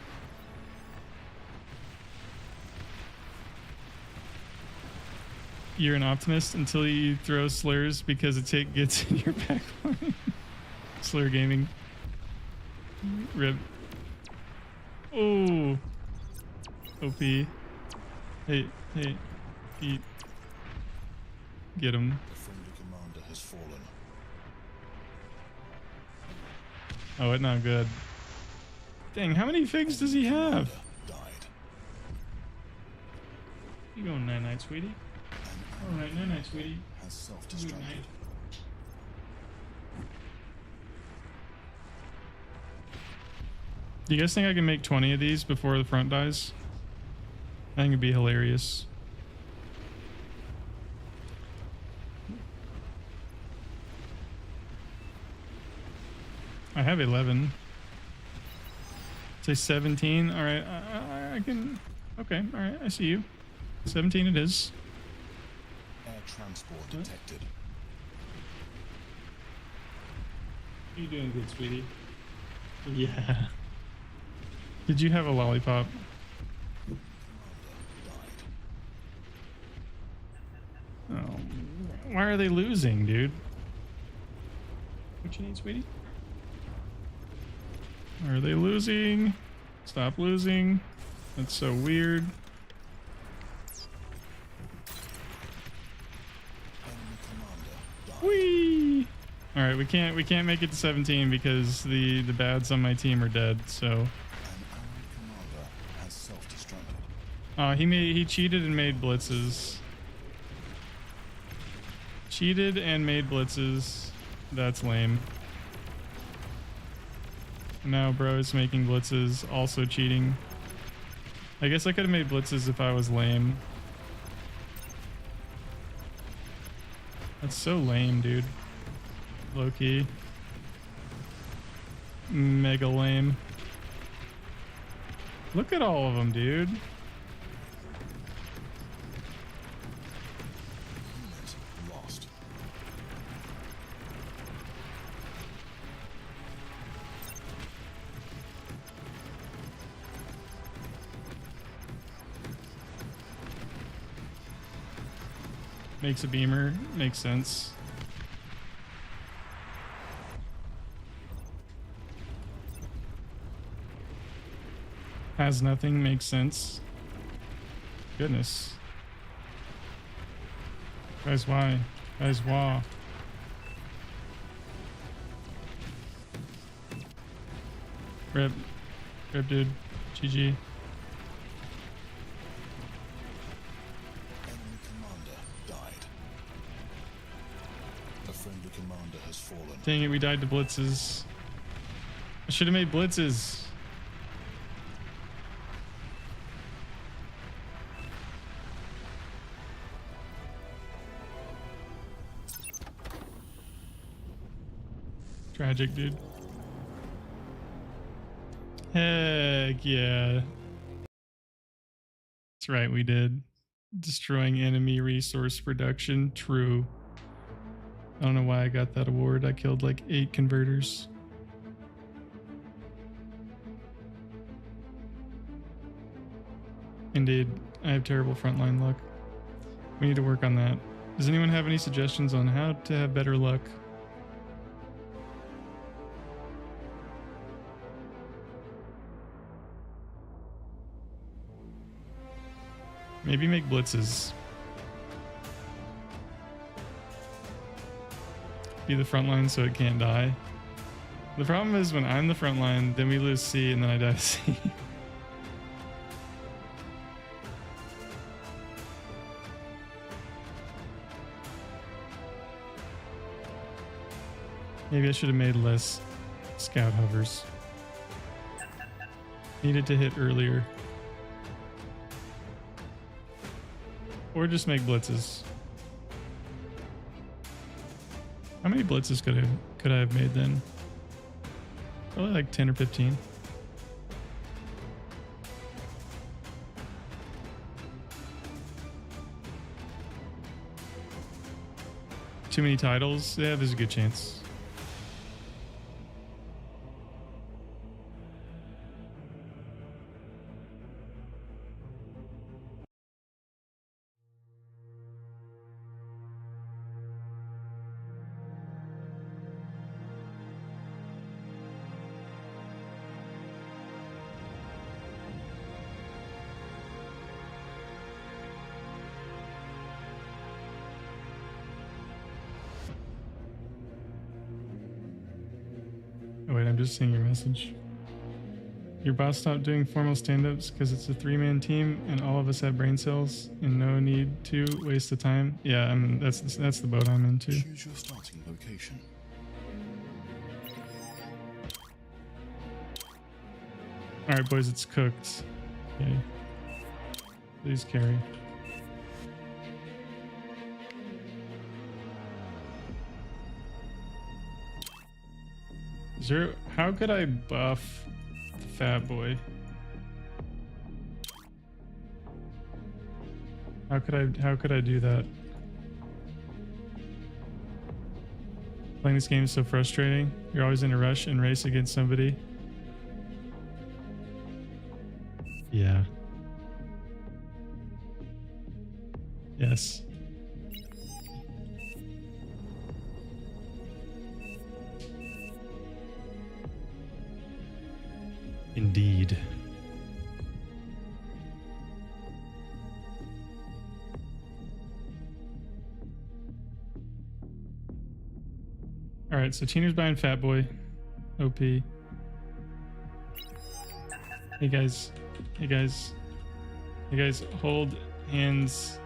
You're an optimist until you throw slurs because it gets in your backline. Slur gaming. Rip. Oh. OP. Hey, eat. Get him. The friendly commander has fallen. Oh, it's not good. Dang, how many figs does he have? Commander died. You going night-night, sweetie? An Alright, night-night, sweetie. has Good self-destructed. night. Do you guys think I can make 20 of these before the front dies? I think it'd be hilarious. I have 11. Say 17. All right, I can. Okay, all right, I see you. 17 it is. Air transport detected. You doing good, sweetie? Yeah. Did you have a lollipop? Commander died. Oh, why are they losing, dude? What you need, sweetie? Are they losing? Stop losing. That's so weird. Enemy commander Whee! All right, we can't make it to 17 because the bads on my team are dead. So, An ally commander has self-destructed. he cheated and made blitzes. Cheated and made blitzes. That's lame. Now bro is making blitzes, also cheating. I guess I could have made blitzes if I was lame. That's so lame, dude. Low key. Mega lame. Look at all of them, dude. Unit lost. Makes a beamer. Makes sense. Has nothing. Makes sense. Goodness. Guys, why? Guys, why? Rip. Rip, dude. GG. Enemy commander died. A friendly commander has fallen. Dang it, we died to blitzes. I should have made blitzes. Tragic, dude. Heck yeah. That's right, we did. Destroying enemy resource production. True. I don't know why I got that award. I killed like 8 converters. Indeed, I have terrible frontline luck. We need to work on that. Does anyone have any suggestions on how to have better luck? Maybe make blitzes. Be the front line so it can't die. The problem is when I'm the front line, then we lose C and then I die to C. Maybe I should have made less scout hovers. Needed to hit earlier. Or just make blitzes. How many blitzes could I have made then? Probably like 10 or 15. Too many titles? Yeah, there's a good chance. Oh wait, I'm just seeing your message. Your boss stopped doing formal stand-ups because it's a 3-man team and all of us have brain cells and no need to waste the time. Yeah, that's the boat I'm into. Choose your starting location. All right, boys, it's cooked. Okay. Please carry. How could I buff the fat boy? How could I do that? Playing this game is so frustrating. You're always in a rush and race against somebody. Yeah. Yes. Indeed. Alright, so Teener's buying Fat Boy. OP. Hey guys. Hey guys. Hey guys, hold hands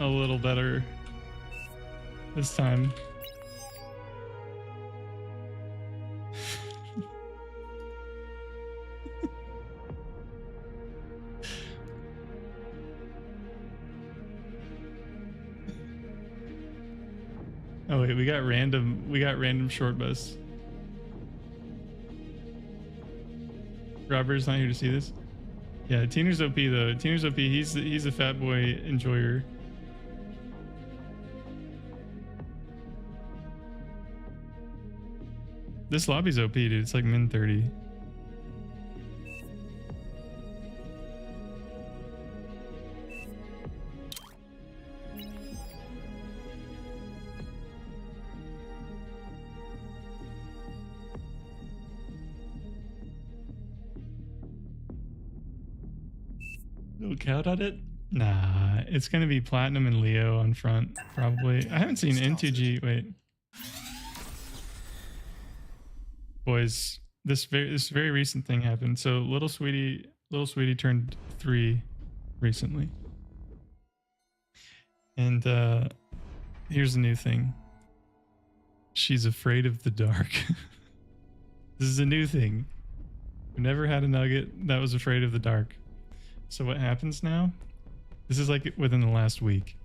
a little better this time. Oh wait, we got random short bus. Robert's not here to see this. Yeah, Teener's OP though. Teener's OP. He's a fat boy enjoyer. This lobby's OP, dude. It's like min 30. No count on it? Nah, it's gonna be Platinum and Leo on front, probably. I haven't seen N2G. Wait, boys, this very recent thing happened. So little sweetie turned 3 recently, and here's the new thing. She's afraid of the dark. This is a new thing. We've never had a nugget that was afraid of the dark. So what happens now? This is like within the last week.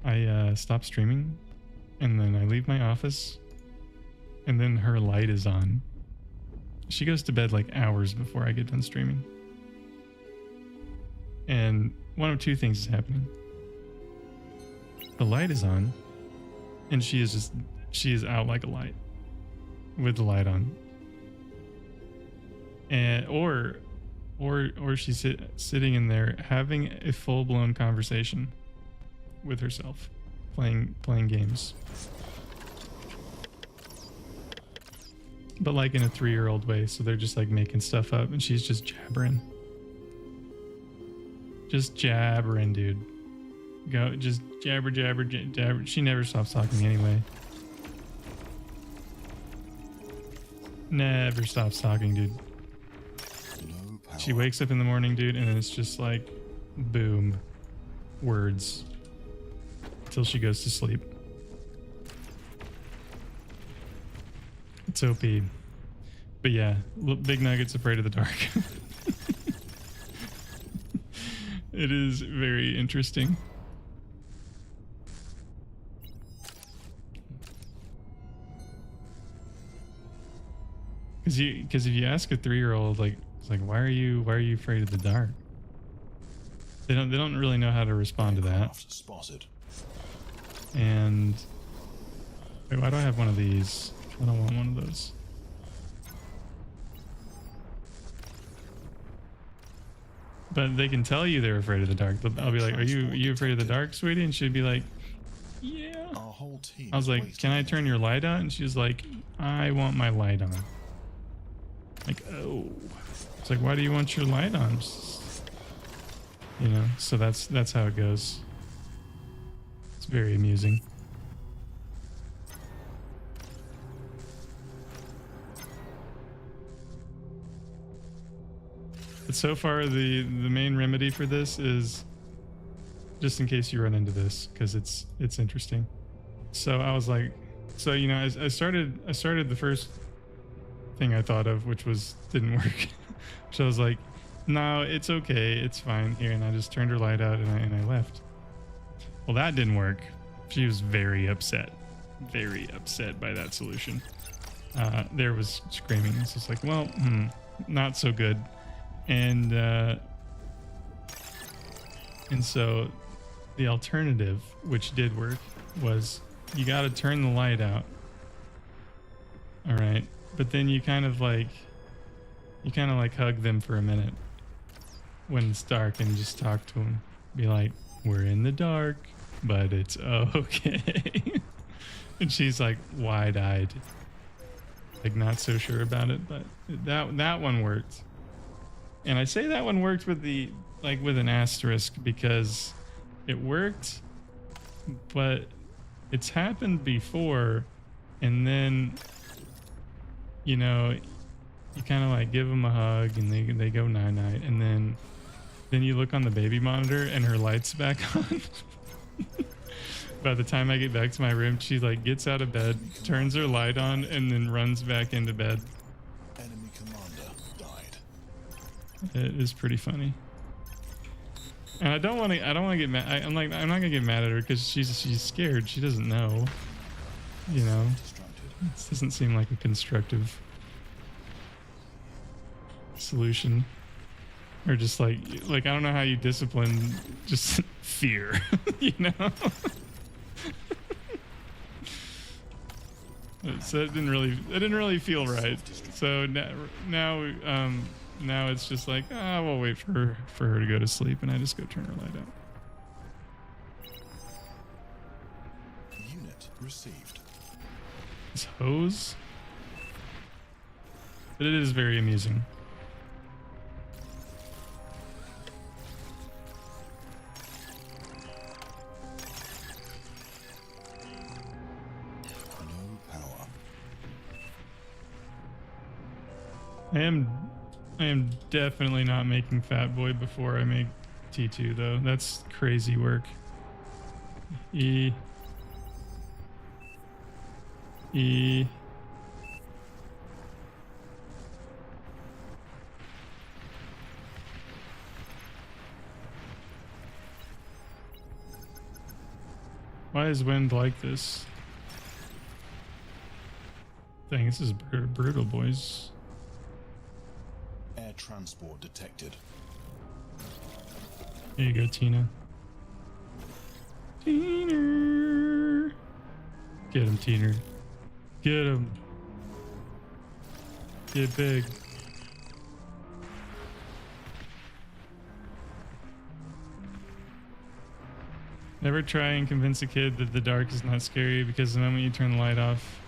I stop streaming, and then I leave my office, and then her light is on. She goes to bed like hours before I get done streaming. And one of 2 things is happening. The light is on, and she is out like a light with the light on. And or she's sitting in there having a full-blown conversation with herself, playing games, but like in a 3-year-old way. So they're just like making stuff up, and she's just jabbering, dude. Go, just jabber. She never stops talking anyway. Never stops talking, dude. She wakes up in the morning, dude, and it's just like, boom, words, till she goes to sleep. It's OP. But yeah, Big Nugget's afraid of the dark. It is very interesting. Because if you ask a 3-year-old, like, it's like, why are you afraid of the dark? They don't really know how to respond to that. Spotted. And wait, why do I have one of these? I don't want one of those. But they can tell you they're afraid of the dark. I'll be like, are you afraid of the dark, sweetie? And she'd be like, yeah. Our whole team I was like, can I turn your light on? And she's like, I want my light on. Like, oh. It's like, why do you want your light on? You know, so that's how it goes. It's very amusing. But so far, the main remedy for this is, just in case you run into this, because it's interesting. So I was like, so you know, I started the first thing I thought of, which didn't work. So I was like, no, it's okay, it's fine here, and I just turned her light out and I left. Well, that didn't work. She was very upset by that solution. There was screaming. It's just like, well, not so good. And so the alternative, which did work, was you got to turn the light out. All right, but then you kind of like hug them for a minute when it's dark and just talk to them. Be like, we're in the dark, but it's okay. And she's like wide-eyed, like not so sure about it, but that one worked. And I say that one worked with with an asterisk, because it worked, but It's happened before, and then, you know, you kind of like give them a hug and they go night night, and then you look on the baby monitor and her light's back on. By the time I get back to my room, she like gets out of bed, turns her light on, and then runs back into bed. Enemy commander died. It is pretty funny. And I don't want to get mad. I'm not gonna get mad at her because she's scared. She doesn't know. You know, Distracted. this doesn't seem like a constructive solution. Or just like I don't know how you discipline just fear, you know? So it didn't really feel right. So now it's just like, we'll wait for her to go to sleep, and I just go turn her light out. Unit received. This hose. But it is very amusing. No power. I am definitely not making Fat Boy before I make T2 though. That's crazy work. E. Why is wind like this? Dang, this is brutal, boys. Air transport detected. There you go, Tina. Teener. Get him, Teener. Get him. Get big. Never try and convince a kid that the dark is not scary, because the moment you turn the light off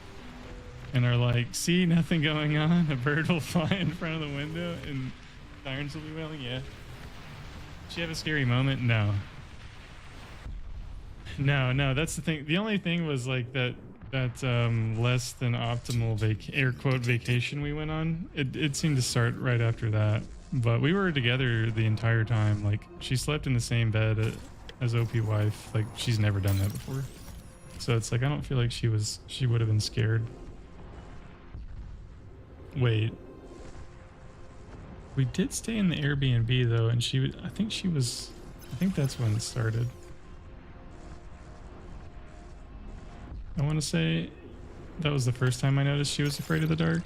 and are like, see, nothing going on, a bird will fly in front of the window and sirens will be wailing. Yeah. Did she have a scary moment? No, that's the thing. The only thing was like that less than optimal air quote vacation we went on. It seemed to start right after that, but we were together the entire time. Like, she slept in the same bed as OP wife. Like, she's never done that before, so it's like I don't feel like she would have been scared. Wait, we did stay in the Airbnb though, and I think that's when it started. I want to say that was the first time I noticed she was afraid of the dark.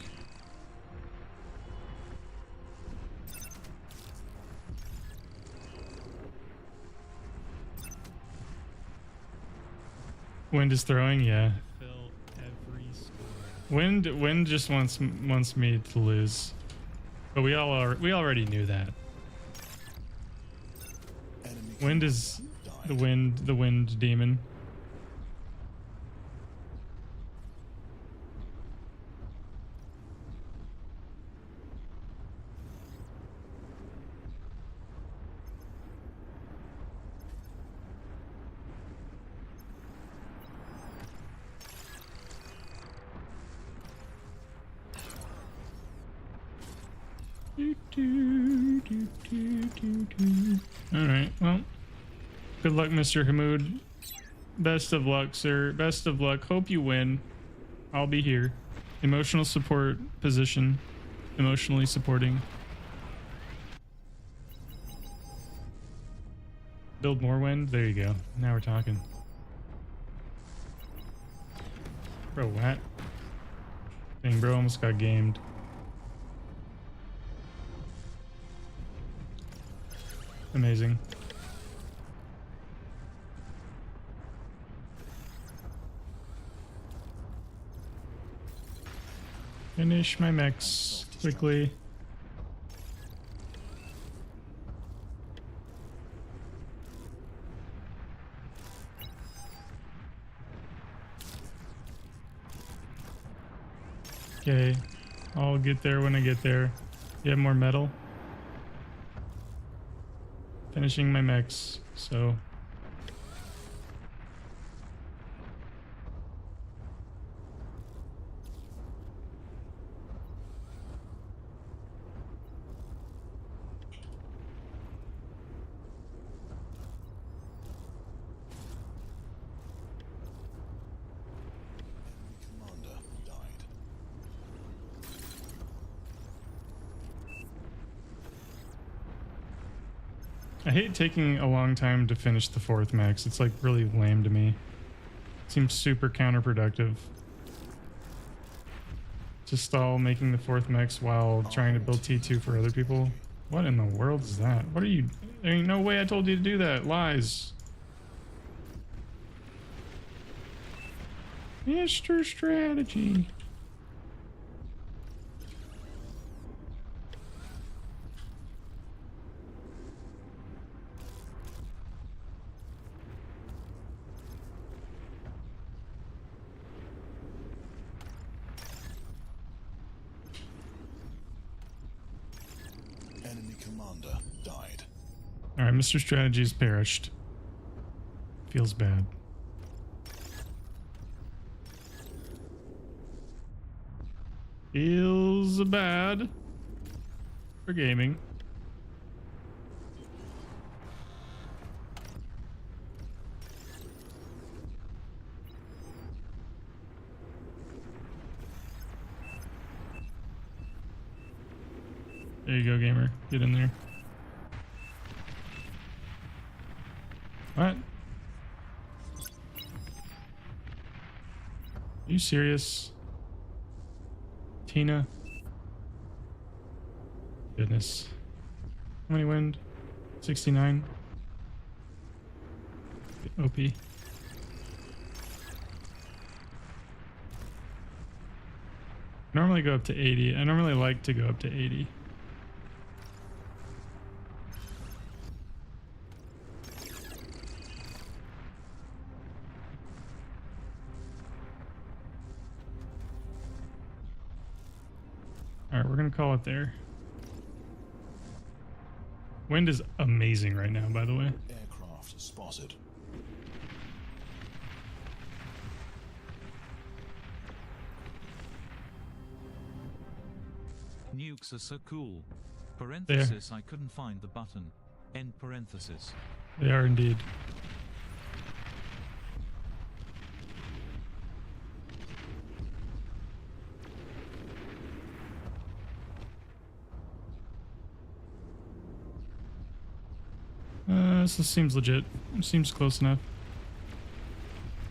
Wind is throwing, yeah. Wind just wants me to lose, but we already knew that. Enemy Wind is died. the wind demon. Alright, well, good luck, Mr. Hamoud. Best of luck, sir. Best of luck. Hope you win. I'll be here. Emotional support position. Emotionally supporting. Build more wind? There you go. Now we're talking. Bro, what? Dang, bro almost got gamed. Amazing. Finish my mechs quickly. Okay, I'll get there when I get there. You have more metal? Finishing my mechs, so I hate taking a long time to finish the 4th max. It's like really lame to me. Seems super counterproductive. To stall making the 4th max while trying to build T2 for other people. What in the world is that? What are you... There ain't no way I told you to do that. Lies. Mr. Strategy. Enemy commander died. Alright, Mr. Strategy's perished. Feels bad. Feels bad for gaming. There you go, gamer. Get in there. What? Are you serious? Tina? Goodness. How many wind? 69? OP. Normally go up to 80. I normally like to go up to 80. Alright, we're gonna call it there. Wind is amazing right now, by the way. Aircraft spotted. Nukes are so cool. Parenthesis, I couldn't find the button. End parenthesis. They are indeed. This seems legit. Seems close enough.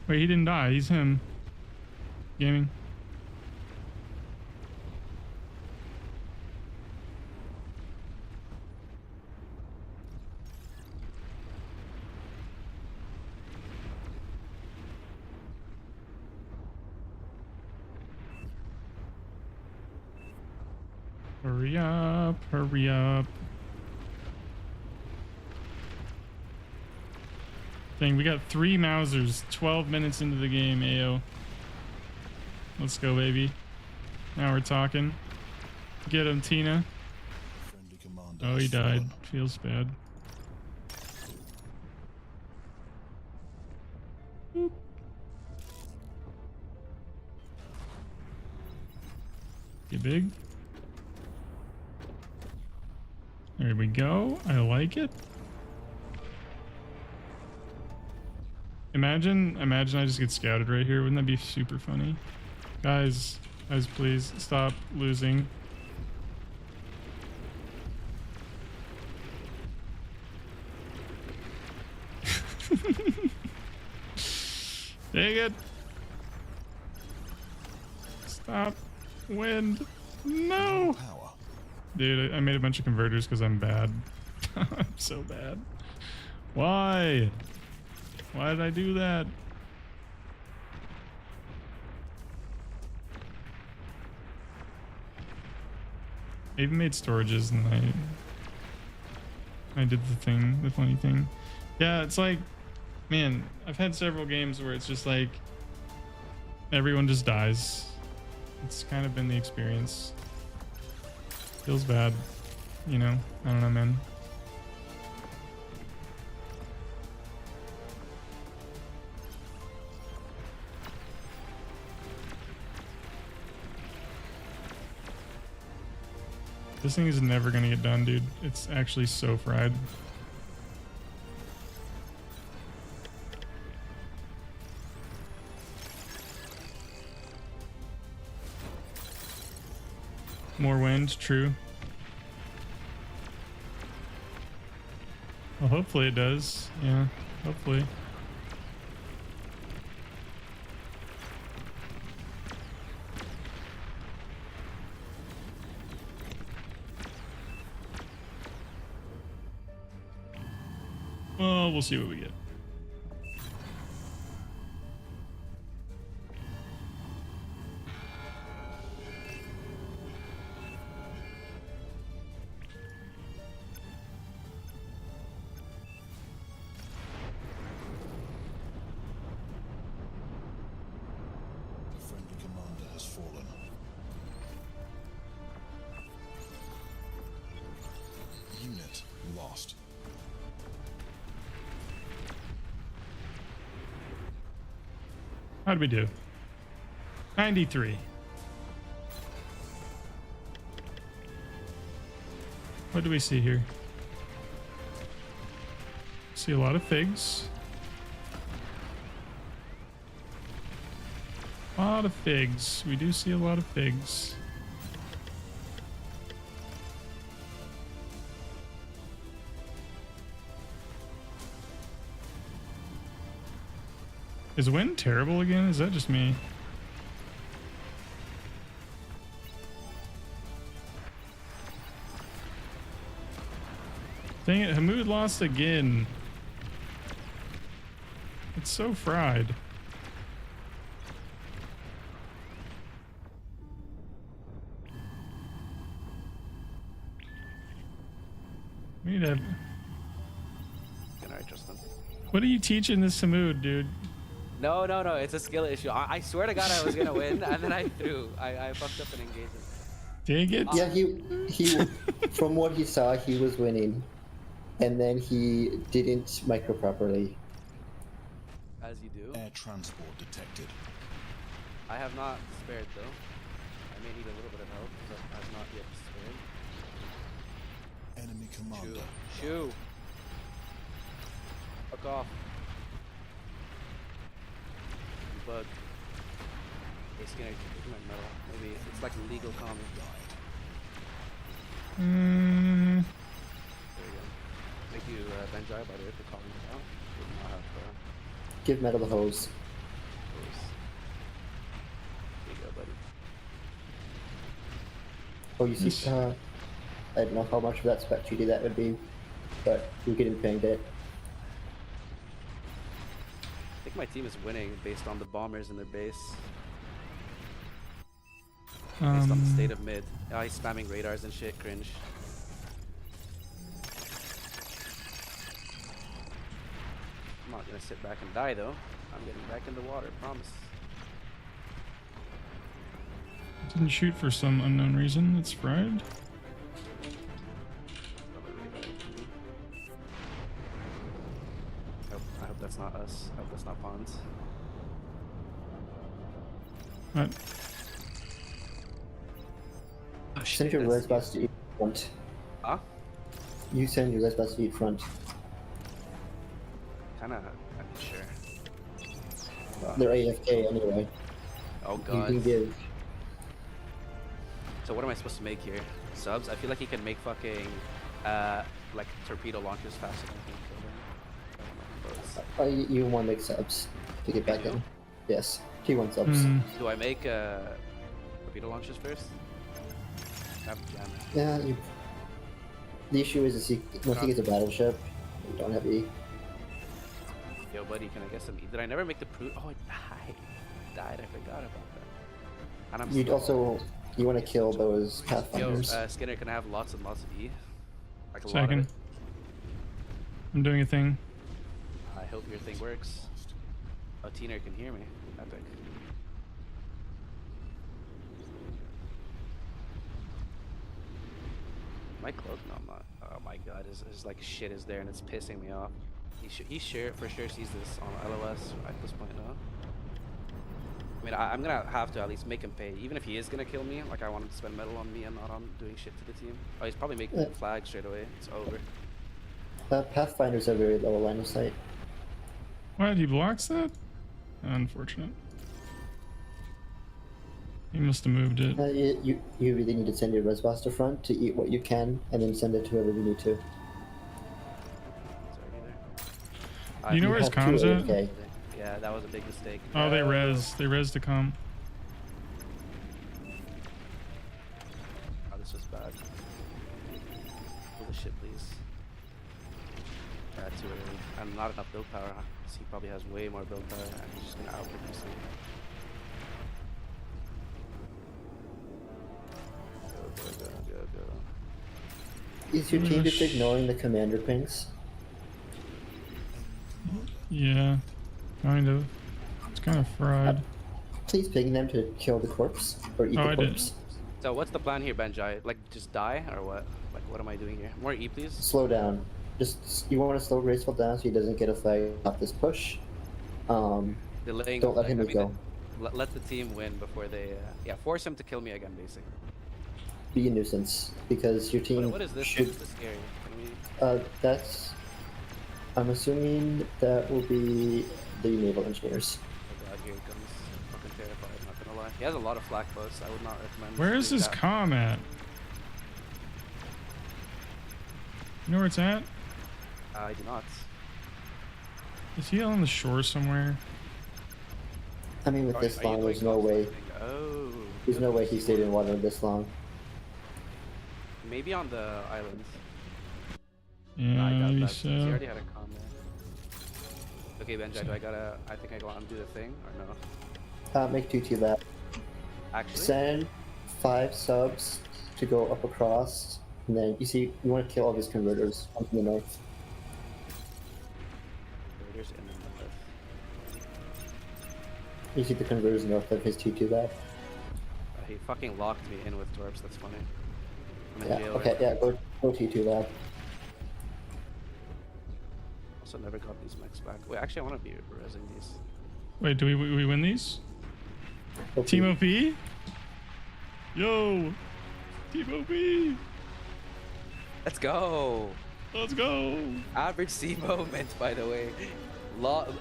Wait, he didn't die. He's him. Gaming. Hurry up, hurry up. Dang, we got 3 Mausers 12 minutes into the game, AO. Let's go, baby. Now we're talking. Get him, Tina. Friendly commander Oh, he has died. fallen. Feels bad. Boop. Get big. There we go. I like it. Imagine I just get scouted right here. Wouldn't that be super funny? Guys, please stop losing. Dang it. Stop. Wind. No. Power. Dude, I made a bunch of converters because I'm bad. I'm so bad. Why? Why did I do that? I even made storages and I did the funny thing. Yeah, it's like, man, I've had several games where it's just like everyone just dies. It's kind of been the experience. Feels bad, you know? I don't know, man. This thing is never gonna get done, dude. It's actually so fried. More wind, true. Well, hopefully it does. Yeah, hopefully. Well, we'll see what we get. The friendly commander has fallen. Unit lost. How'd we do? 93. What do we see here? See a lot of figs. A lot of figs. We do see a lot of figs. Is wind terrible again? Is that just me? Dang it, Hamoud lost again. It's so fried. We need to... Good night, Justin. What are you teaching this Hamoud, dude? No, it's a skill issue. I swear to God I was gonna win, and then I threw. I fucked up an engagement. Dang it. Yeah, he from what he saw, he was winning, and then he didn't micro properly. As you do. Air transport detected. I have not spared though. I may need a little bit of help, but I have not yet spared. Enemy commander. Shoo. Fuck off. You bug. Hey Skinner, keep my metal. Maybe it's like legal common. Mm, There you go. Thank you, Benjai, by the way, for calling us out. Did not have Give metal the hose. those. There you go, buddy. Oh, you see, I don't know how much of that spec duty that would be, but you're getting pinged it. I think my team is winning based on the bombers in their base. Based on the state of mid. Oh, he's spamming radars and shit, cringe. I'm not gonna sit back and die though. I'm getting back in the water, promise. didn't shoot for some unknown reason. It's fried. Another radar. I hope that's not us. I hope that's not Pawns. What? Oh, Send your res bus to eat front. Huh? You send your res bus to eat front. Kinda, I'm not sure. They're AFK anyway. Oh You god. can give. So what am I supposed to make here? Subs? I feel like he can make fucking, like torpedo launchers faster than he can kill them. You want to make subs to get back do? in. Yes, T1 subs. Do I make torpedo launchers first? I have a jammer. Yeah, the issue is once he gets a battleship, you don't have E. Yo, buddy, can I get some? Did I never make the proof? Oh, it died. I forgot about that. And I'm You'd slow. also you want to kill those Yo, pathfinders. Skinner, can I have lots and lots of E? Like a lot of Second. it. I'm doing a thing. I hope your thing works. Oh, Tina can hear me. Epic. Am I close? No, I'm not. Oh my god, his like shit is there and it's pissing me off. He for sure sees this on LOS at this point now. I mean, I'm gonna have to at least make him pay. Even if he is gonna kill me, like I want him to spend metal on me and not on doing shit to the team. Oh, he's probably making the flag straight away. It's over. Pathfinders are very low line of sight. What? He blocks that? Unfortunate. He must have moved it. You really need to send your res bus to front to eat what you can, and then send it to whoever you need to. You know where his have two comms at? AFK. Yeah, that was a big mistake. Oh, they No. res the comm. Oh, this was bad. Pull the shit, please. Too early. And not enough build power. Huh? 'Cause he probably has way more build power, and he's just gonna outproduce me. Go. Is your team just ignoring the commander pings? Yeah, kind of. It's kind of fried. Please ping them to kill the corpse or eat Oh, the I did. corpse. So what's the plan here, Benjai? Like, just die or what? Like, what am I doing here? More E, please. Slow down. Just you want to slow Graceful down so he doesn't get a flag off this push. Delaying. Don't let like, him I mean, go. let the team win before they. Yeah, force him to kill me again, basically. Be a nuisance because your team What is this? should. What's this scary? Can we... That's. I'm assuming that will be the naval engineers. Oh god, here he comes. Fucking terrified, not gonna lie. He has a lot of flak posts. I would not recommend. Where is doing his that. comm at? You know where it's at? I do not. Is he on the shore somewhere? I mean, with Are- this are you long, doing there's no way. Oh. There's no way he stayed in water this long. Maybe on the islands. Yeah, I got maybe that. He so. already had a comm there. Okay, Benjai, do I gotta? I think I go on and do the thing or no? Make 2T lap. Actually. Send 5 subs to go up across, and then you see you want to kill all these converters up in the north. Raiders in the north. You see the converters north of his T2 lab. He fucking locked me in with Torps. That's funny. I'm in Yeah. jail Okay. right Yeah. now. Go T2 lab. Also never got these mechs back. Wait, actually, I want to be resing these. Wait, do we win these? Go Team T. OP? Yo! Team OP! Let's go. Let's go! Average C moment, by the way.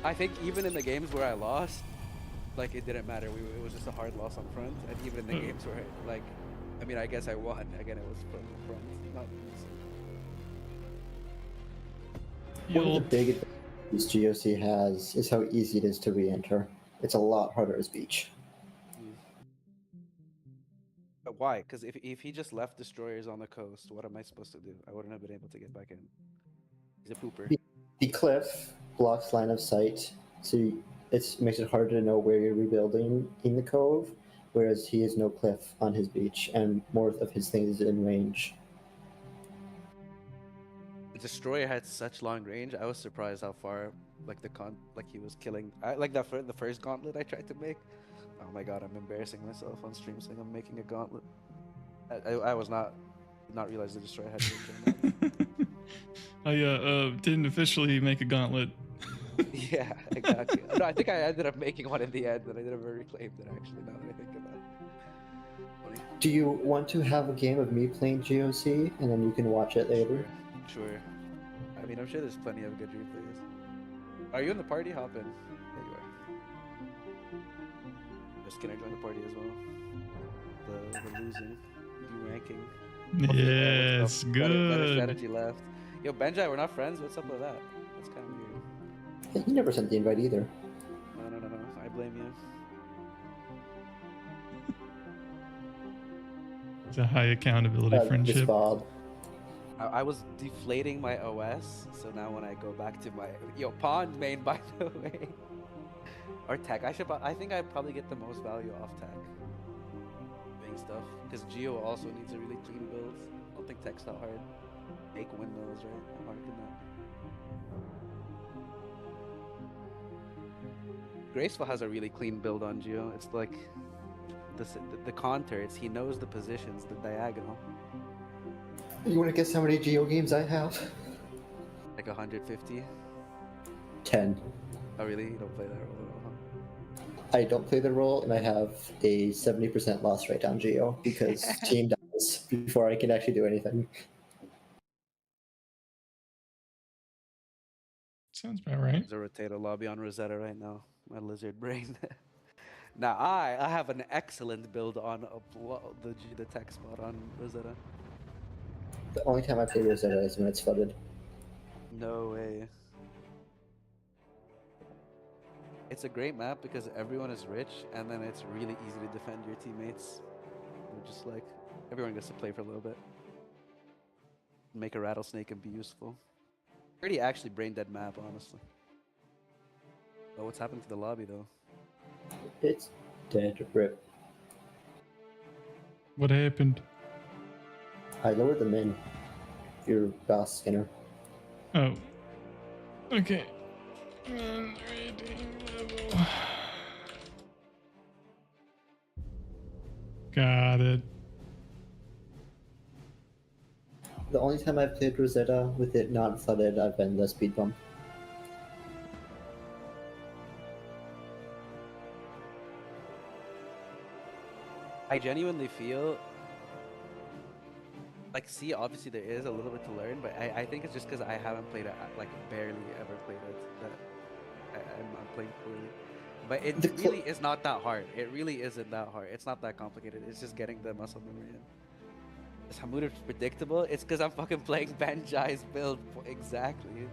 I think even in the games where I lost, like it didn't matter. It was just a hard loss on front, and even in the games where, like, I mean, I guess I won. Again, it was from front, not One of You'll... the big advantages GOC has is how easy it is to re-enter. It's a lot harder as beach. But why? Because if he just left destroyers on the coast, what am I supposed to do? I wouldn't have been able to get back in. He's a pooper. The cliff blocks line of sight, so it makes it harder to know where you're rebuilding in the cove, whereas he has no cliff on his beach, and more of his things is in range. The destroyer had such long range. I was surprised how far, like he was killing. Like the first gauntlet I tried to make. Oh my god, I'm embarrassing myself on stream saying I'm making a gauntlet. I was not realize the destroyer had to I didn't officially make a gauntlet. Yeah, exactly. No, I think I ended up making one in the end, and I never reclaimed it actually, now that I think about it. Funny. Do you want to have a game of me playing GOC, and then you can watch it later? Sure. I mean, I'm sure there's plenty of good replays. Are you in the party? Hop in. There you are. Just gonna join the party as well. The losing, ranking. Yes, Better good. strategy left. Yo, Benjai, we're not friends. What's up with that? That's kind of weird. Hey, you never sent the invite either. No. I blame you. It's a high accountability This friendship. Bob. I was deflating my OS, so now when I go back to my pond main, by the way, or tech, I think I probably get the most value off tech doing stuff, because Geo also needs a really clean build. I don't think tech's that hard. Make windmills, right? I'm marking that. Graceful has a really clean build on Geo. It's like the contours. He knows the positions, the diagonal. You want to guess how many Geo games I have? Like 150. 10. Oh really? You don't play that role at all, huh? I don't play the role, and I have a 70% loss rate on Geo because team dies before I can actually do anything. Sounds about right. There's a Rotato lobby on Rosetta right now. My lizard brain. Now I have an excellent build on the tech spot on Rosetta. The only time I play Rosetta is when it's flooded. No way. It's a great map because everyone is rich, and then it's really easy to defend your teammates. You're just like, everyone gets to play for a little bit. Make a rattlesnake and be useful. Pretty actually brain dead map, honestly. Oh, what's happened to the lobby though? It's dead. Rip. What happened? I lowered them in. Your boss Skinner. Oh. Okay. Rating level. Got it. The only time I've played Rosetta with it not flooded, I've been the speed bump. I genuinely feel like, see, obviously there is a little bit to learn, but I think it's just because I haven't played it, like barely ever played it, that I'm playing poorly. But it really is not that hard. It really isn't that hard. It's not that complicated. It's just getting the muscle memory in. Is Hamud predictable? It's because I'm fucking playing Banjai's build. Exactly.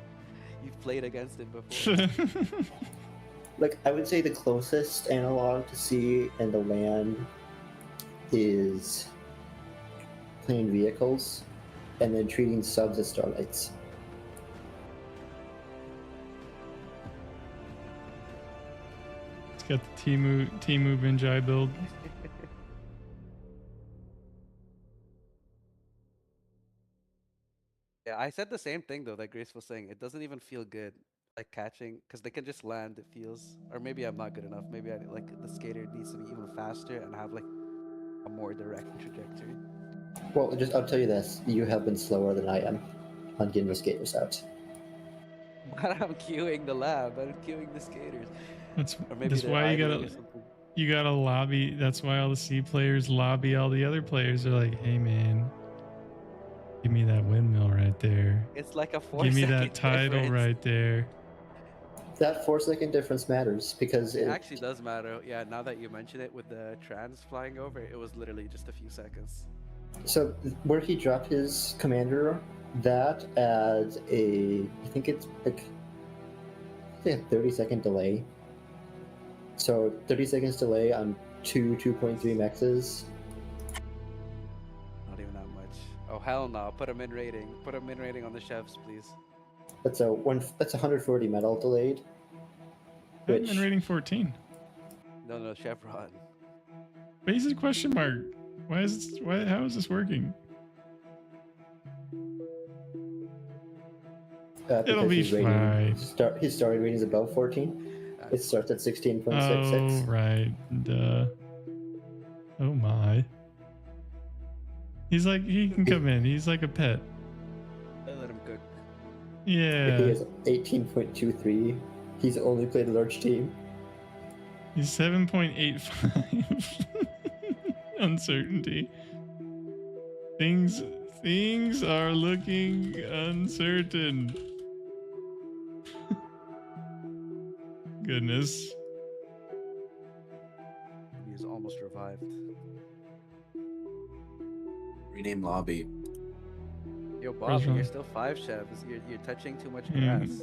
You've played against it before. Like, I would say the closest analog to see in the land is playing vehicles and then treating subs as starlights. It's got the Timu Binjai build. Yeah, I said the same thing though that Grace was saying. It doesn't even feel good, like catching, because they can just land. It feels, or maybe I'm not good enough. Maybe I like the skater needs to be even faster and have like a more direct trajectory. Well, I'll tell you this: you have been slower than I am on getting the skaters out. But I'm queuing the lab. I'm queuing the skaters. That's Or maybe that's they're why idling or something. you gotta lobby. That's why all the C players lobby all the other players. They're like, hey man, give me that windmill right there. It's like a 4 Give me second that title difference. right there. That 4-second difference matters because It actually does matter. Yeah, now that you mention it, with the trans flying over, it was literally just a few seconds. So where he dropped his commander, that adds I think it's like a 30-second delay. So 30 seconds delay on 2.3 mexes. Not even that much. Oh hell no! Put a min rating. Put a min rating on the chefs, please. That's 140 metal delayed. I'm in rating 14. No, chevron. Basic question mark. Why is it, why? How is this working? It'll be fine. His starting rating is above 14. It starts at 16.66. Oh right. Duh. Oh my. He's like, he can come in. He's like a pet. Let him cook. Yeah. He has 18.23. He's only played a large team. He's 7.85. Uncertainty. Things are looking uncertain. Goodness. He's almost revived. Rename lobby. Yo, Bob, you're still 5 chefs. You're touching too much grass.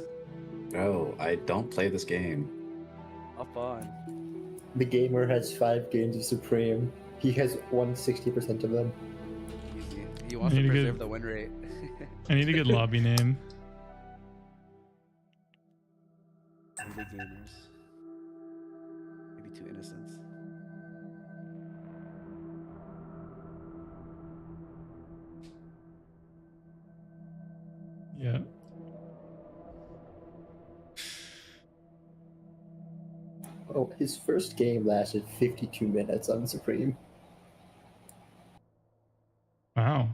No, I don't play this game. Up on. The gamer has 5 games of Supreme. He has won 60% of them. Easy. He wants to preserve the win rate. I need a good lobby name. Maybe gamers. Maybe 2 innocents. Yeah. Oh, his first game lasted 52 minutes on Supreme. Wow.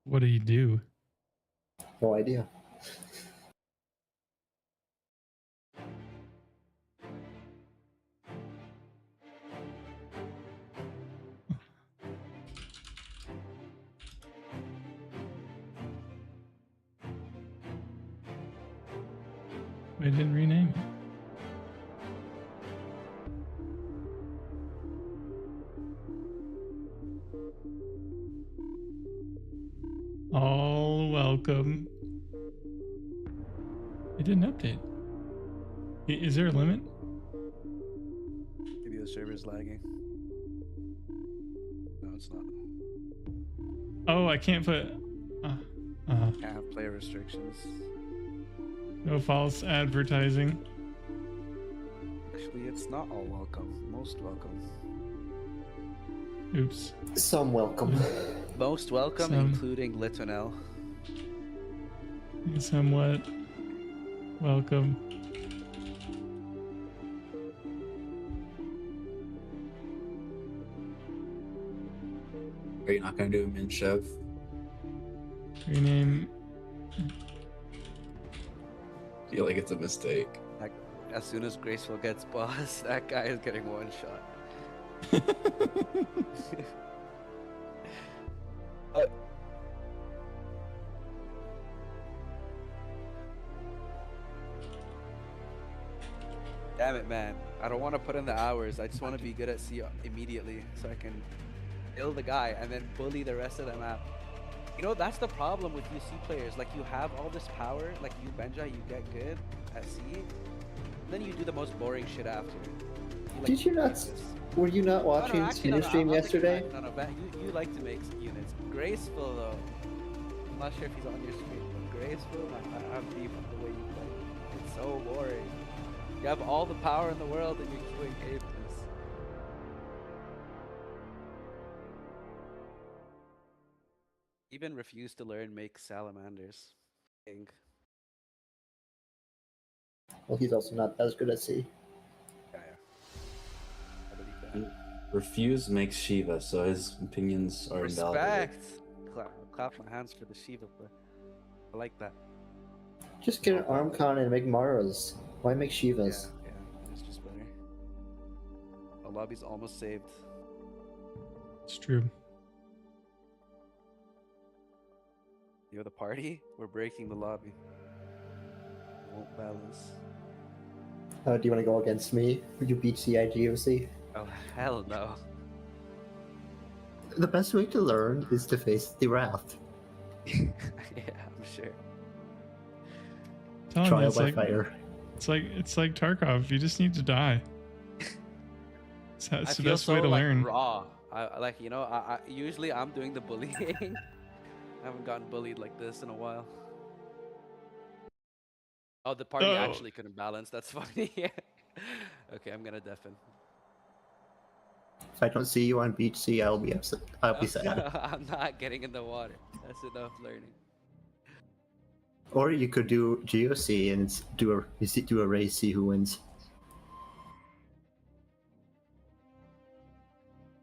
What did he do? No idea. We didn't rename it. All welcome. It didn't update. Is there a limit? Maybe the server's lagging. No, it's not. Oh, I can't put. Can't have player restrictions. No false advertising. Actually, it's not all welcome. Most welcome. Oops. Some welcome. Most welcome, Some. including Litonel. Somewhat welcome. Are you not gonna do a min chev? Rename. Feel like it's a mistake. Like, as soon as Graceful gets boss, that guy is getting one shot. Damn it, man. I don't want to put in the hours. I just want to be good at C immediately so I can kill the guy and then bully the rest of the map. You know, that's the problem with you C players. Like, you have all this power. Like, you, Benja, you get good at C. And then you do the most boring shit after. You, Did you not? practice. Were you not watching Actually, Spinner stream I'll take it yesterday? back. No, Ben, you like to make units. Graceful, though. I'm not sure if he's on your screen, but Graceful, I have beef with the way you play. It's so boring. You have all the power in the world and you're queuing aimless. Even refuse to learn make salamanders. King. Well, he's also not as good at C. Yeah. I believe that. Refuse makes Shiva, so his opinions are invalidated. Respect! Clap my hands for the Shiva play. I like that. Just get an Armcon and make Maras. Why make Shivas? Yeah, it's just better. The lobby's almost saved. It's true. You're the party? We're breaking the lobby. Won't balance. Do you want to go against me? Would you beat CIGOC? Oh, hell no. The best way to learn is to face the wrath. Yeah, I'm sure. Telling you, Trial it's by like, fire. It's like Tarkov. You just need to die. It's I the feel best way so to like learn. raw. I like, you know, I usually I'm doing the bullying. I haven't gotten bullied like this in a while. Oh, the party Oh. actually couldn't balance. That's funny. Okay, I'm gonna deafen. If I don't see you on beach C, I'll be upset. I'll be sad. I'm not getting in the water. That's enough learning. Or you could do GOC and do a race, see who wins.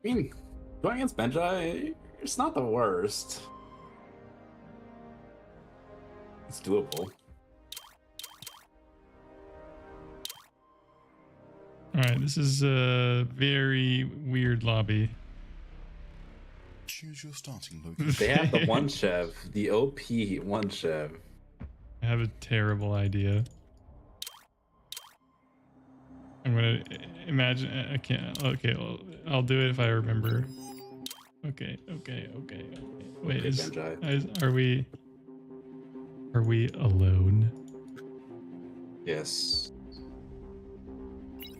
I mean, going against Benja, it's not the worst. It's doable. Alright, this is a very weird lobby. Choose your starting location. They have the one Chev, the OP one Chev. I have a terrible idea. I'm gonna imagine. I can't. Okay, I'll do it if I remember. Okay. Wait, Okay, Benji. are we alone? Yes.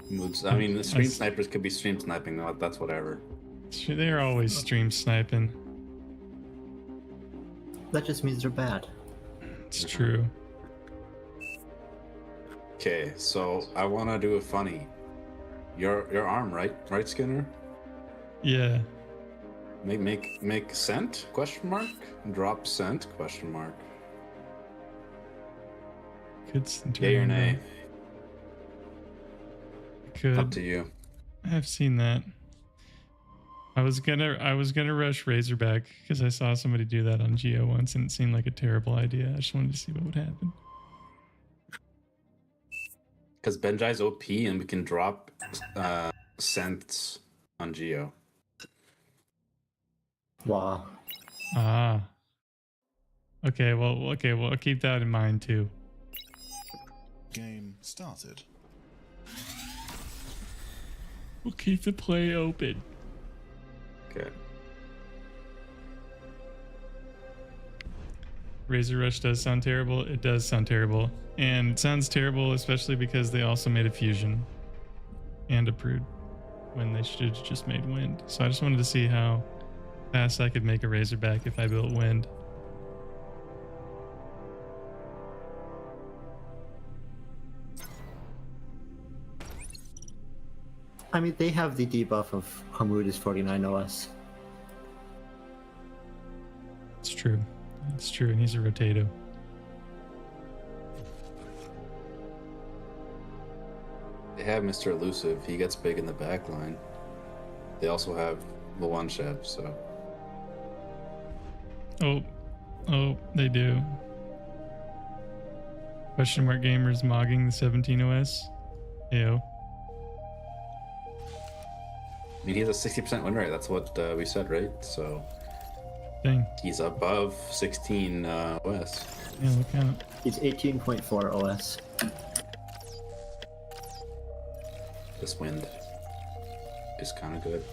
Moods. I mean, the stream snipers could be stream sniping. That's whatever. They're always stream sniping. That just means they're bad. It's true. Okay, so I want to do a funny. Your arm, right? Right, Skinner? Yeah. Make sent? Question mark. Drop sent? Question mark. Could Yay or nay? Could. Up to you. I've seen that. I was gonna rush Razorback because I saw somebody do that on Geo once and it seemed like a terrible idea. I just wanted to see what would happen. Because Benjai's OP and we can drop scents on Geo. Wow. Ah. Okay, well, I'll keep that in mind too. Game started. We'll keep the play open. Okay. Razor Rush does sound terrible. It does sound terrible. And it sounds terrible, especially because they also made a fusion and a prude when they should have just made wind. So I just wanted to see how fast I could make a Razorback if I built wind. I mean, they have the debuff of Hamud is 49 OS. It's true. It's true, and he's a Rotato. They have Mr. Elusive. He gets big in the back line. They also have the one chef, so. Oh, they do. Question mark gamers mogging the 17 OS. Ew. I mean, he has a 60% win rate. That's what we said, right? So Dang. he's above 16 OS. Yeah, look out. He's 18.4 OS. This wind is kind of good.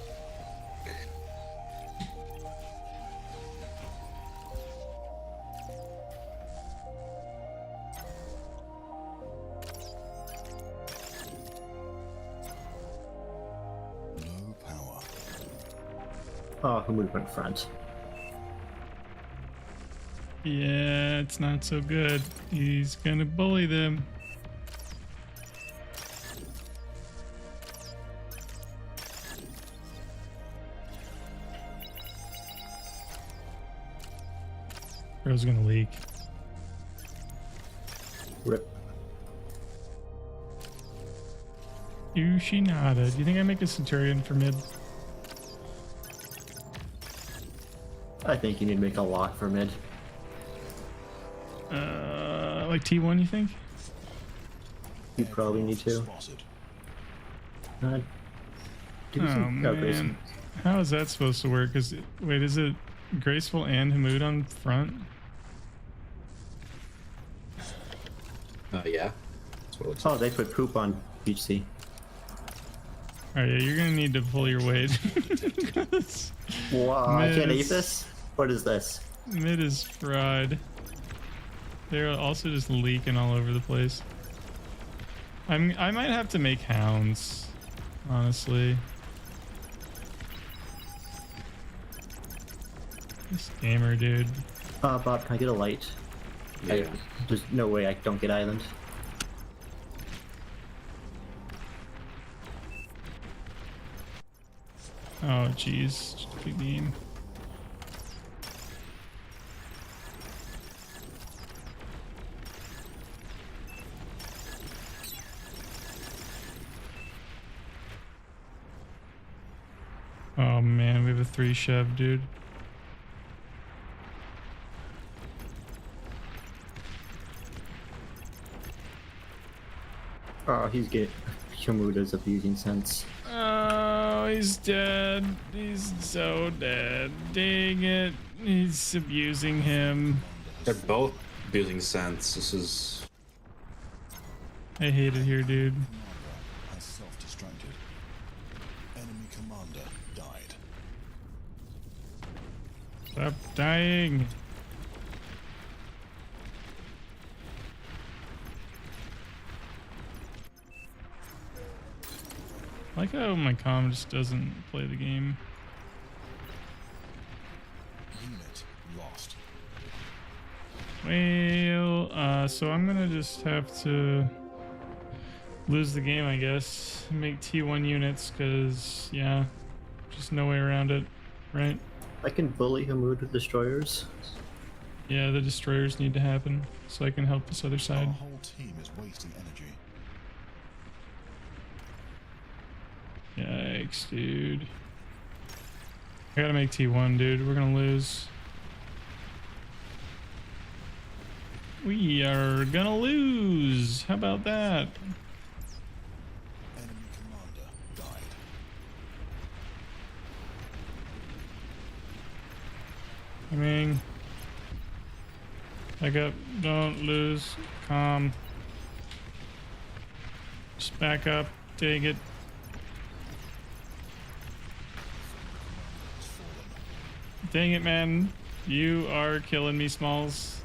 No power. Oh, Hamud went front. Yeah, it's not so good. He's gonna bully them. Bro's gonna leak. Rip. Ushinada. Do you think I make a Centurion for mid? I think you need to make a lock for mid. Like T1, you think? You probably need to. Spotted. Do some Man. How is that supposed to work? Wait, is it Graceful and Hamud on front? Yeah. That's what it looks Oh, like. they put poop on Beach C. Alright, yeah, you're gonna need to pull your weight. Wow, I can't eat Miss. this? What is this? Mid is fried. They're also just leaking all over the place. I might have to make hounds, honestly. This gamer, dude. Bob, can I get a light? Yeah. There's no way I don't get island. Oh, jeez. Good game. Oh man, we have a 3 Chev, dude. Oh, he's getting... Shamuda's abusing sense. Oh, he's dead. He's so dead. Dang it. He's abusing him. They're both abusing sense. This is. I hate it here, dude. Commander has self-destructed. Enemy commander died. Stop dying. I like how my comm just doesn't play the game. Unit lost. Well, so I'm gonna just have to lose the game, I guess. Make T1 units, cause yeah, just no way around it, right? I can bully Hamud with destroyers. Yeah, the destroyers need to happen, so I can help this other Our side. whole team is wasting energy. Yikes, dude. I gotta make T1, dude. We're gonna lose. We are gonna lose. How about that? Enemy commander died. I mean, back up. Don't lose. Calm. Just back up. Take it. Dang it, man. You are killing me, Smalls.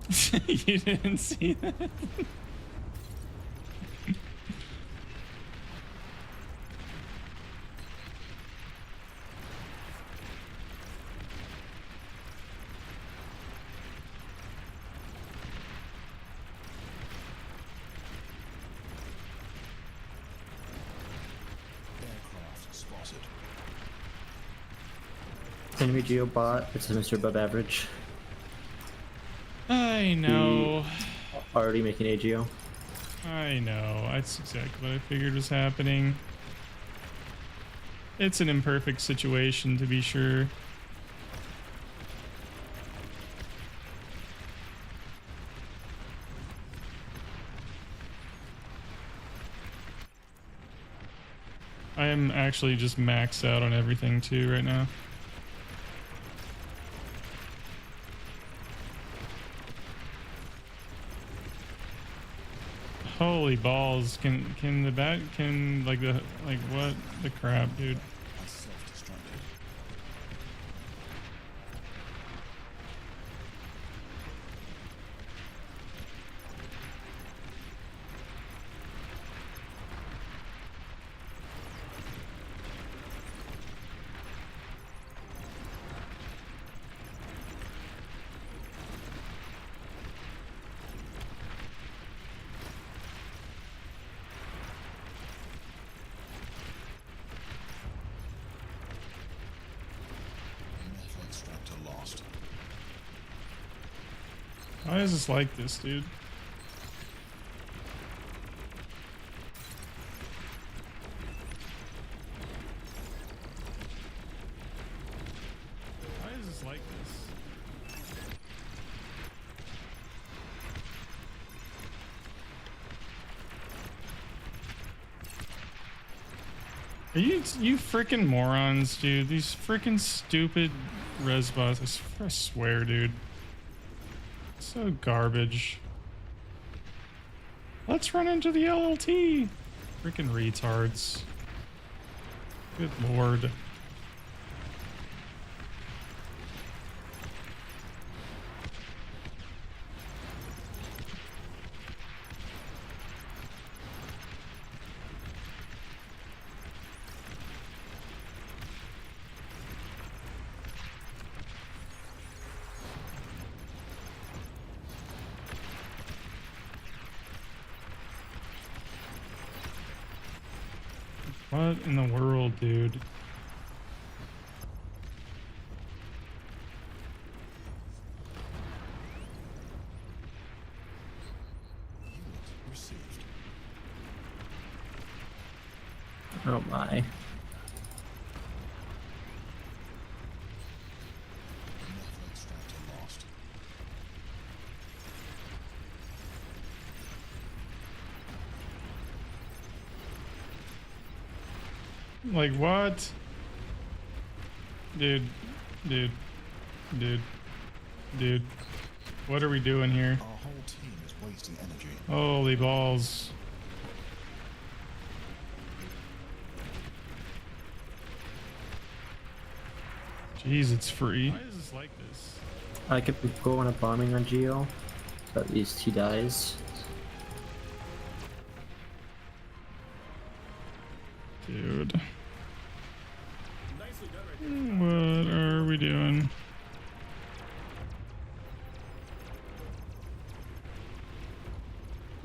You didn't see that? Aircraft spotted. Enemy Geobot, it's Mr. Above Average. I know. Already making AGO. I know. That's exactly what I figured was happening. It's an imperfect situation, to be sure. I am actually just maxed out on everything too right now. Holy balls! Can the bat like what the crap, dude? Has self-destructed. Metal extractor lost. Why is this like this, dude? Why is this like this? Are you freaking morons, dude? These freaking stupid res bots. I swear, dude. So garbage. Let's run into the LLT. Freaking retards. Good lord. What in the world, dude? Unit received. Oh my. Metal extractor lost. Like what? Dude. What are we doing here? Our whole team is wasting energy. Holy balls. Jeez, it's free. Why is this like this? I could go on a bombing on Geo, but at least he dies. Dude. What are we doing?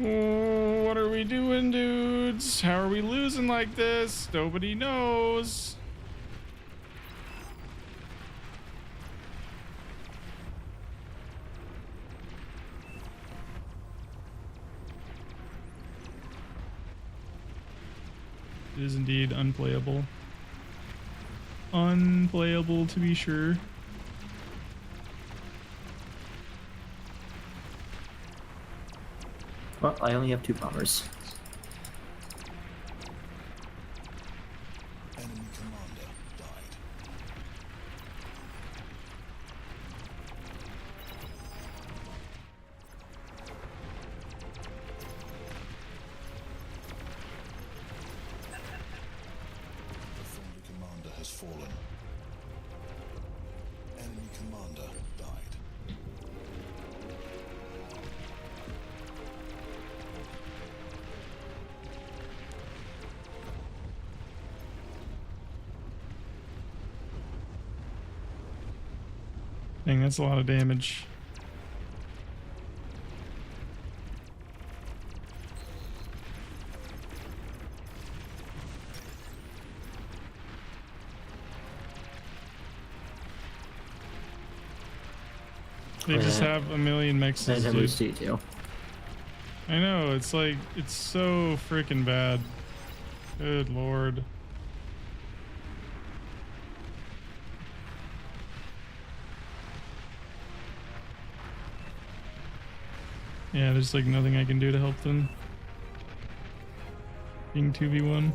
Oh, what are we doing, dudes? How are we losing like this? Nobody knows. It is indeed unplayable. Unplayable, to be sure. Well, I only have 2 bombers. Enemy commander died. The friendly commander has fallen. Enemy commander died. Dang, that's a lot of damage. They just have a million mexes, And have dude. loose detail. I know, it's like, it's so freaking bad. Good lord. Yeah, there's like nothing I can do to help them. Being 2v1.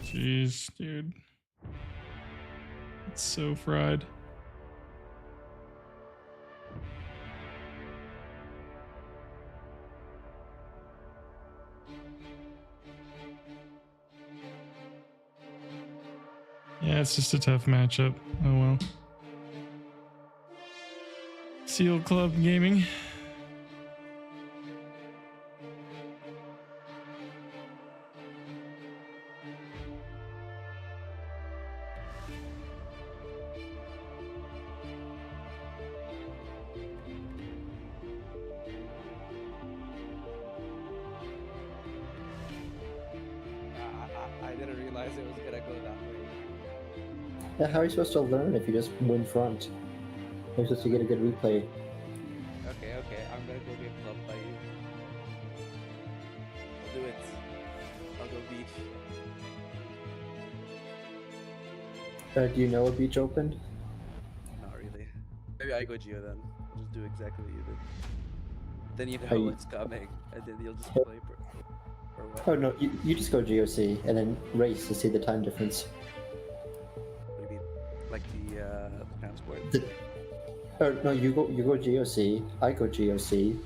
Jeez, dude. It's so fried. Yeah, it's just a tough matchup. Oh well. Seal Club Gaming. I didn't realize it was gonna go that way. Yeah, how are you supposed to learn if you just win front? You're supposed to get a good replay. Okay, I'm gonna go get clubbed by you. I'll do it. I'll go beach. Do you know a beach opened? Not really. Maybe I go Geo then. I'll just do exactly what you did. Then you Are know you- what's coming, and then you'll just play or what? Oh no, you just go GOC and then race to see the time difference. What do you mean? Like the transport? Oh no, you go GOC, I go GOC,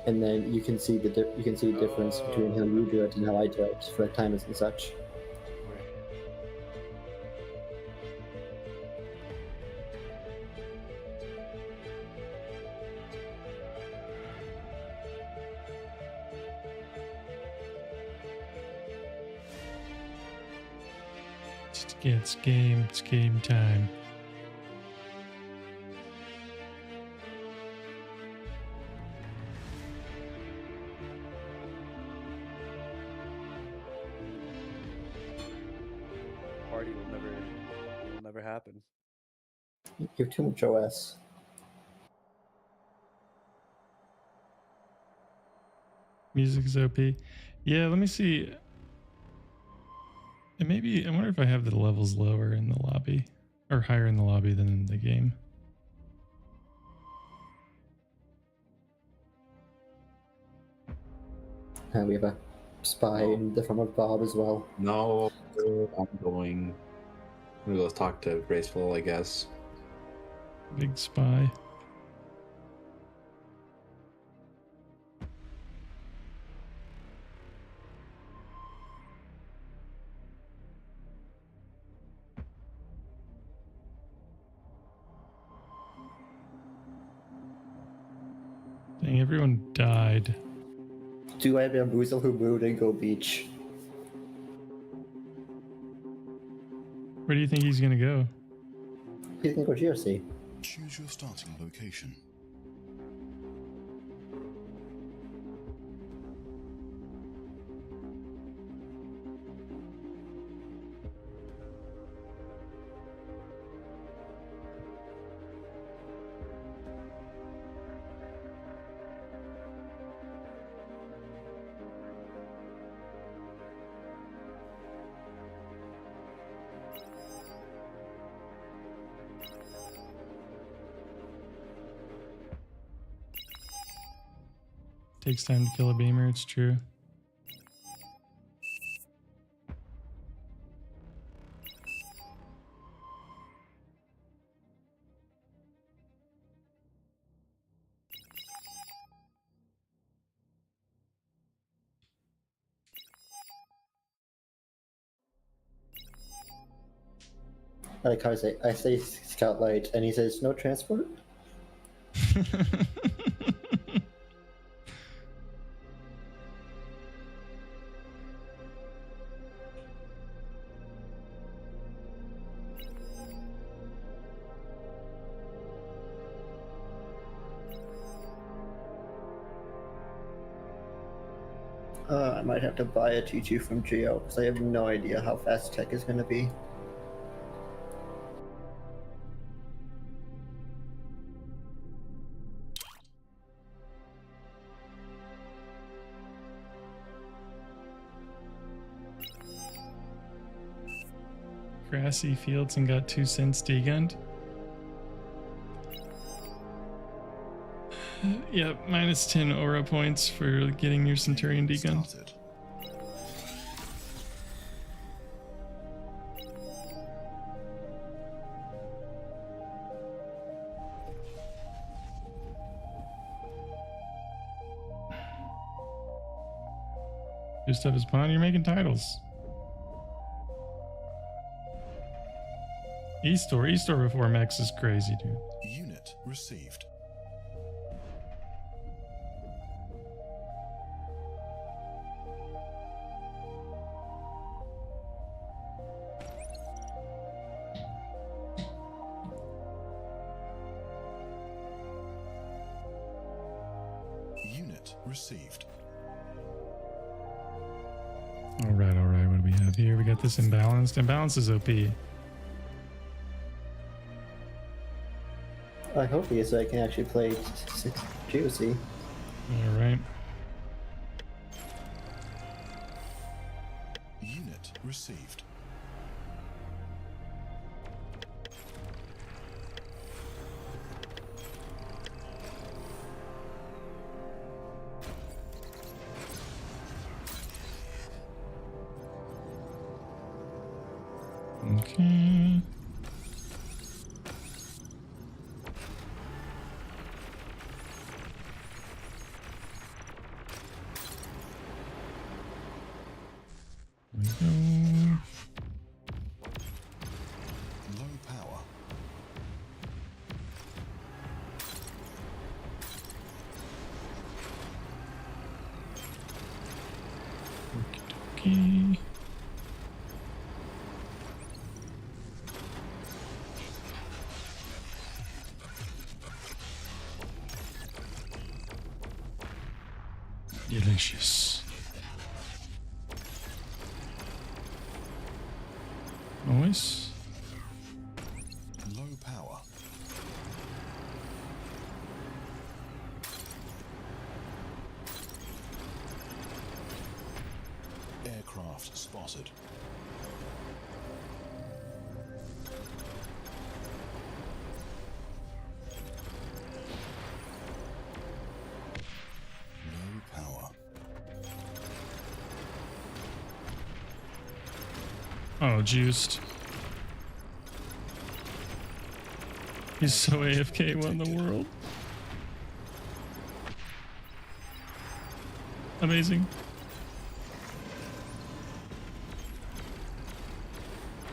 and then you can see the difference between how you do it and how I do it for timers and such. It's game time. Party will never happen. You have too much OS. Music's OP. Yeah, let me see. And maybe, I wonder if I have the levels lower in the lobby. Or higher in the lobby than in the game. And we have a spy in the form of Bob as well. No, I'm going. I'm gonna go talk to Graceful, I guess. Big spy. Dang, everyone died. Do I have Bamboozle who moved and go beach? Where do you think he's gonna go? He's gonna go GOC. Choose your starting location. Takes time to kill a beamer, it's true. I like how I say scout light, and he says no transport. I might have to buy a 2-2 from Geo because I have no idea how fast tech is going to be. Grassy fields and got 2 cents degunned. Yep, minus 10 aura points for getting your Centurion degunned. Started. Just have his pawn, you're making titles. E-store before Mex is crazy, dude. Unit received. Unit received. All right. What do we have here? We got this imbalanced. Imbalance is OP. I hope he is so I can actually play GOC. All right. Unit received. Okay. There we go. Low power. Okay. Delicious. Nice. Low power. Aircraft spotted. Low power. Oh, juiced. He's so AFK, what in the world? Amazing.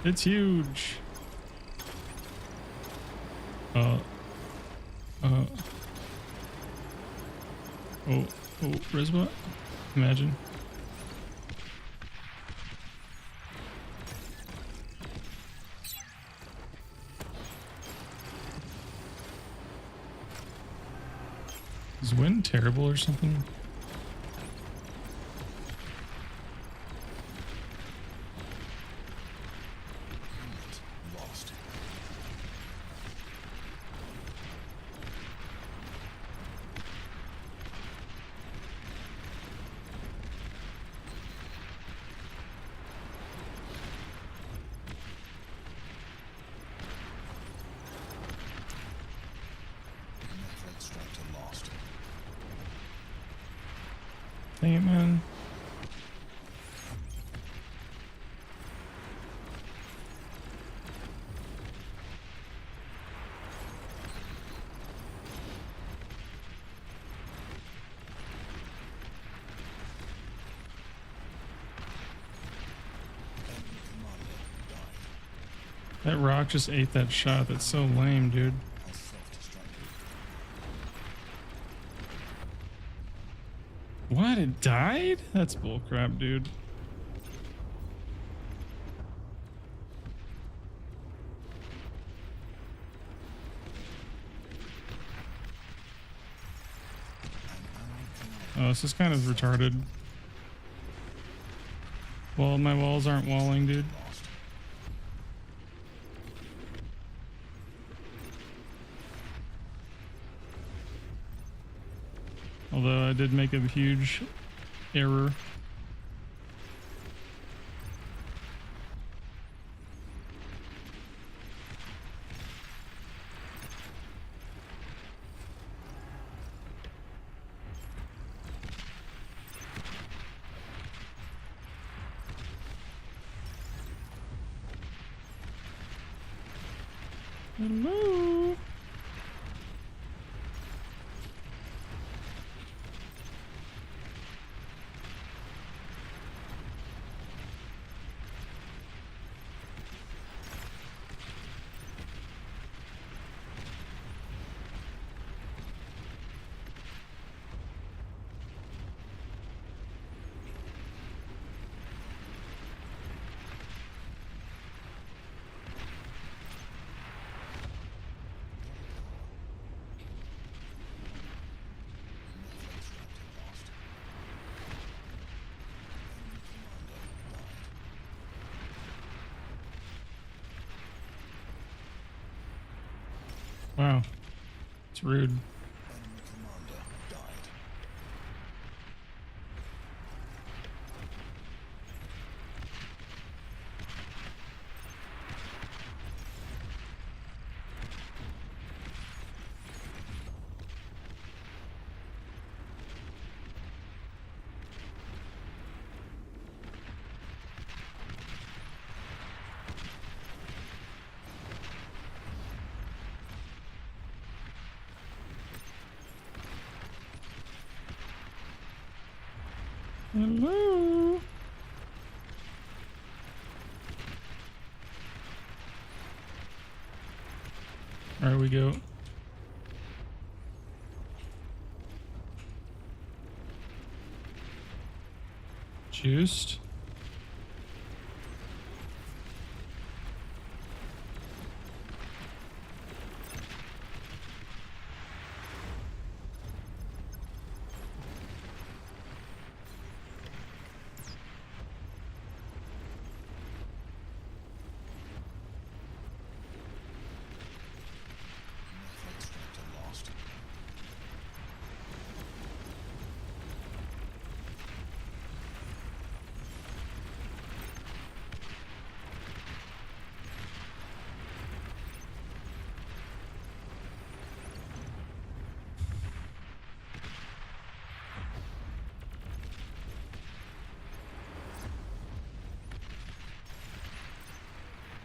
It's huge. Oh, Rizwa? Imagine. Is wind terrible or something? Unit lost. Metal extractor lost. Dang it, man. Enemy commander died. That rock just ate that shot. That's so lame, dude. Has self-destructed. What? It died? That's bullcrap, dude. An allied commander Oh, this is kind of retarded. Well, my walls aren't walling, dude. Although I did make a huge error. Hello? Wow. It's rude. Enemy commander died. Hello? There we go. Juiced. Method extractor lost.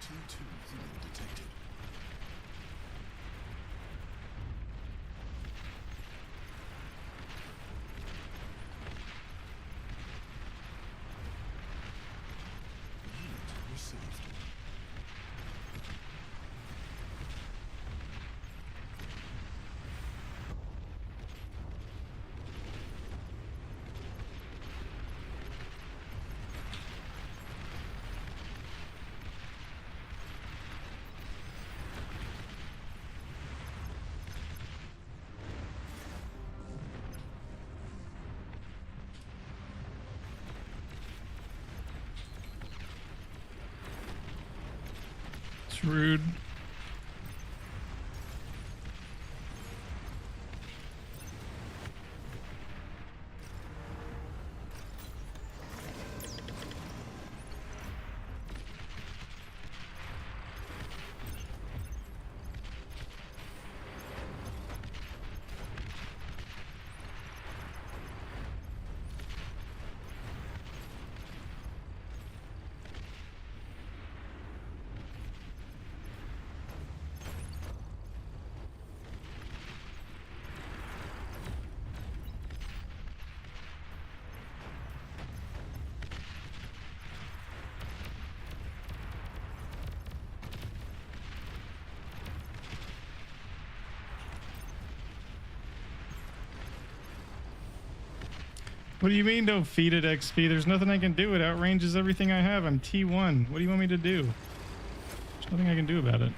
T2 human detected. Unit received. It's rude. What do you mean don't feed it XP? There's nothing I can do. It outranges everything I have. I'm T1. What do you want me to do? There's nothing I can do about it.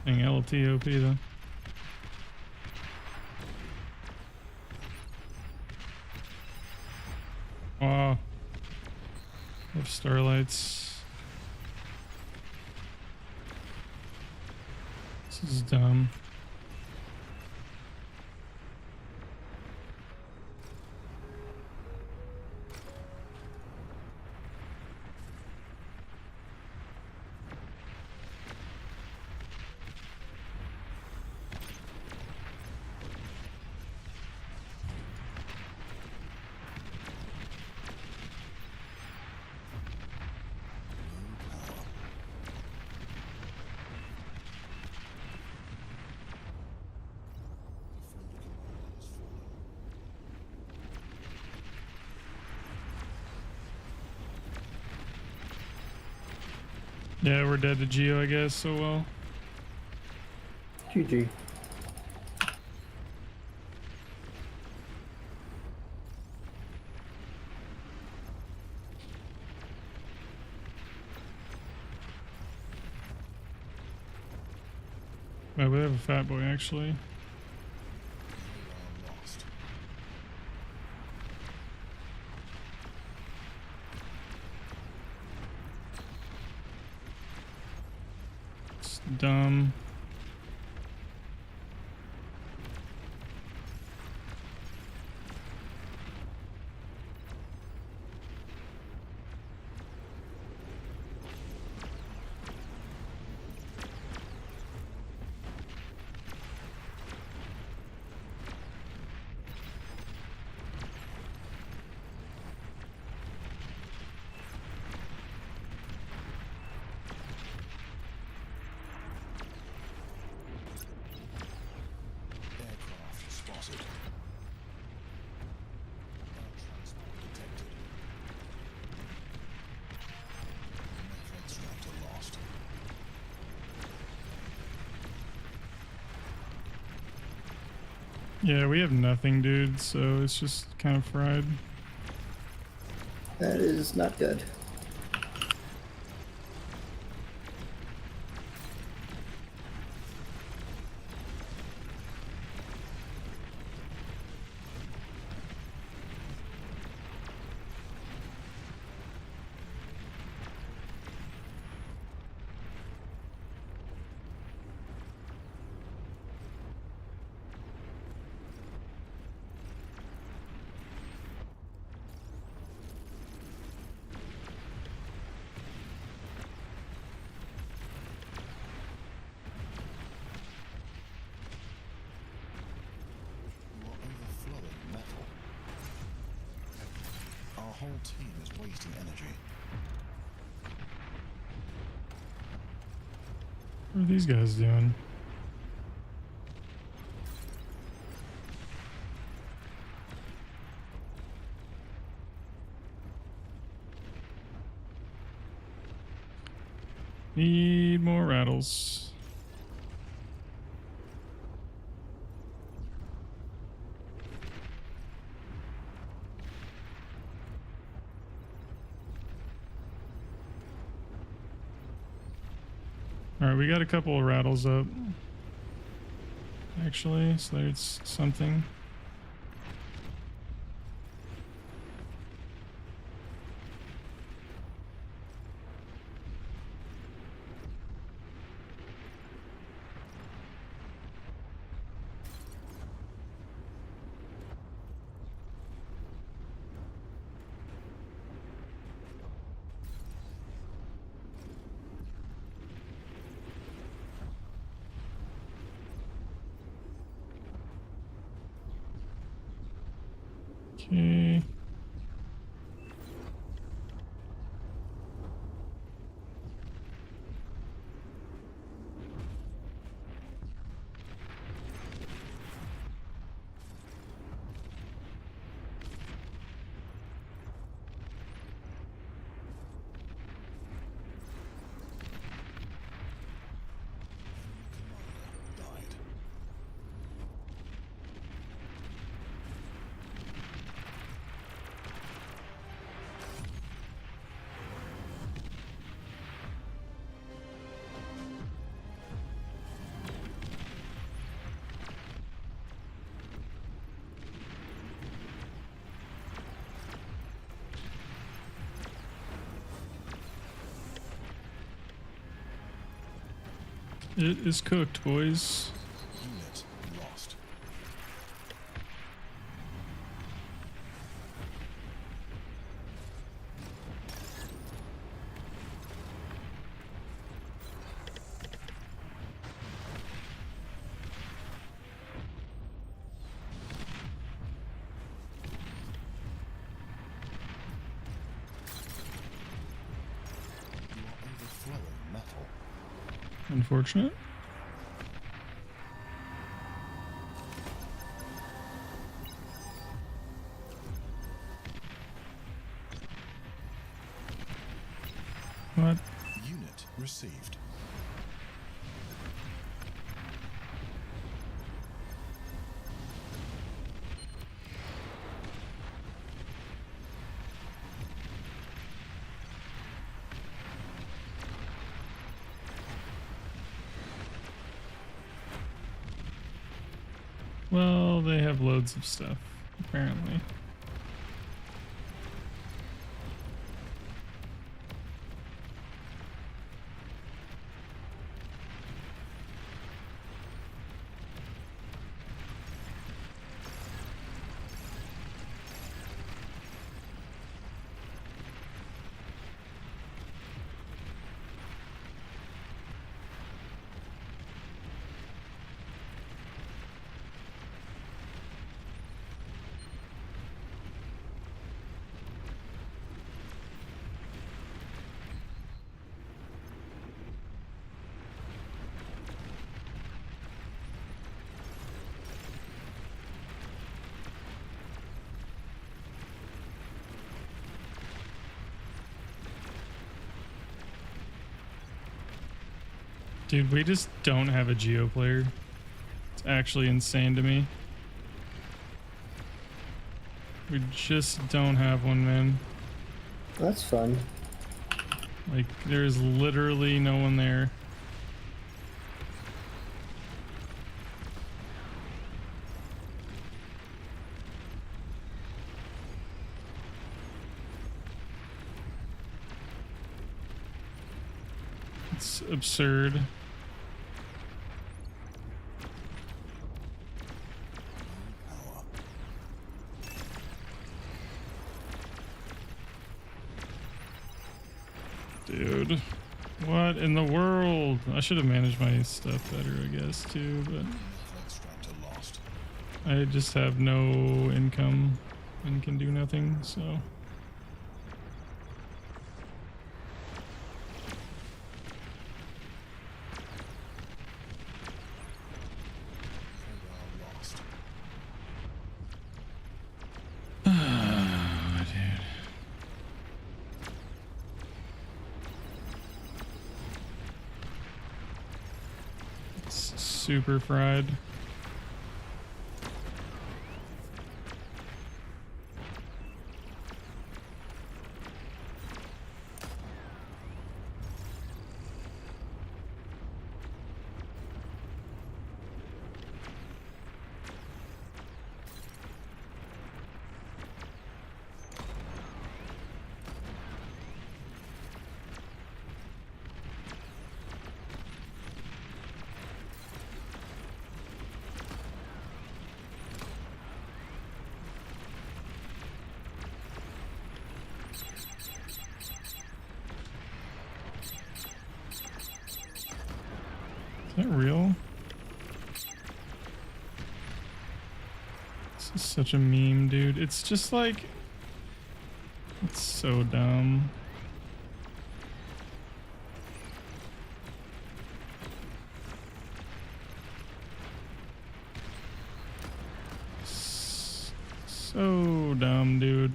Dang, LT OP though. Wow. They have starlights. This is dumb. Yeah, we're dead to Geo, I guess, so well. GG. Well, we have a fat boy, actually. Lost. It's dumb. Aircraft spotted. Air transport detected. Meth extractor lost. Yeah, we have nothing, dude, so it's just kind of fried. That is not good. You are overflowing metal. Our whole team is wasting energy. What are these guys doing? Need more rattles. Alright, we got a couple of rattles up. Actually, so there's something. Okay. Commander died. It is cooked, boys. Unit lost. You are overflowing metal. Unfortunate. What? Unit received. Well, they have loads of stuff, apparently. Dude, we just don't have a Geo player. It's actually insane to me. We just don't have one, man. That's fun. Like, there's literally no one there. It's absurd. Power. Dude, what in the world? I should have managed my stuff better, I guess, too, but Metal extractor lost. I just have no income and can do nothing, so. Radar lost. Dude. It's super fried. Is that real? This is such a meme, dude. It's just like... It's so dumb. So dumb, dude.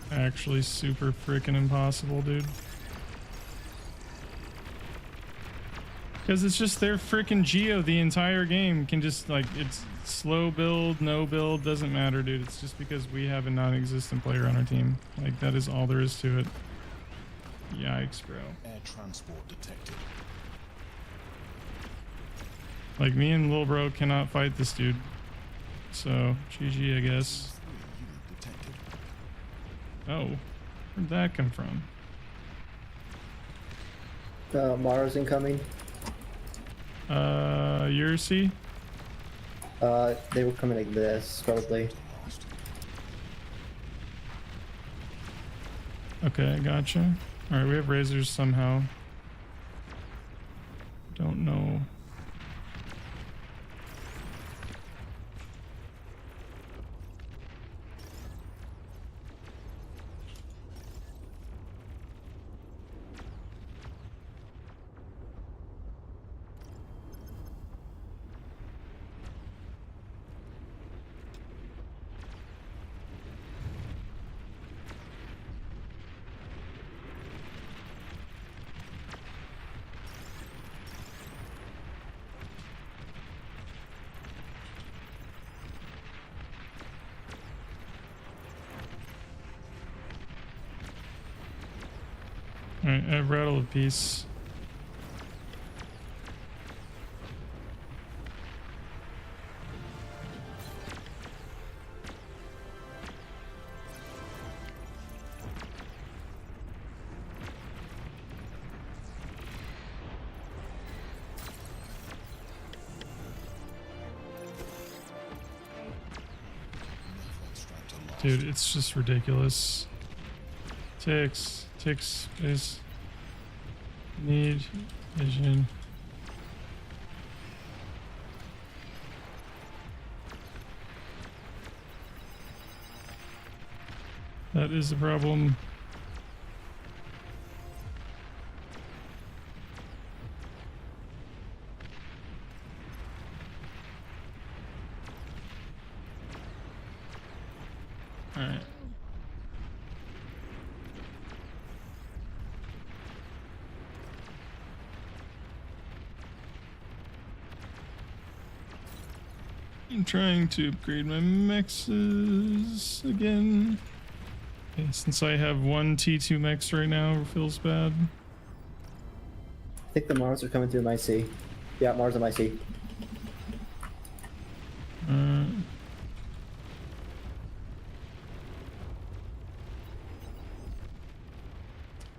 Actually super freaking impossible, dude. Because it's just their freaking Geo the entire game can just, like, it's slow build, no build, doesn't matter, dude. It's just because we have a non-existent player on our team. Like, that is all there is to it. Yikes, bro. Air transport detected. Like, me and Lil Bro cannot fight this dude. So, GG, I guess. 3 unit detected. Oh, where'd that come from? Mara's incoming. Yursi? They were coming like this, probably. Lost. Okay, gotcha. Alright, we have razors somehow. Don't know. Alright, I have rattle of peace. Dude, it's just ridiculous. Ticks is need vision. That is the problem. All right. I'm trying to upgrade my mexes again. Okay, since I have one T2 mex right now, it feels bad. I think the Mars are coming through my C. Yeah, Mars on my C.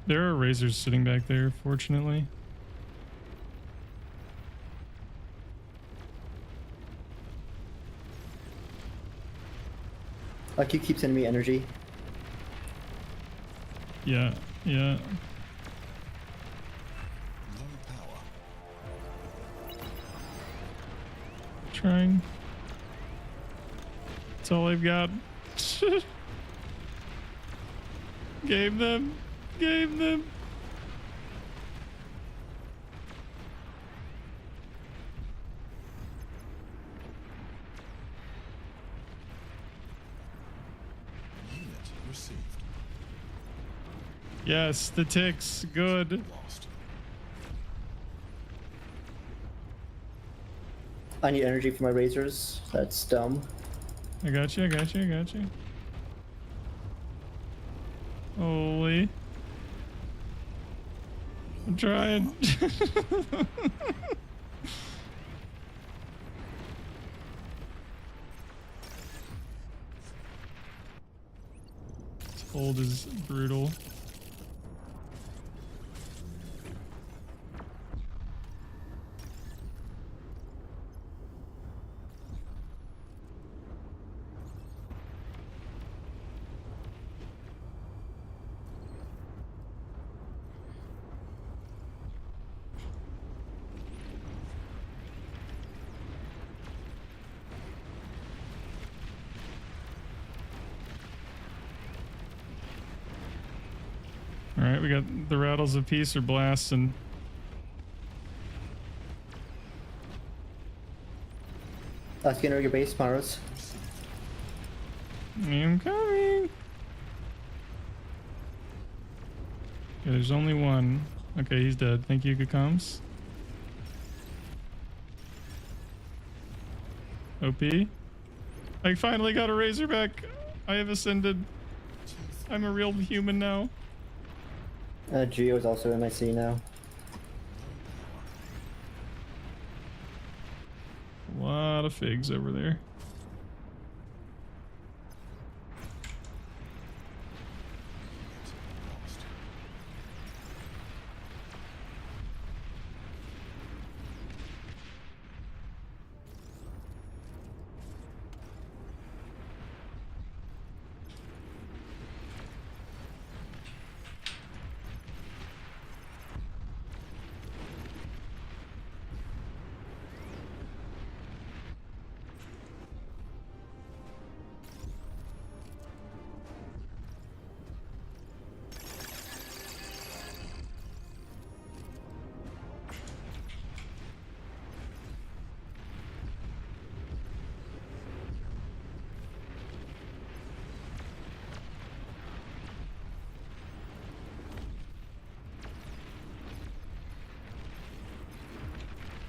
There are razors sitting back there, fortunately. Like, you keep sending me energy. Yeah. Low power. Trying. That's all I've got. Gave them. Unit received. Yes, the ticks. Good. Lost. I need energy for my razors. That's dumb. I got you. Holy. I'm trying. This hold is brutal. Alright, we got the rattles of peace or blasting. Scanner your base, Maros. I'm coming. Okay, there's only one. Okay, he's dead. Thank you, Kakums. OP. I finally got a Razorback. I have ascended. I'm a real human now. Geo's also MIC now. A lot of figs over there.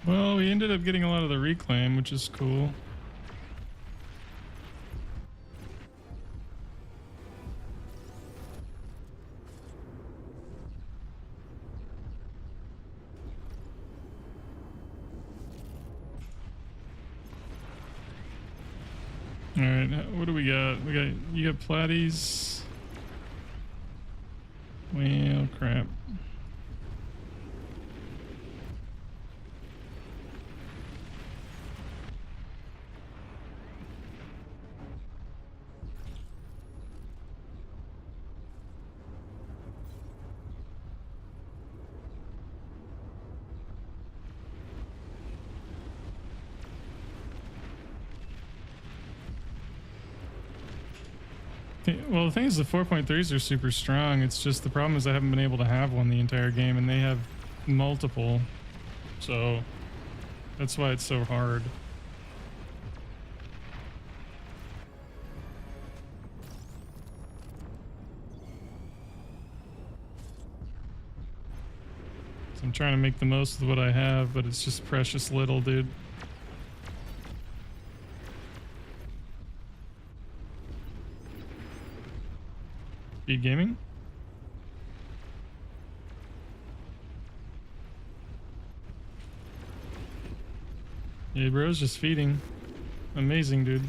Well, we ended up getting a lot of the reclaim, which is cool. All right, what do we got? You got platies. Well, crap. Well, the thing is, the 4.3s are super strong. It's just the problem is I haven't been able to have one the entire game, and they have multiple. So that's why it's so hard. So I'm trying to make the most of what I have, but it's just precious little, dude. Speed gaming? Yeah, bro's just feeding. Amazing, dude.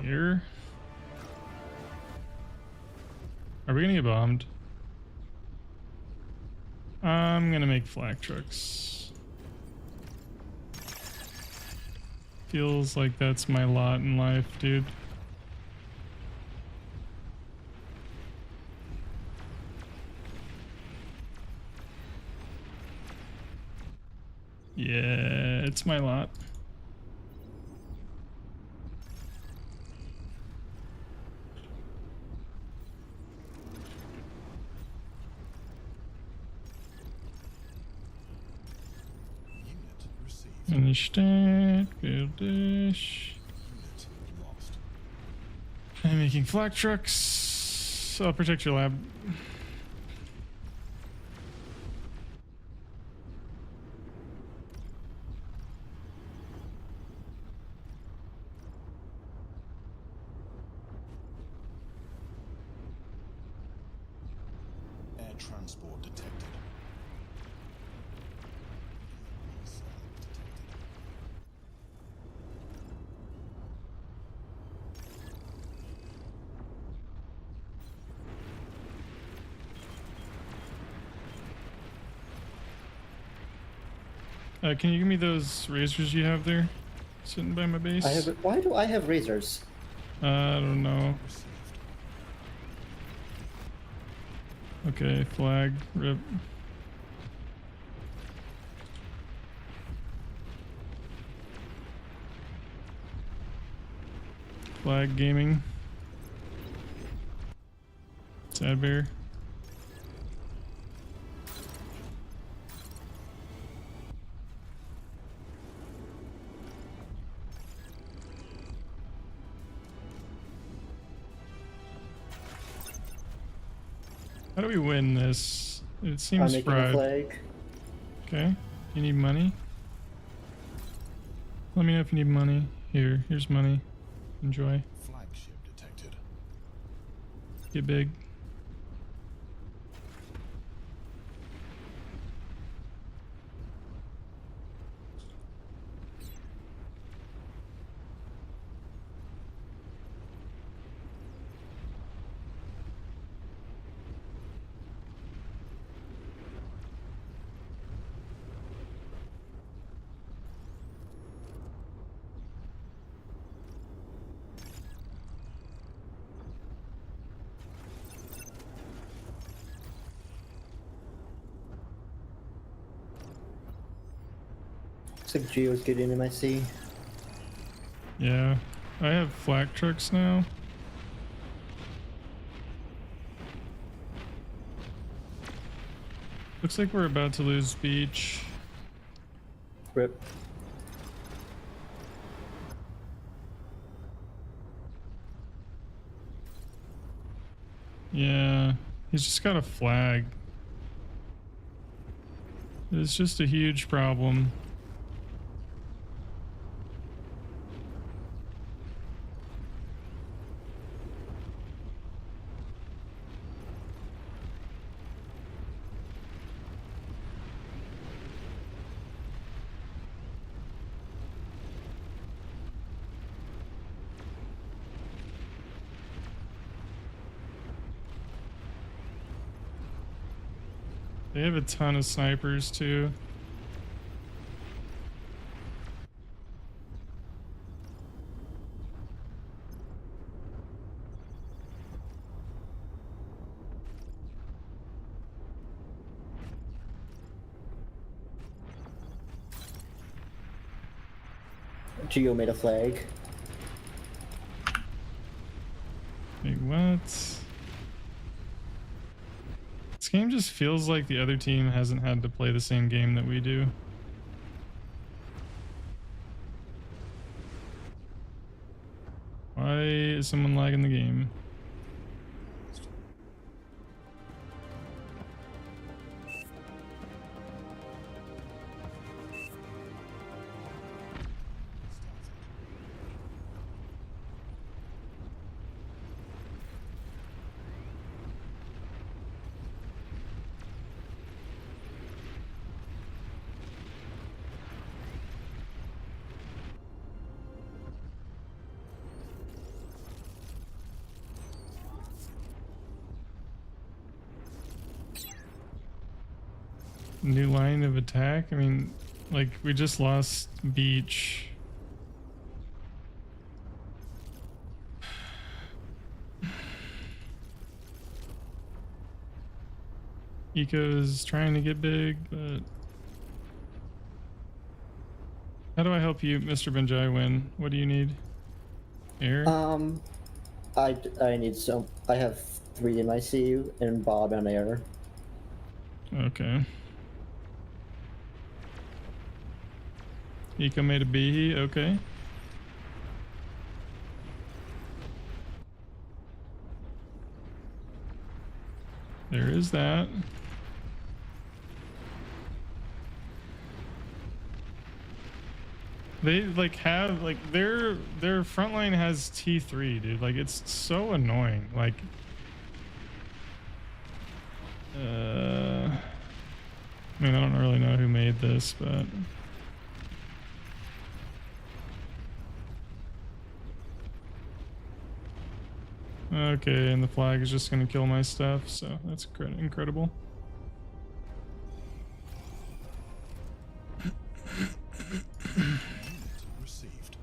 Here. Are we gonna get bombed? I'm gonna make flak trucks. Feels like that's my lot in life, dude. Yeah, it's my lot. Finish that, build this. I'm making flak trucks. I'll protect your lab. Air transport detected. Can you give me those razors you have there, sitting by my base? I have. Why do I have razors? I don't know. Okay, flag, rip. Flag gaming. Sad bear. How do we win this? It I'm seems making a fried. flag. Okay. You need money? Let me know if you need money. Here's money. Enjoy. Flagship detected. Get big. Looks like Geo's getting in my sea. Yeah. I have flak trucks now. Looks like we're about to lose beach. Rip. Yeah. He's just got a flag. It's just a huge problem. They have a ton of snipers too. Geo made a flag. Wait, what? This game just feels like the other team hasn't had to play the same game that we do. Why is someone lagging the game? New line of attack? I mean, like, we just lost beach. Eco's trying to get big, but... How do I help you, Mr. Benjai, win? What do you need? Air? I need some. I have 3 in my sea and Bob and air. Okay. Eco made a behe, okay. There is that. They like have like their front line has T3, dude. Like it's so annoying. Like I mean, I don't really know who made this, but okay, and the flag is just gonna kill my stuff, so that's incredible. Received.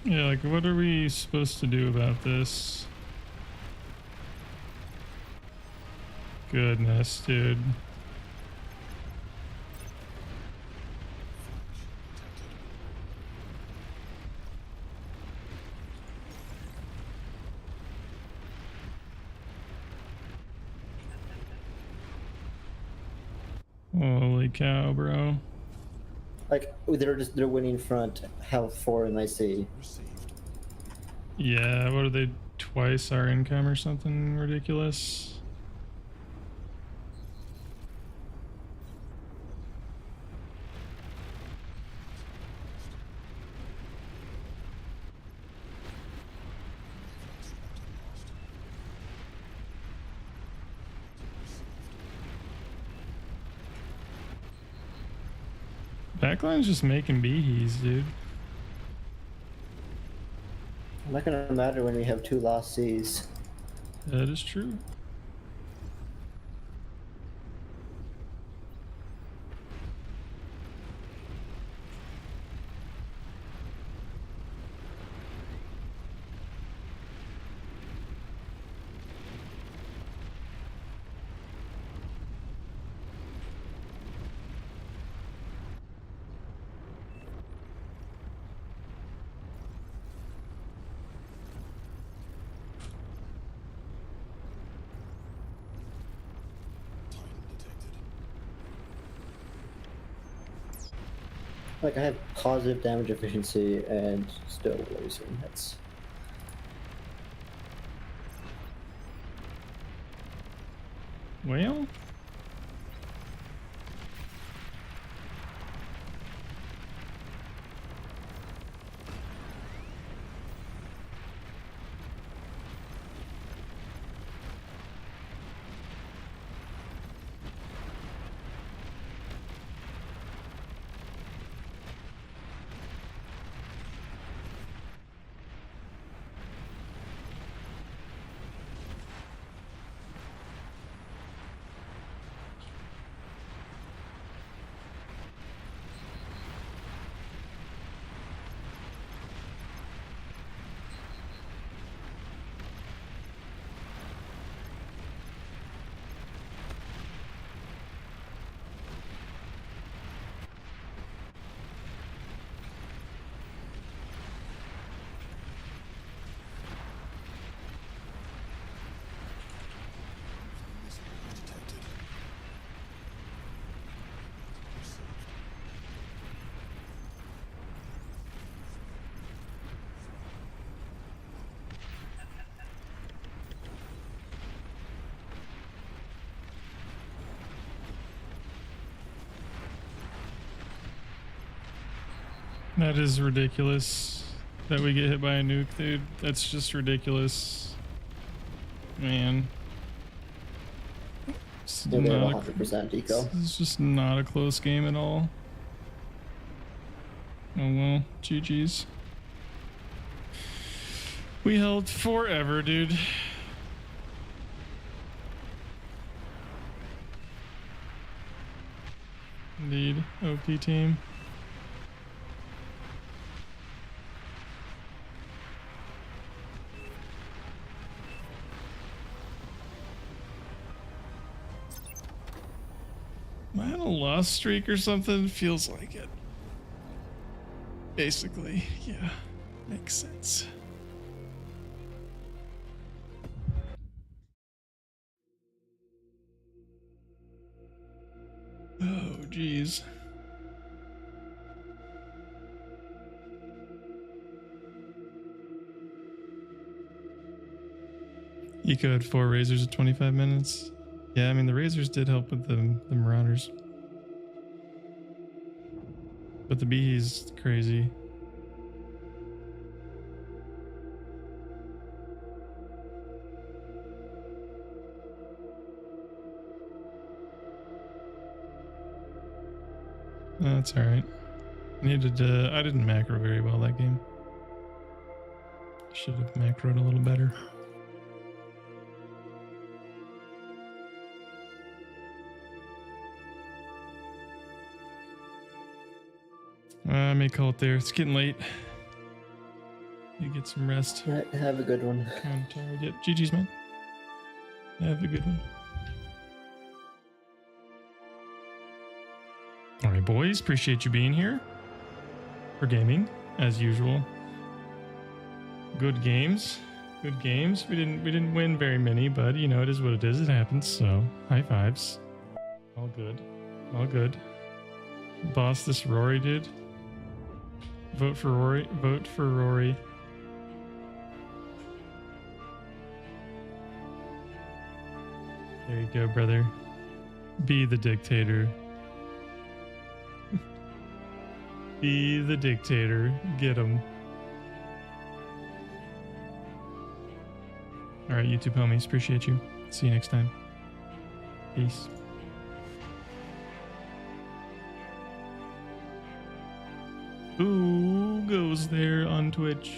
Yeah, like, what are we supposed to do about this? Goodness, dude. Holy cow, bro. Like they're winning front health 4 and I see. Received. Yeah, what are they? Twice our income or something ridiculous? Backline's just making beehies, dude. Not gonna matter when we have 2 lost Cs. That is true. Titan detected. Like I have positive damage efficiency and still losing. That's Well, Detected. Received. that is ridiculous that we get hit by a nuke, dude. That's just ridiculous. Man. still they have 100% eco. This is just not a close game at all. Oh well, GG's. We held forever, dude. Indeed, OP team. Am I on a loss streak or something? Feels like it. Basically, yeah. Makes sense. Oh, geez. Eco had 4 razors at 25 minutes. Yeah, I mean, the razors did help with the marauders. But the bee's crazy. That's alright. Needed to. I didn't macro very well that game. Should have macroed a little better. I may call it there. It's getting late. get some rest. Alright, have a good one. Kind of tired. Yep, GG's, man. Have a good one. All right, boys. Appreciate you being here for gaming, as usual. Good games. Good games. We didn't win very many, but you know it is what it is. It happens. So high fives. All good. All good. Boss this Rory dude. Vote for Rory. Vote for Rory. There you go, brother. Be the dictator. Be the dictator. Get him. All right, YouTube homies. Appreciate you. See you next time. Peace. Who goes there on Twitch?